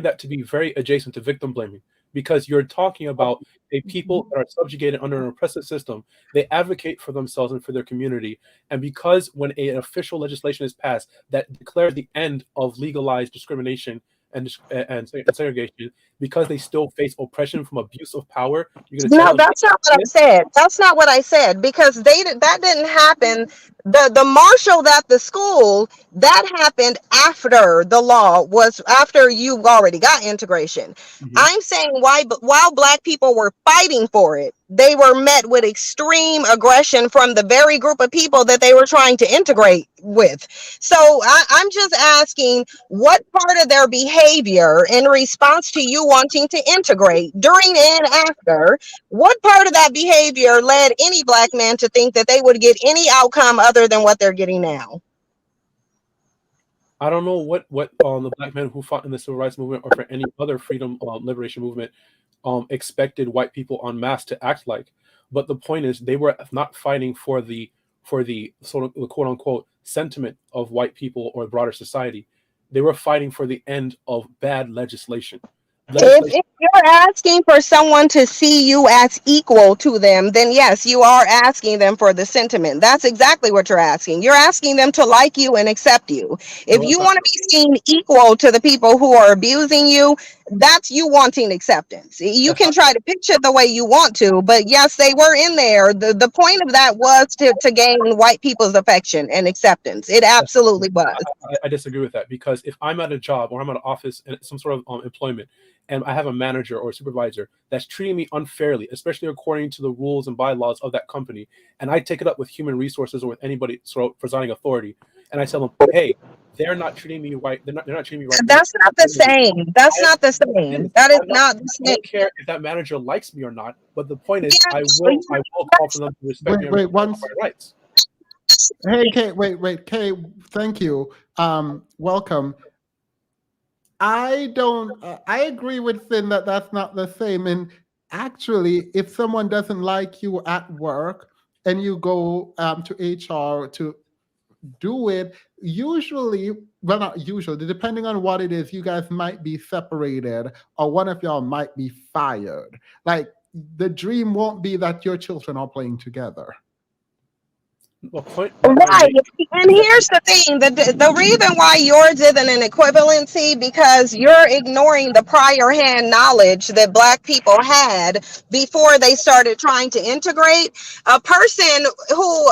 that to be very adjacent to victim blaming, because you're talking about a people that are subjugated under an oppressive system. They advocate for themselves and for their community, and because when an official legislation is passed that declares the end of legalized discrimination and segregation, because they still face oppression from abuse of power. No, that's not what I said. That's not what I said, because that didn't happen. The marshal at the school, that happened after the law was, after you already got integration. I'm saying while Black people were fighting for it, they were met with extreme aggression from the very group of people that they were trying to integrate with. So I'm just asking, what part of their behavior in response to you wanting to integrate during and after, what part of that behavior led any Black man to think that they would get any outcome other than what they're getting now? I don't know what the Black men who fought in the civil rights movement or for any other freedom liberation movement expected white people en masse to act like. But the point is, they were not fighting for the sort of the quote unquote sentiment of white people or broader society. They were fighting for the end of bad legislation. If you're asking for someone to see you as equal to them, then yes, you are asking them for the sentiment. That's exactly what you're asking. You're asking them to like you and accept you. If you want to be seen equal to the people who are abusing you, that's you wanting acceptance. You can try to picture it the way you want to, but yes, they were in there. The point of that was to gain white people's affection and acceptance. It absolutely was. I disagree with that, because if I'm at a job or I'm at an office and some sort of employment, and I have a manager or a supervisor that's treating me unfairly, especially according to the rules and bylaws of that company, and I take it up with human resources or with anybody sort of presiding authority, and I tell them, hey, they're not treating me right. They're not treating me right. That's not the same. That's not the same. That is not the I same. don't care if that manager likes me or not, but the point is, I will call for them to respect me and once. my rights. Hey, Kay, wait, Kay, thank you. Welcome. I agree with Finn that that's not the same. And actually, if someone doesn't like you at work and you go to HR to do it, usually, well, not usually, depending on what it is, you guys might be separated or one of y'all might be fired. Like, the dream won't be that your children are playing together. Right. And here's the thing, the reason why yours isn't an equivalency, because you're ignoring the prior hand knowledge that Black people had before they started trying to integrate. A person who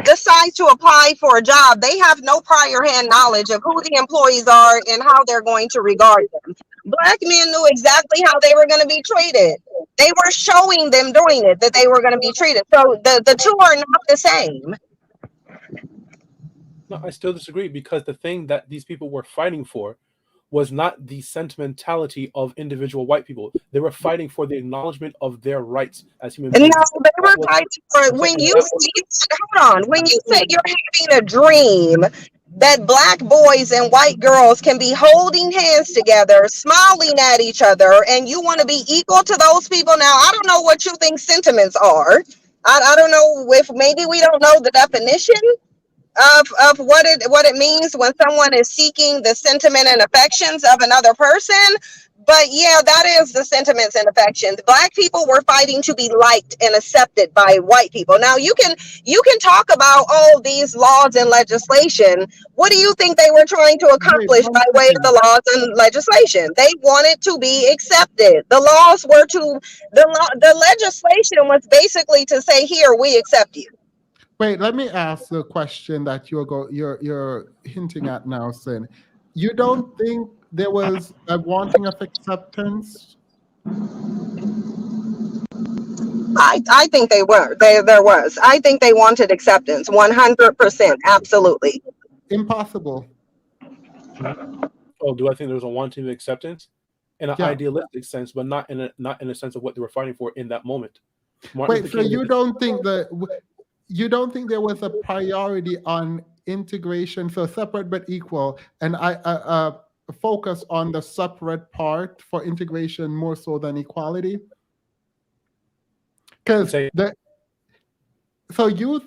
decides to apply for a job, they have no prior hand knowledge of who the employees are and how they're going to regard them. Black men knew exactly how they were going to be treated. They were showing them doing it, that they were going to be treated. So the two are not the same. No, I still disagree, because the thing that these people were fighting for was not the sentimentality of individual white people. They were fighting for the acknowledgement of their rights as human beings. No, they were fighting for it. When you hold on, when you say you're having a dream that Black boys and white girls can be holding hands together, smiling at each other, and you want to be equal to those people. Now, I don't know what you think sentiments are. I don't know if maybe we don't know the definition of what it means when someone is seeking the sentiment and affections of another person. But yeah, that is the sentiments and affections. Black people were fighting to be liked and accepted by white people. Now you can talk about all these laws and legislation. What do you think they were trying to accomplish by way of the laws and legislation? They wanted to be accepted. The laws were the legislation was basically to say, here, we accept you. Wait, let me ask the question that you're hinting at now, Sin. You don't think there was a wanting of acceptance? I think they were. There was. I think they wanted acceptance. 100%. Absolutely. Impossible. Oh, do I think there was a wanting of acceptance? In an idealistic sense, but not in a sense of what they were fighting for in that moment. Wait, so you don't think there was a priority on integration, so separate but equal, and I focus on the separate part for integration more so than equality? Because so you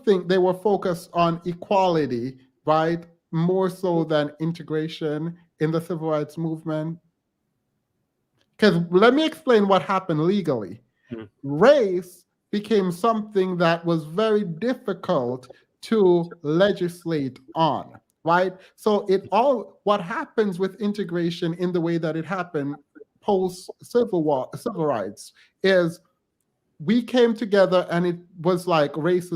think they were focused on equality, right, more so than integration in the civil rights movement? Because let me explain what happened legally. Race became something that was very difficult to legislate on, right? So what happens with integration in the way that it happened post civil rights is we came together and it was like race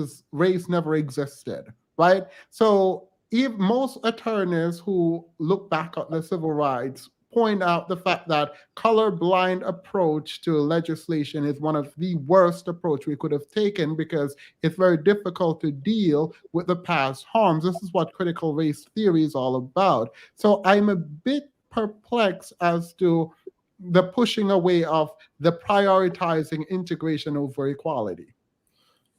never existed, right? So most attorneys who look back at the civil rights point out the fact that colorblind approach to legislation is one of the worst approach we could have taken, because it's very difficult to deal with the past harms. This is what critical race theory is all about. So I'm a bit perplexed as to the pushing away of the prioritizing integration over equality.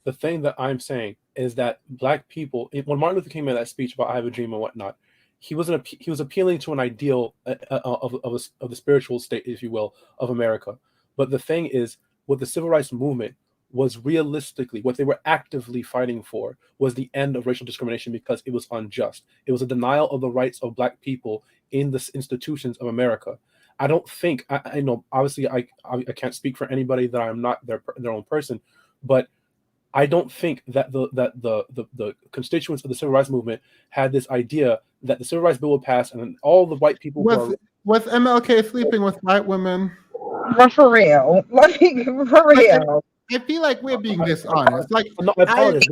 The thing that I'm saying is that Black people, when Martin Luther King made that speech about I have a dream and whatnot, he was appealing to an ideal of the spiritual state, if you will, of America. But the thing is, what the civil rights movement was realistically, what they were actively fighting for was the end of racial discrimination, because it was unjust. It was a denial of the rights of Black people in the institutions of America. I don't think, I know, obviously I can't speak for anybody that I'm not their own person, but I don't think that the constituents of the civil rights movement had this idea that the civil rights bill would pass and all the white people Was MLK sleeping with white women? But for real, like for real. I feel like we're being dishonest. Like No, I apologize.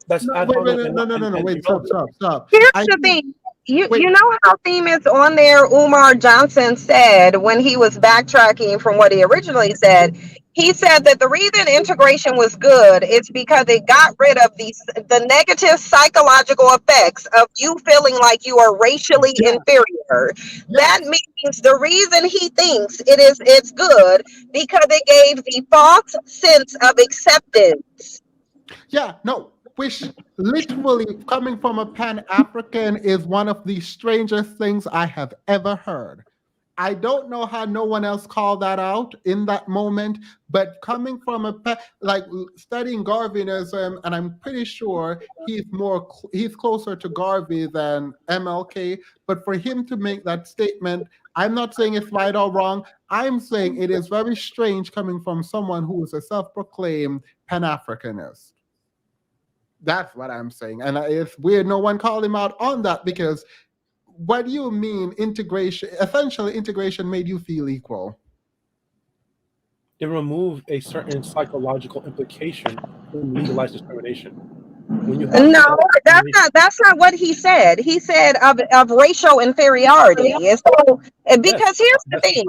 That's no, ad wait, hominem wait, and no, not no, no, no, and wait, stop, irrelevant. stop. Here's I the think, thing. You wait, know how Themis on there, Umar Johnson said when he was backtracking from what he originally said, he said that the reason integration was good is because it got rid of the negative psychological effects of you feeling like you are racially inferior. That means the reason he thinks it's good because it gave the false sense of acceptance. yeah, no, which literally coming from a Pan-African is one of the strangest things I have ever heard. I don't know how no one else called that out in that moment, but coming from like studying Garvinism, and I'm pretty sure he's closer to Garvey than MLK. But for him to make that statement, I'm not saying it's right or wrong. I'm saying it is very strange coming from someone who is a self-proclaimed Pan-Africanist. That's what I'm saying, and it's weird no one called him out on that because. What do you mean integration? Essentially, integration made you feel equal. It removed a certain psychological implication from legalized discrimination. When you have No, that's not what he said. He said of racial inferiority. And so, because here's the thing,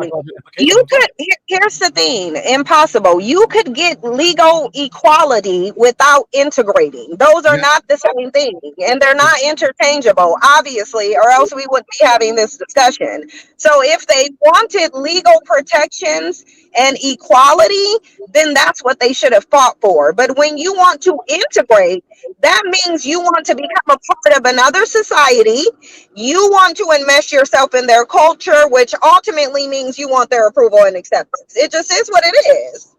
here's the thing, impossible. You could get legal equality without integrating. Those are not the same thing, and they're not interchangeable, obviously, or else we wouldn't be having this discussion. So if they wanted legal protections and equality, then that's what they should have fought for. But when you want to integrate, that means you want to become a part of another society. You want to enmesh yourself in their culture, which ultimately means you want their approval and acceptance. It just is what it is.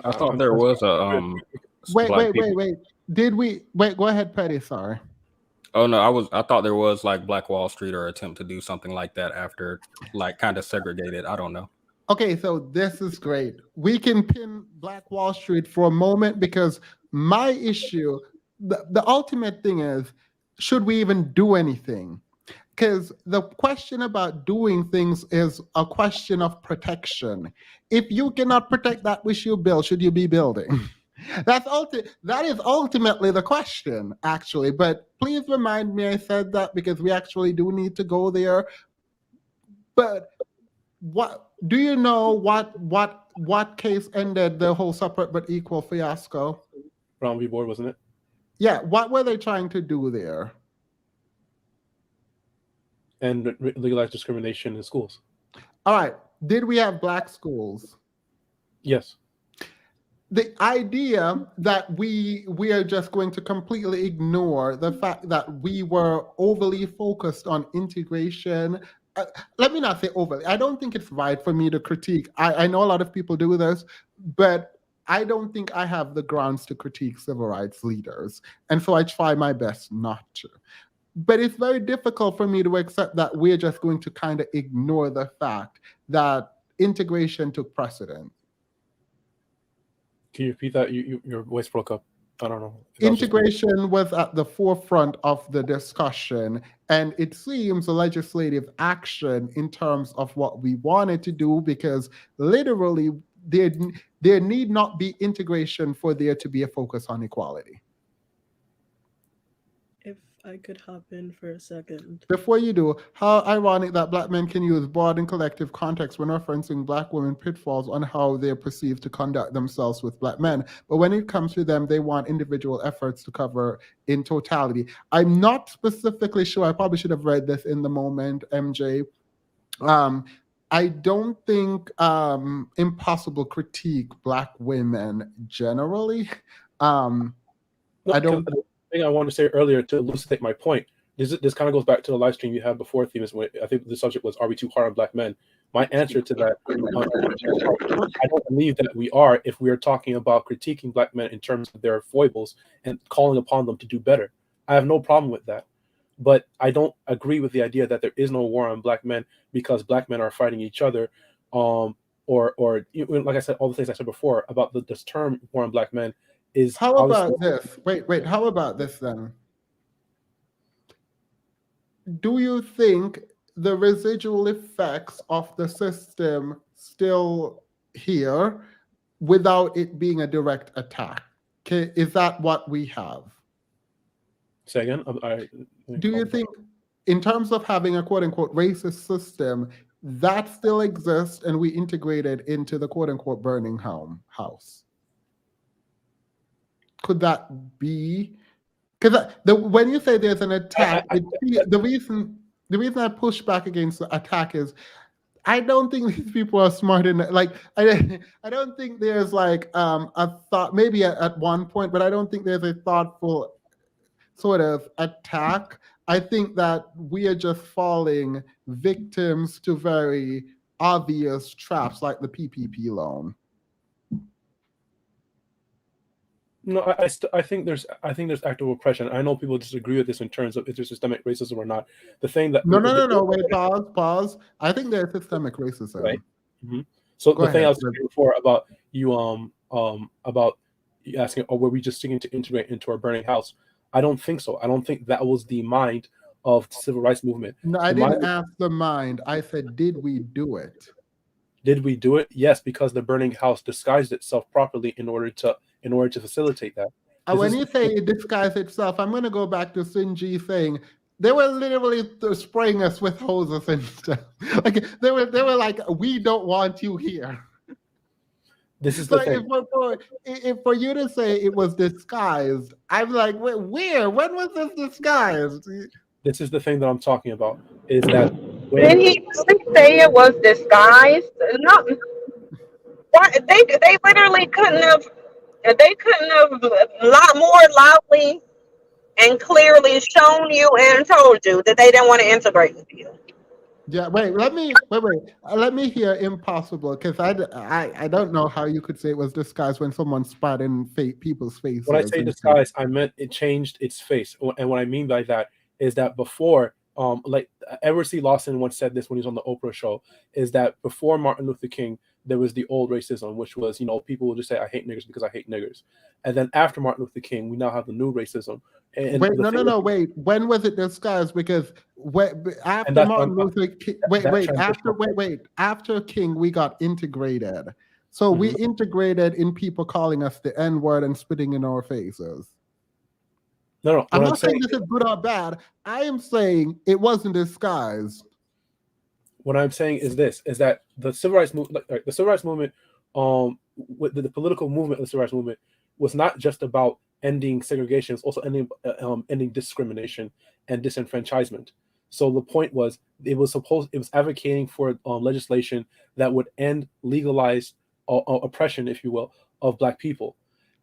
I thought there was a Wait. Did we wait? Go ahead, Petty. Sorry. Oh no, I thought there was like Black Wall Street or attempt to do something like that after like kind of segregated. I don't know. Okay, so this is great. We can pin Black Wall Street for a moment because my issue, the ultimate thing is, should we even do anything? Because the question about doing things is a question of protection. If you cannot protect that which you build, should you be building? That is ultimately the question, actually. But please remind me I said that because we actually do need to go there. But what do you know what case ended the whole separate but equal fiasco? Brown v. Board, wasn't it? Yeah, what were they trying to do there? And legalize discrimination in schools. All right. Did we have black schools? Yes. The idea that we are just going to completely ignore the fact that we were overly focused on integration. Let me not say overly. I don't think it's right for me to critique. I know a lot of people do this, but I don't think I have the grounds to critique civil rights leaders. And so I try my best not to. But it's very difficult for me to accept that we're just going to kind of ignore the fact that integration took precedence. Can you repeat that? Your voice broke up. I don't know. Integration was at the forefront of the discussion, and it seems a legislative action in terms of what we wanted to do, because literally there need not be integration for there to be a focus on equality. If I could hop in for a second. Before you do, how ironic that black men can use broad and collective context when referencing black women pitfalls on how they're perceived to conduct themselves with black men. But when it comes to them, they want individual efforts to cover in totality. I'm not specifically sure. I probably should have read this in the moment, MJ. I don't think impossible critique black women generally. I don't. The thing I wanted to say earlier to elucidate my point, this kind of goes back to the live stream you had before, Themis, when I think the subject was, are we too hard on black men? My answer to that, I don't believe that we are if we are talking about critiquing black men in terms of their foibles and calling upon them to do better. I have no problem with that. But I don't agree with the idea that there is no war on black men because black men are fighting each other. Or like I said, all the things I said before about this term war on black men is. How about this? Wait. How about this then? Do you think the residual effects of the system still here without it being a direct attack. Okay, is that what we have? Say again. Do you think, in terms of having a quote unquote racist system, that still exists and we integrated into the quote unquote burning house? Could that be? Because when you say there's an attack, the reason I push back against the attack is I don't think these people are smart enough. Like I don't think there's like a thought, maybe at one point, but I don't think there's a thoughtful sort of attack. I think that we are just falling victims to very obvious traps like the PPP loan. No, I think there's active oppression. I know people disagree with this in terms of if there's systemic racism or not. The thing that No. Wait, pause. I think there's systemic racism. Right. Mm-hmm. So Go the thing ahead. I was saying before about you about you asking, oh, were we just seeking to integrate into our burning house? I don't think so. I don't think that was the mind of the civil rights movement. No, I didn't ask the mind. I said, did we do it? Did we do it? Yes, because the burning house disguised itself properly in order to facilitate that. When you say it disguised itself, I'm going to go back to Sinji saying they were literally spraying us with hoses and stuff. Like they were like, we don't want you here. This is the thing. If for you to say it was disguised, I'm like, where? When was this disguised? This is the thing that I'm talking about. Is that Did he really say it was disguised? No. Why, they literally couldn't have a lot more loudly and clearly shown you and told you that they didn't want to integrate with you. Yeah, let me hear impossible, because I don't know how you could say it was disguised when someone spat in people's faces. When I say disguise, I meant it changed its face. And what I mean by that is that before, like Edward C. Lawson once said this when he was on the Oprah show, is that before Martin Luther King, there was the old racism, which was, people will just say, I hate niggers because I hate niggers. And then after Martin Luther King, we now have the new racism. And wait. When was it disguised? Because after Martin Luther King, after King, we got integrated. So we integrated in people calling us the N-word and spitting in our faces. No. I'm not saying this is good or bad. I am saying it wasn't disguised. What I'm saying is this: is that the civil rights movement, with the political movement of the civil rights movement, was not just about ending segregation; it's also ending discrimination and disenfranchisement. So the point was, it was advocating for legislation that would end legalized oppression, if you will, of Black people.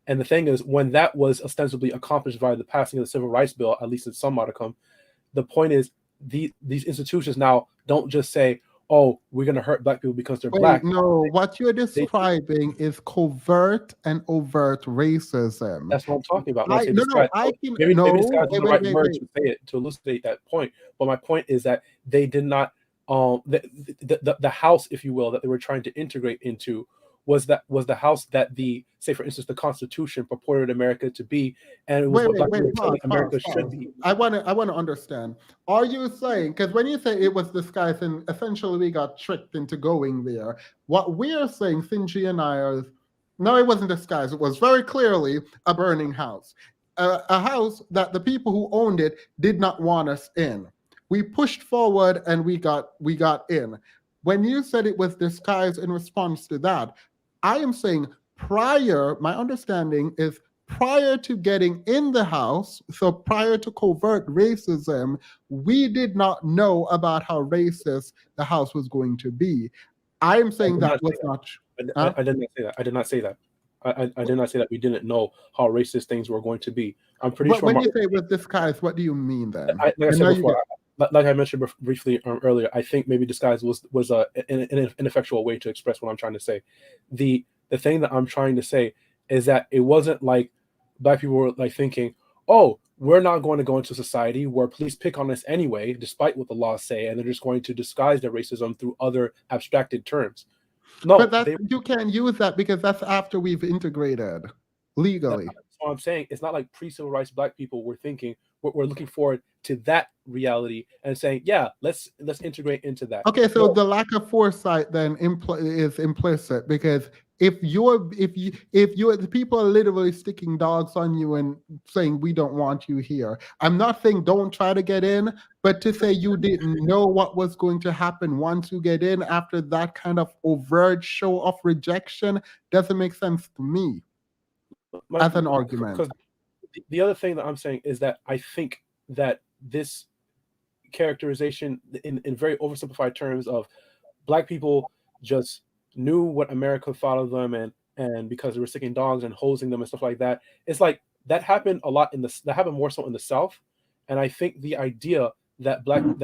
And the thing is, when that was ostensibly accomplished by the passing of the Civil Rights Bill, at least in some modicum, the point is these institutions now don't just say, oh, we're going to hurt Black people because they're Black. No, what you're describing is covert and overt racism. That's what I'm talking about. Maybe disguise is the right word to say it, to elucidate that point. But my point is that they did not, the house, if you will, that they were trying to integrate into was the house that say for instance, the Constitution purported America to be, and it was what America should be. I want to understand. Are you saying, because when you say it was disguised and essentially we got tricked into going there, what we are saying, Sinji and I, are, no, it wasn't disguised. It was very clearly a burning house, a house that the people who owned it did not want us in. We pushed forward and we got in. When you said it was disguised in response to that, I am saying my understanding is prior to getting in the house, so prior to covert racism, we did not know about how racist the house was going to be. I am saying that was not. I did not say that. I did not say that. I did not say that we didn't know how racist things were going to be. I'm pretty sure. When you say it was disguised, what do you mean then? Like I said before, like I mentioned briefly earlier, I think maybe disguise was an ineffectual way to express what I'm trying to say. The thing that I'm trying to say is that it wasn't like Black people were like thinking, oh, we're not going to go into society where police pick on us anyway, despite what the laws say, and they're just going to disguise their racism through other abstracted terms. No, but you can't use that because that's after we've integrated legally. So I'm saying it's not like pre-civil rights Black people were thinking we're looking forward to that reality and saying, yeah, let's integrate into that. Okay, so the lack of foresight then is implicit, because if the people are literally sticking dogs on you and saying we don't want you here, I'm not saying don't try to get in, but to say you didn't know what was going to happen once you get in after that kind of overt show of rejection doesn't make sense to me as an argument. Because the other thing that I'm saying is that I think that this characterization in very oversimplified terms of Black people just knew what America thought of them, and because they were sticking dogs and hosing them and stuff like that, it's like that happened a lot that happened more so in the South. And I think the idea that didn't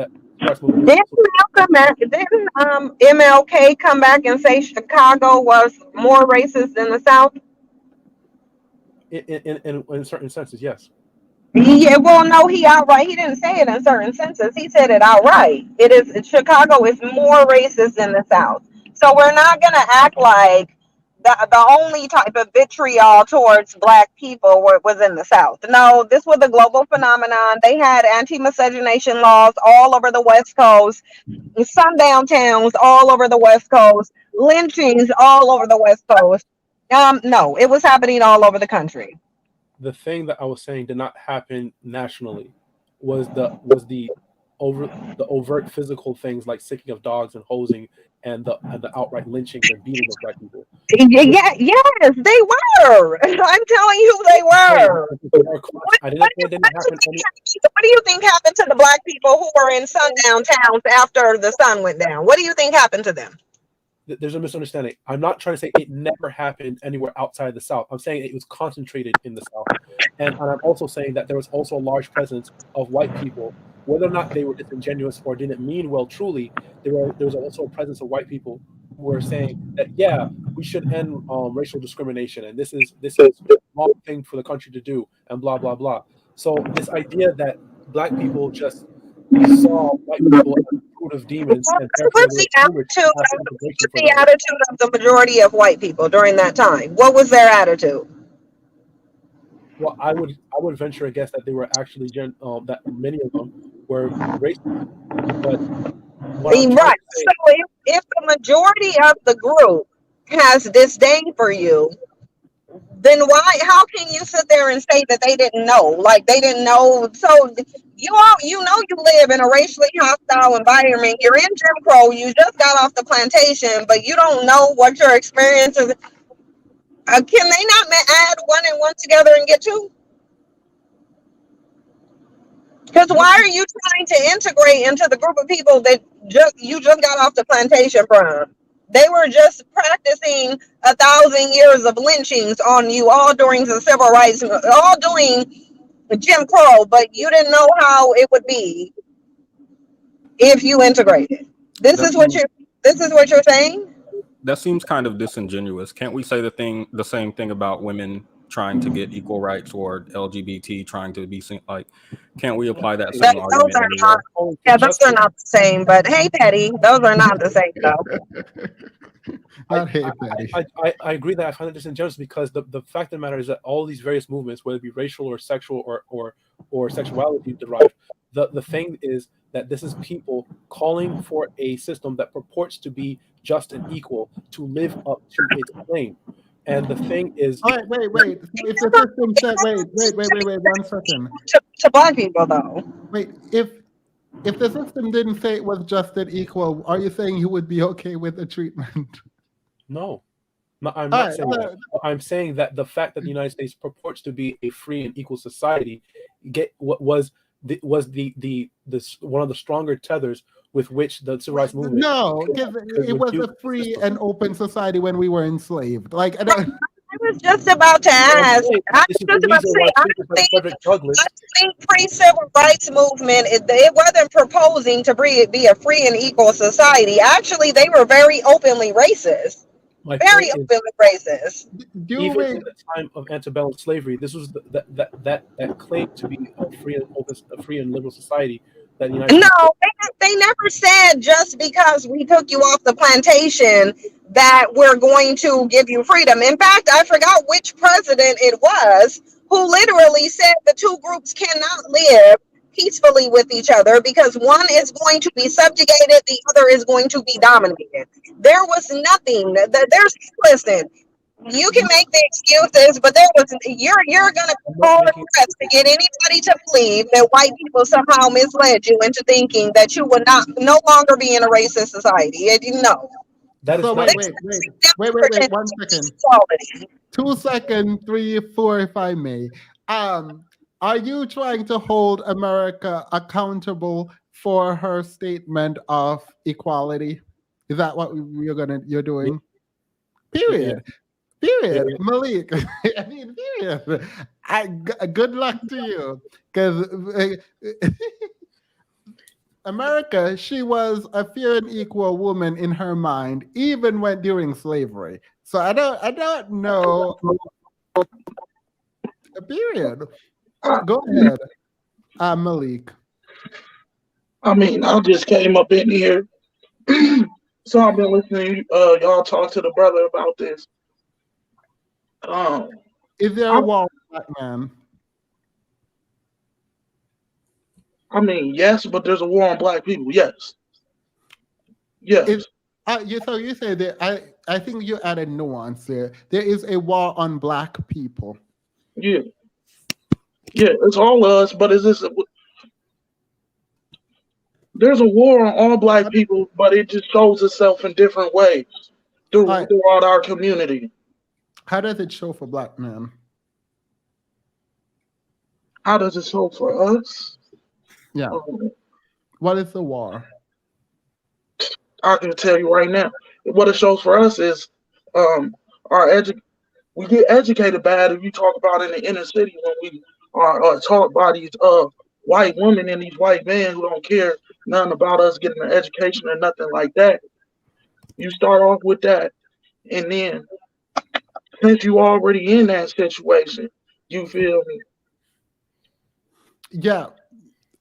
MLK come back and say Chicago was more racist than the South? In certain senses, yes. Yeah, well, no, he didn't say it in certain senses. He said it outright. Chicago is more racist than the South. So we're not going to act like the only type of vitriol towards Black people was in the South. No, this was a global phenomenon. They had anti-miscegenation laws all over the West Coast, sundown towns all over the West Coast, lynchings all over the West Coast. No, it was happening all over the country. The thing that I was saying did not happen nationally was the overt physical things like sticking of dogs and hosing and the outright lynchings and beating of Black people. Yes, they were. I'm telling you, they were. I didn't say it didn't happen. What do you think happened to the Black people who were in sundown towns after the sun went down? What do you think happened to them? There's a misunderstanding. I'm not trying to say it never happened anywhere outside the South. I'm saying it was concentrated in the South. And I'm also saying that there was also a large presence of white people, whether or not they were disingenuous or didn't mean well truly. There was also a presence of white people who were saying that, yeah, we should end racial discrimination, and this is the wrong thing for the country to do, and blah, blah, blah. So this idea that Black people just saw white people as a brood of demons. What's the attitude of the majority of white people during that time? What was their attitude? Well, I would venture a guess that they were actually that many of them were racist. But right. So if the majority of the group has disdain for you, then how can you sit there and say that they didn't know? Like they didn't know. So you live in a racially hostile environment. You're in Jim Crow. You just got off the plantation, but you don't know what your experience is. Can they not add 1 and 1 together and get 2? Because why are you trying to integrate into the group of people that you just got off the plantation from? They were just practicing 1,000 years of lynchings on you, all during the civil rights, all doing Jim Crow, but you didn't know how it would be if you integrated. This is what you're saying? That seems kind of disingenuous. Can't we say the same thing about women trying to get equal rights or LGBT trying to be seen? Like, can't we apply that same argument? Those are not the same. But hey, Petty, those are not the same though. I agree that I find it disingenuous because the fact of the matter is that all these various movements, whether it be racial or sexual or sexuality derived, the thing is that this is people calling for a system that purports to be just and equal to live up to its claim. And the thing is, all right, wait. If the system said, wait, 1 second. To Black people, though. Wait, if the system didn't say it was just and equal, are you saying you would be okay with the treatment? No, I'm not saying that. I'm saying that the fact that the United States purports to be a free and equal society, was one of the stronger tethers with which the civil rights movement. No, because it was a free and open society when we were enslaved. Like I was just about to ask. I was just about to say, I think pre-civil rights movement, it wasn't proposing to be a free and equal society. Actually, they were very openly racist. Very openly racist. Even in the time of antebellum slavery, this was that claim to be a free and open, a free and liberal society. That the United States they never said just because we took you off the plantation that we're going to give you freedom. In fact, I forgot which president it was who literally said the two groups cannot live peacefully with each other because one is going to be subjugated, the other is going to be dominated. There was nothing. There's listen. You can make the excuses, but you're gonna call the press to get anybody to believe that white people somehow misled you into thinking that you would no longer be in a racist society. No. That is So not wait, 1 second. 2 seconds, 3, 4, if I may. Are you trying to hold America accountable for her statement of equality? Is that what you're doing? Period. Period. Malik. I mean, period. Good luck to you, because America, she was a fair and equal woman in her mind, even when during slavery. So I don't know. Period. Go ahead, Malik. I mean, I just came up in here, so I've been listening. Y'all talk to the brother about this. Is there a wall, black man? I mean, yes, but there's a war on black people. Yes. Yes. So you say that I think you added nuance there. There is a war on black people. Yeah. Yeah, it's all us, but is this there's a war on all black people, but it just shows itself in different ways throughout our community. How does it show for black men? How does it show for us? Yeah. What is the war? I can tell you right now. What it shows for us is we get educated bad if you talk about in the inner city when we are taught by these white women and these white men who don't care nothing about us getting an education or nothing like that. You start off with that, and then since you already in that situation, you feel me? Yeah.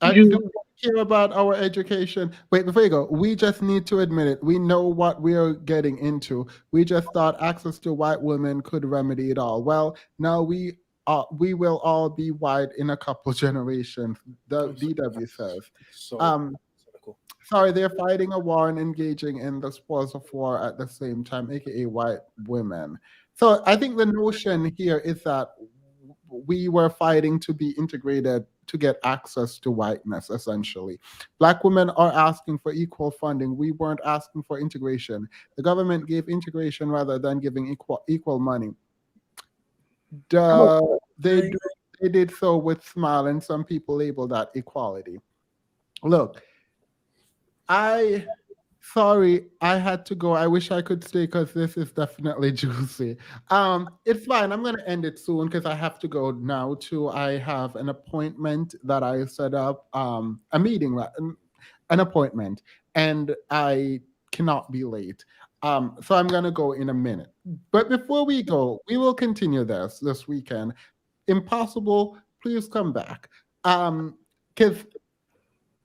I do care about our education. Wait, before you go, we just need to admit it. We know what we're getting into. We just thought access to white women could remedy it all. Well, now we will all be white in a couple generations, the DW says. Sorry, they're fighting a war and engaging in the spoils of war at the same time, aka white women. So I think the notion here is that we were fighting to be integrated to get access to whiteness, essentially. Black women are asking for equal funding. We weren't asking for integration. The government gave integration rather than giving equal money. They did so with smile, and some people label that equality. Look, sorry, I had to go. I wish I could stay because this is definitely juicy. It's fine. I'm going to end it soon because I have to go now too. I have an appointment that I set up, a meeting, an appointment, and I cannot be late. So I'm going to go in a minute. But before we go, we will continue this weekend. Impossible, please come back. Because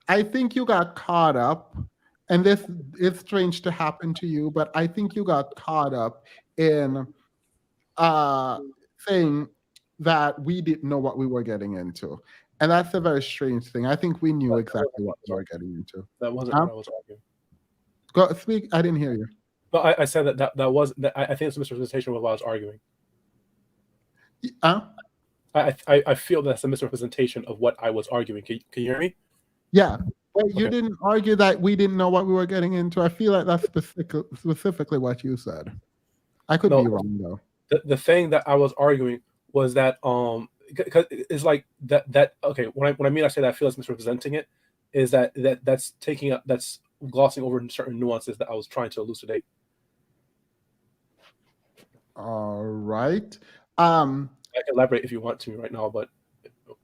I think you got caught up, and this is strange to happen to you, but I think you got caught up in saying that we didn't know what we were getting into. And that's a very strange thing. I think we knew exactly what we were getting into. That wasn't what I was arguing. Go speak. I didn't hear you. No, I said that was that. I think it's a misrepresentation of what I was arguing. I feel that's a misrepresentation of what I was arguing. Can you hear me? Yeah. But you didn't argue that we didn't know what we were getting into. I feel like that's specifically what you said. I could be wrong though. The thing that I was arguing was that because it's like that okay, when I mean I say that I feel it's misrepresenting it, is that's glossing over certain nuances that I was trying to elucidate. All right. I can elaborate if you want to right now, but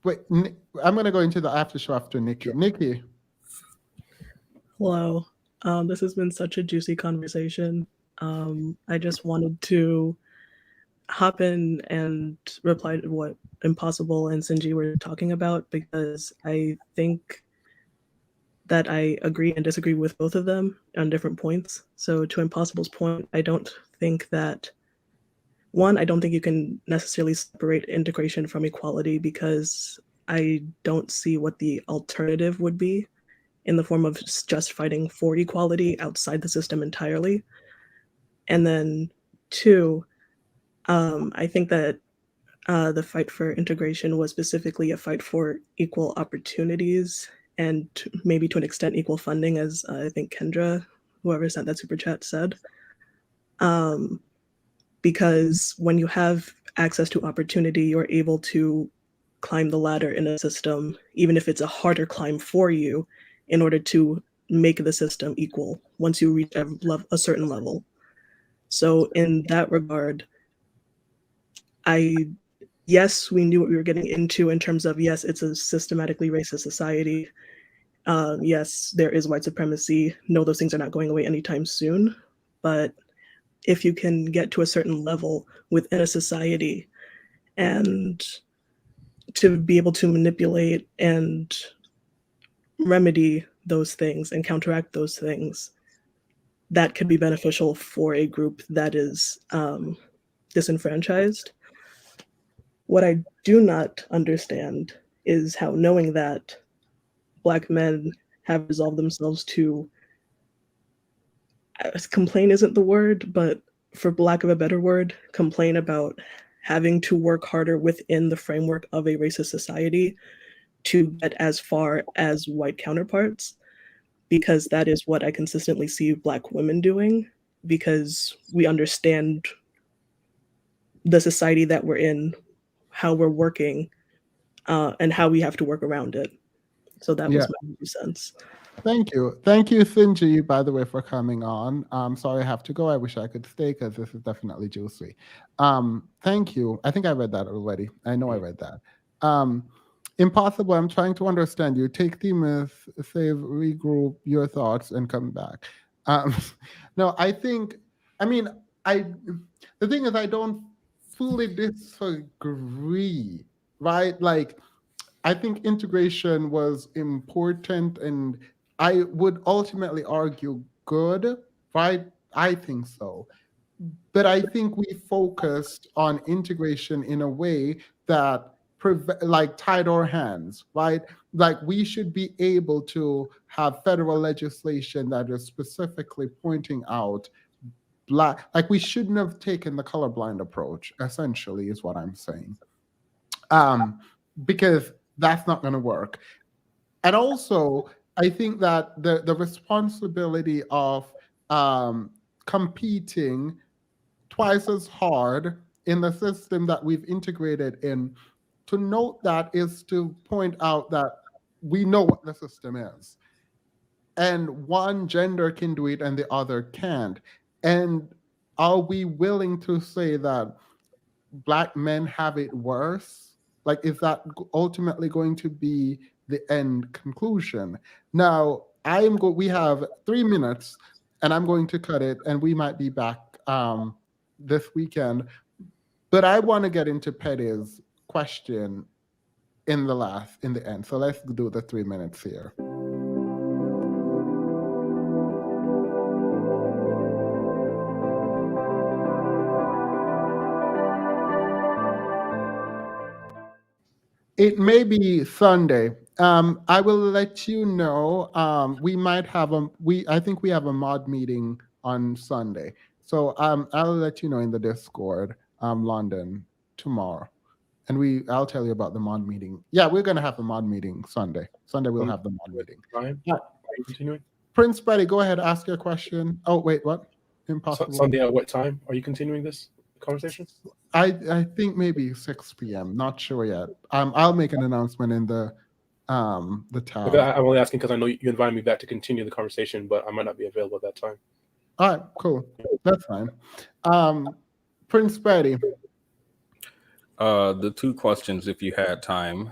wait, I'm gonna go into the after show after Nikki. Nikki. Hello. This has been such a juicy conversation. I just wanted to hop in and reply to what Impossible and Sinji were talking about, because I think that I agree and disagree with both of them on different points. So to Impossible's point, I don't think that one, I don't think you can necessarily separate integration from equality because I don't see what the alternative would be in the form of just fighting for equality outside the system entirely. And then two, I think that the fight for integration was specifically a fight for equal opportunities and maybe to an extent equal funding, as I think Kendra, whoever sent that super chat, said. Because when you have access to opportunity, you're able to climb the ladder in a system, even if it's a harder climb for you, in order to make the system equal once you reach a certain level. So in that regard, yes, we knew what we were getting into in terms of, yes, it's a systematically racist society. Yes, there is white supremacy. No, those things are not going away anytime soon. But if you can get to a certain level within a society and to be able to manipulate and remedy those things and counteract those things, that could be beneficial for a group that is disenfranchised. What I do not understand is how, knowing that Black men have resolved themselves to, complain isn't the word, but for lack of a better word, complain about having to work harder within the framework of a racist society to get as far as white counterparts, because that is what I consistently see Black women doing, because we understand the society that we're in, how we're working, and how we have to work around it. So that was my 2 cents. Thank you. Thank you, Sinji, by the way, for coming on. Sorry I have to go. I wish I could stay because this is definitely juicy. Thank you. I think I read that already. I know I read that. Impossible, I'm trying to understand you. Take the myth, save, regroup your thoughts, and come back. No, I think, the thing is, I don't fully disagree, right? Like, I think integration was important, and I would ultimately argue good, right? I think so. But I think we focused on integration in a way that tied our hands, right? Like, we should be able to have federal legislation that is specifically pointing out Black, like, we shouldn't have taken the colorblind approach, essentially, is what I'm saying. Because that's not going to work. And also, I think that the responsibility of competing twice as hard in the system that we've integrated in, to note that is to point out that we know what the system is. And one gender can do it and the other can't. And are we willing to say that Black men have it worse? Like, is that ultimately going to be the end conclusion? Now, we have 3 minutes, and I'm going to cut it, and we might be back this weekend. But I want to get into Petty's question in the end. So let's do the 3 minutes here. It may be Sunday. I will let you know. We might have I think we have a mod meeting on Sunday. So I'll let you know in the Discord, London, tomorrow. And I'll tell you about the mod meeting. Yeah, we're gonna have a mod meeting Sunday. Sunday we'll have the mod meeting. Ryan, Yeah. are you continuing? Prince Betty, go ahead, ask your question. Oh, wait, what? Impossible. Sunday at what time are you continuing this conversation? I think maybe 6 p.m. Not sure yet. I'll make an announcement in the tab. Okay, I'm only asking because I know you invited me back to continue the conversation, but I might not be available at that time. All right, cool. That's fine. Prince Betty. The 2 questions, if you had time,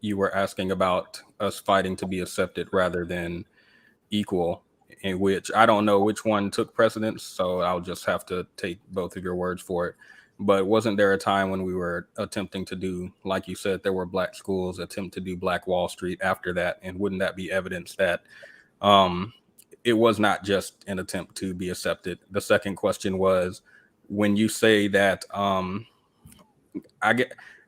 you were asking about us fighting to be accepted rather than equal, in which I don't know which one took precedence, so I'll just have to take both of your words for it. But wasn't there a time when we were attempting to do, like you said, there were Black schools attempt to do Black Wall Street after that? And wouldn't that be evidence that it was not just an attempt to be accepted? The second question was, when you say that,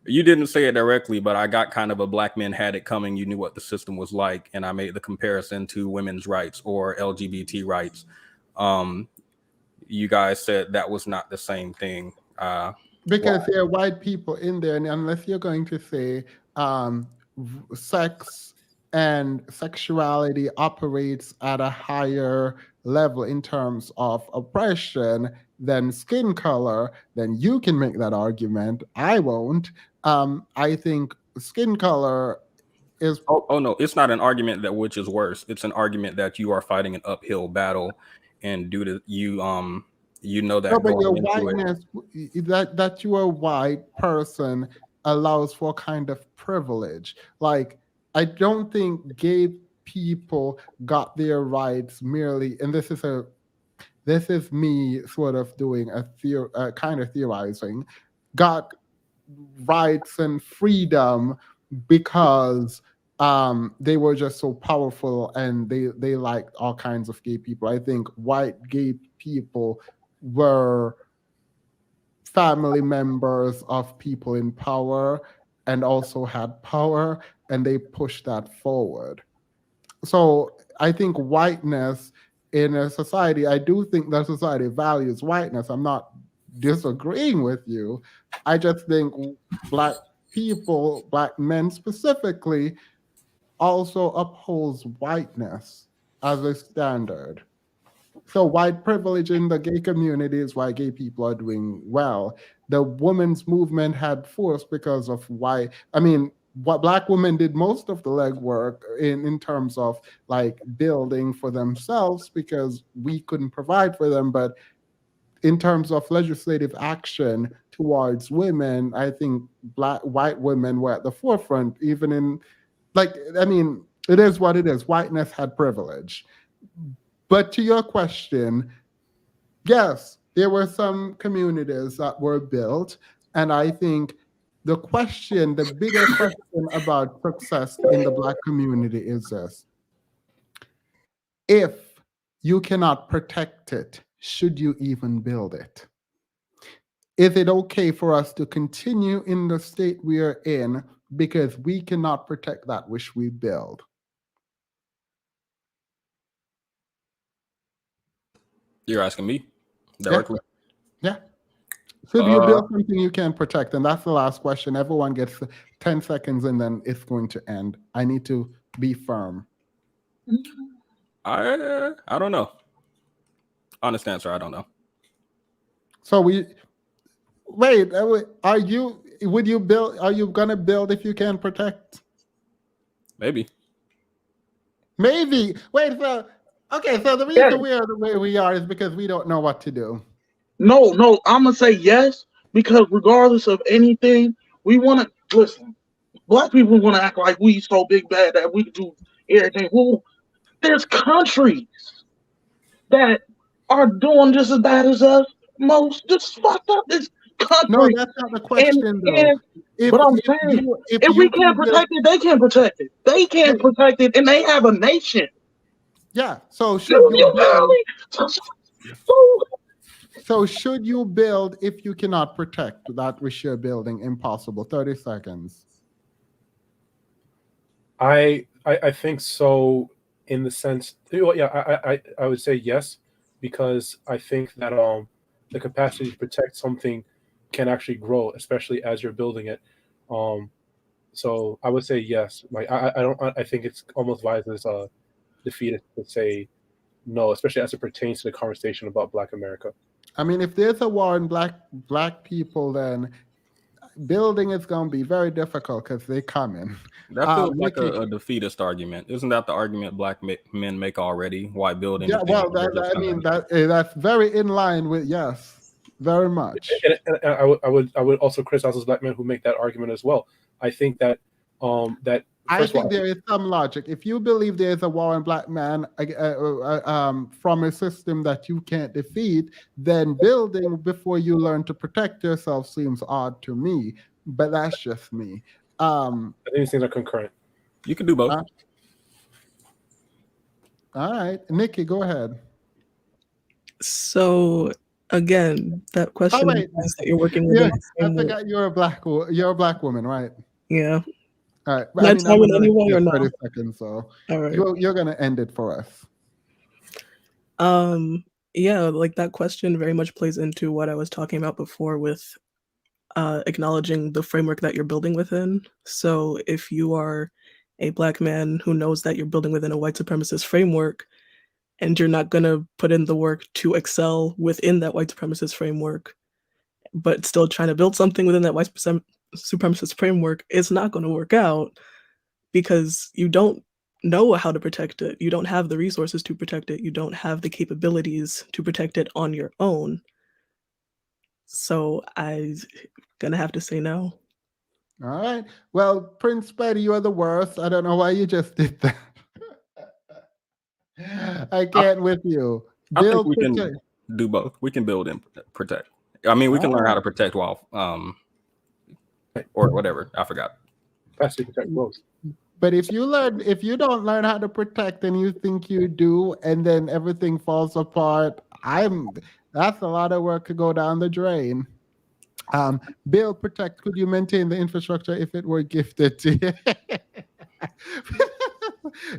you didn't say it directly, but I got kind of a black men had it coming. You knew what the system was like, and I made the comparison to women's rights or LGBT rights. You guys said that was not the same thing. Because there are white people in there, and unless you're going to say sex and sexuality operates at a higher level in terms of oppression than skin color, then you can make that argument. I won't. I think skin color is. Oh no, it's not an argument that which is worse. It's an argument that you are fighting an uphill battle, and due to you know that. No, but your going into whiteness, that you are a white person allows for kind of privilege. Like, I don't think gay people got their rights merely, and this is me sort of doing a kind of theorizing, got rights and freedom because they were just so powerful and they liked all kinds of gay people. I think white gay people were family members of people in power and also had power, and they pushed that forward. So I think whiteness in a society, I do think that society values whiteness. I'm not disagreeing with you. I just think black people, black men specifically, also upholds whiteness as a standard. So white privilege in the gay community is why gay people are doing well. The women's movement had force because of why, what black women did most of the legwork in terms of like building for themselves because we couldn't provide for them. But in terms of legislative action towards women, I think white women were at the forefront, even in it is what it is. Whiteness had privilege. But to your question, yes, there were some communities that were built, and I think the bigger question about success in the Black community is this. If you cannot protect it, should you even build it? Is it okay for us to continue in the state we are in because we cannot protect that which we build? You're asking me directly? Yeah. Should you build something you can protect? And that's the last question. Everyone gets 10 seconds and then it's going to end. I need to be firm. I don't know. Honest answer, I don't know. So are you gonna build if you can protect? Maybe. Wait, so the reason we are the way we are is because we don't know what to do. No, I'm gonna say yes, because regardless of anything, we want to listen. Black people want to act like we so big bad that we can do everything. Well, there's countries that are doing just as bad as us. Most just fucked up this country. No, that's not the question, though. But I'm saying, if we can't protect it, they can't protect it. They can't protect it, and they have a nation. Yeah. So should you build if you cannot protect that which you're building? Impossible. 30 seconds. I think so, in the sense, I would say yes, because I think that the capacity to protect something can actually grow, especially as you're building it. So I would say yes. Like I think it's almost wise as defeated to say no, especially as it pertains to the conversation about Black America. I mean, if there's a war on black people, then building is going to be very difficult because they come in. That feels like a defeatist argument. Isn't that the argument Black men make already? Why building? Yeah, well, that's very in line with yes, very much. And I would also criticize those Black men who make that argument as well. I think that I think there is some logic. If you believe there is a war on black men from a system that you can't defeat, then building before you learn to protect yourself seems odd to me. But that's just me. I think these things are concurrent. You can do both. All right, Nikki, go ahead. So Again, that Oh question wait, implies that you're working within yeah, the I framework. forgot you're a black woman, right? Yeah. All right, Can I I mean, I'm chime in gonna let anyway you or get no? 30 seconds, so All right. you're gonna end it for us. Yeah, like that question very much plays into what I was talking about before with acknowledging the framework that you're building within. So if you are a black man who knows that you're building within a white supremacist framework and you're not going to put in the work to excel within that white supremacist framework, but still trying to build something within that white supremacist framework, it's not going to work out because you don't know how to protect it. You don't have the resources to protect it. You don't have the capabilities to protect it on your own. So I'm gonna have to say no. All right. Well, Prince Betty, you are the worst. I don't know why you just did that. I can't with you. I think Build, we can protect. do both. We can build and protect. I mean, we can learn how to protect while or whatever. I forgot. Best to protect both. But if you don't learn how to protect and you think you do, and then everything falls apart, that's a lot of work to go down the drain. Build, protect. Could you maintain the infrastructure if it were gifted to you?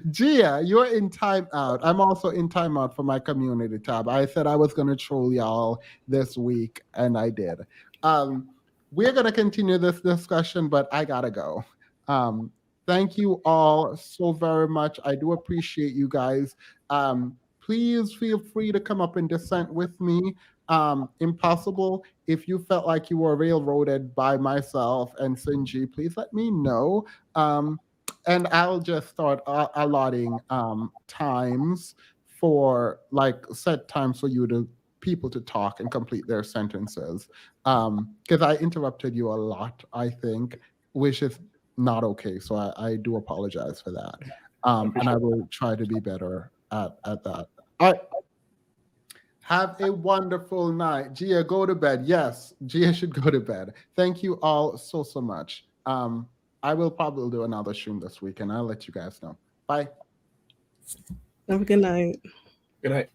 Gia, you're in timeout. I'm also in timeout for my community tab. I said I was going to troll y'all this week, and I did. We're going to continue this discussion, but I got to go. Thank you all so very much. I do appreciate you guys. Please feel free to come up and dissent with me. Impossible, if you felt like you were railroaded by myself and Sinji, please let me know. And I'll just start allotting times for set times for people to talk and complete their sentences. Because I interrupted you a lot, I think, which is not okay. So I do apologize for that. And I will try to be better at that. All right. Have a wonderful night. Gia, go to bed. Yes, Gia should go to bed. Thank you all so much. I will probably do another stream this week, and I'll let you guys know. Bye. Have a good night. Good night.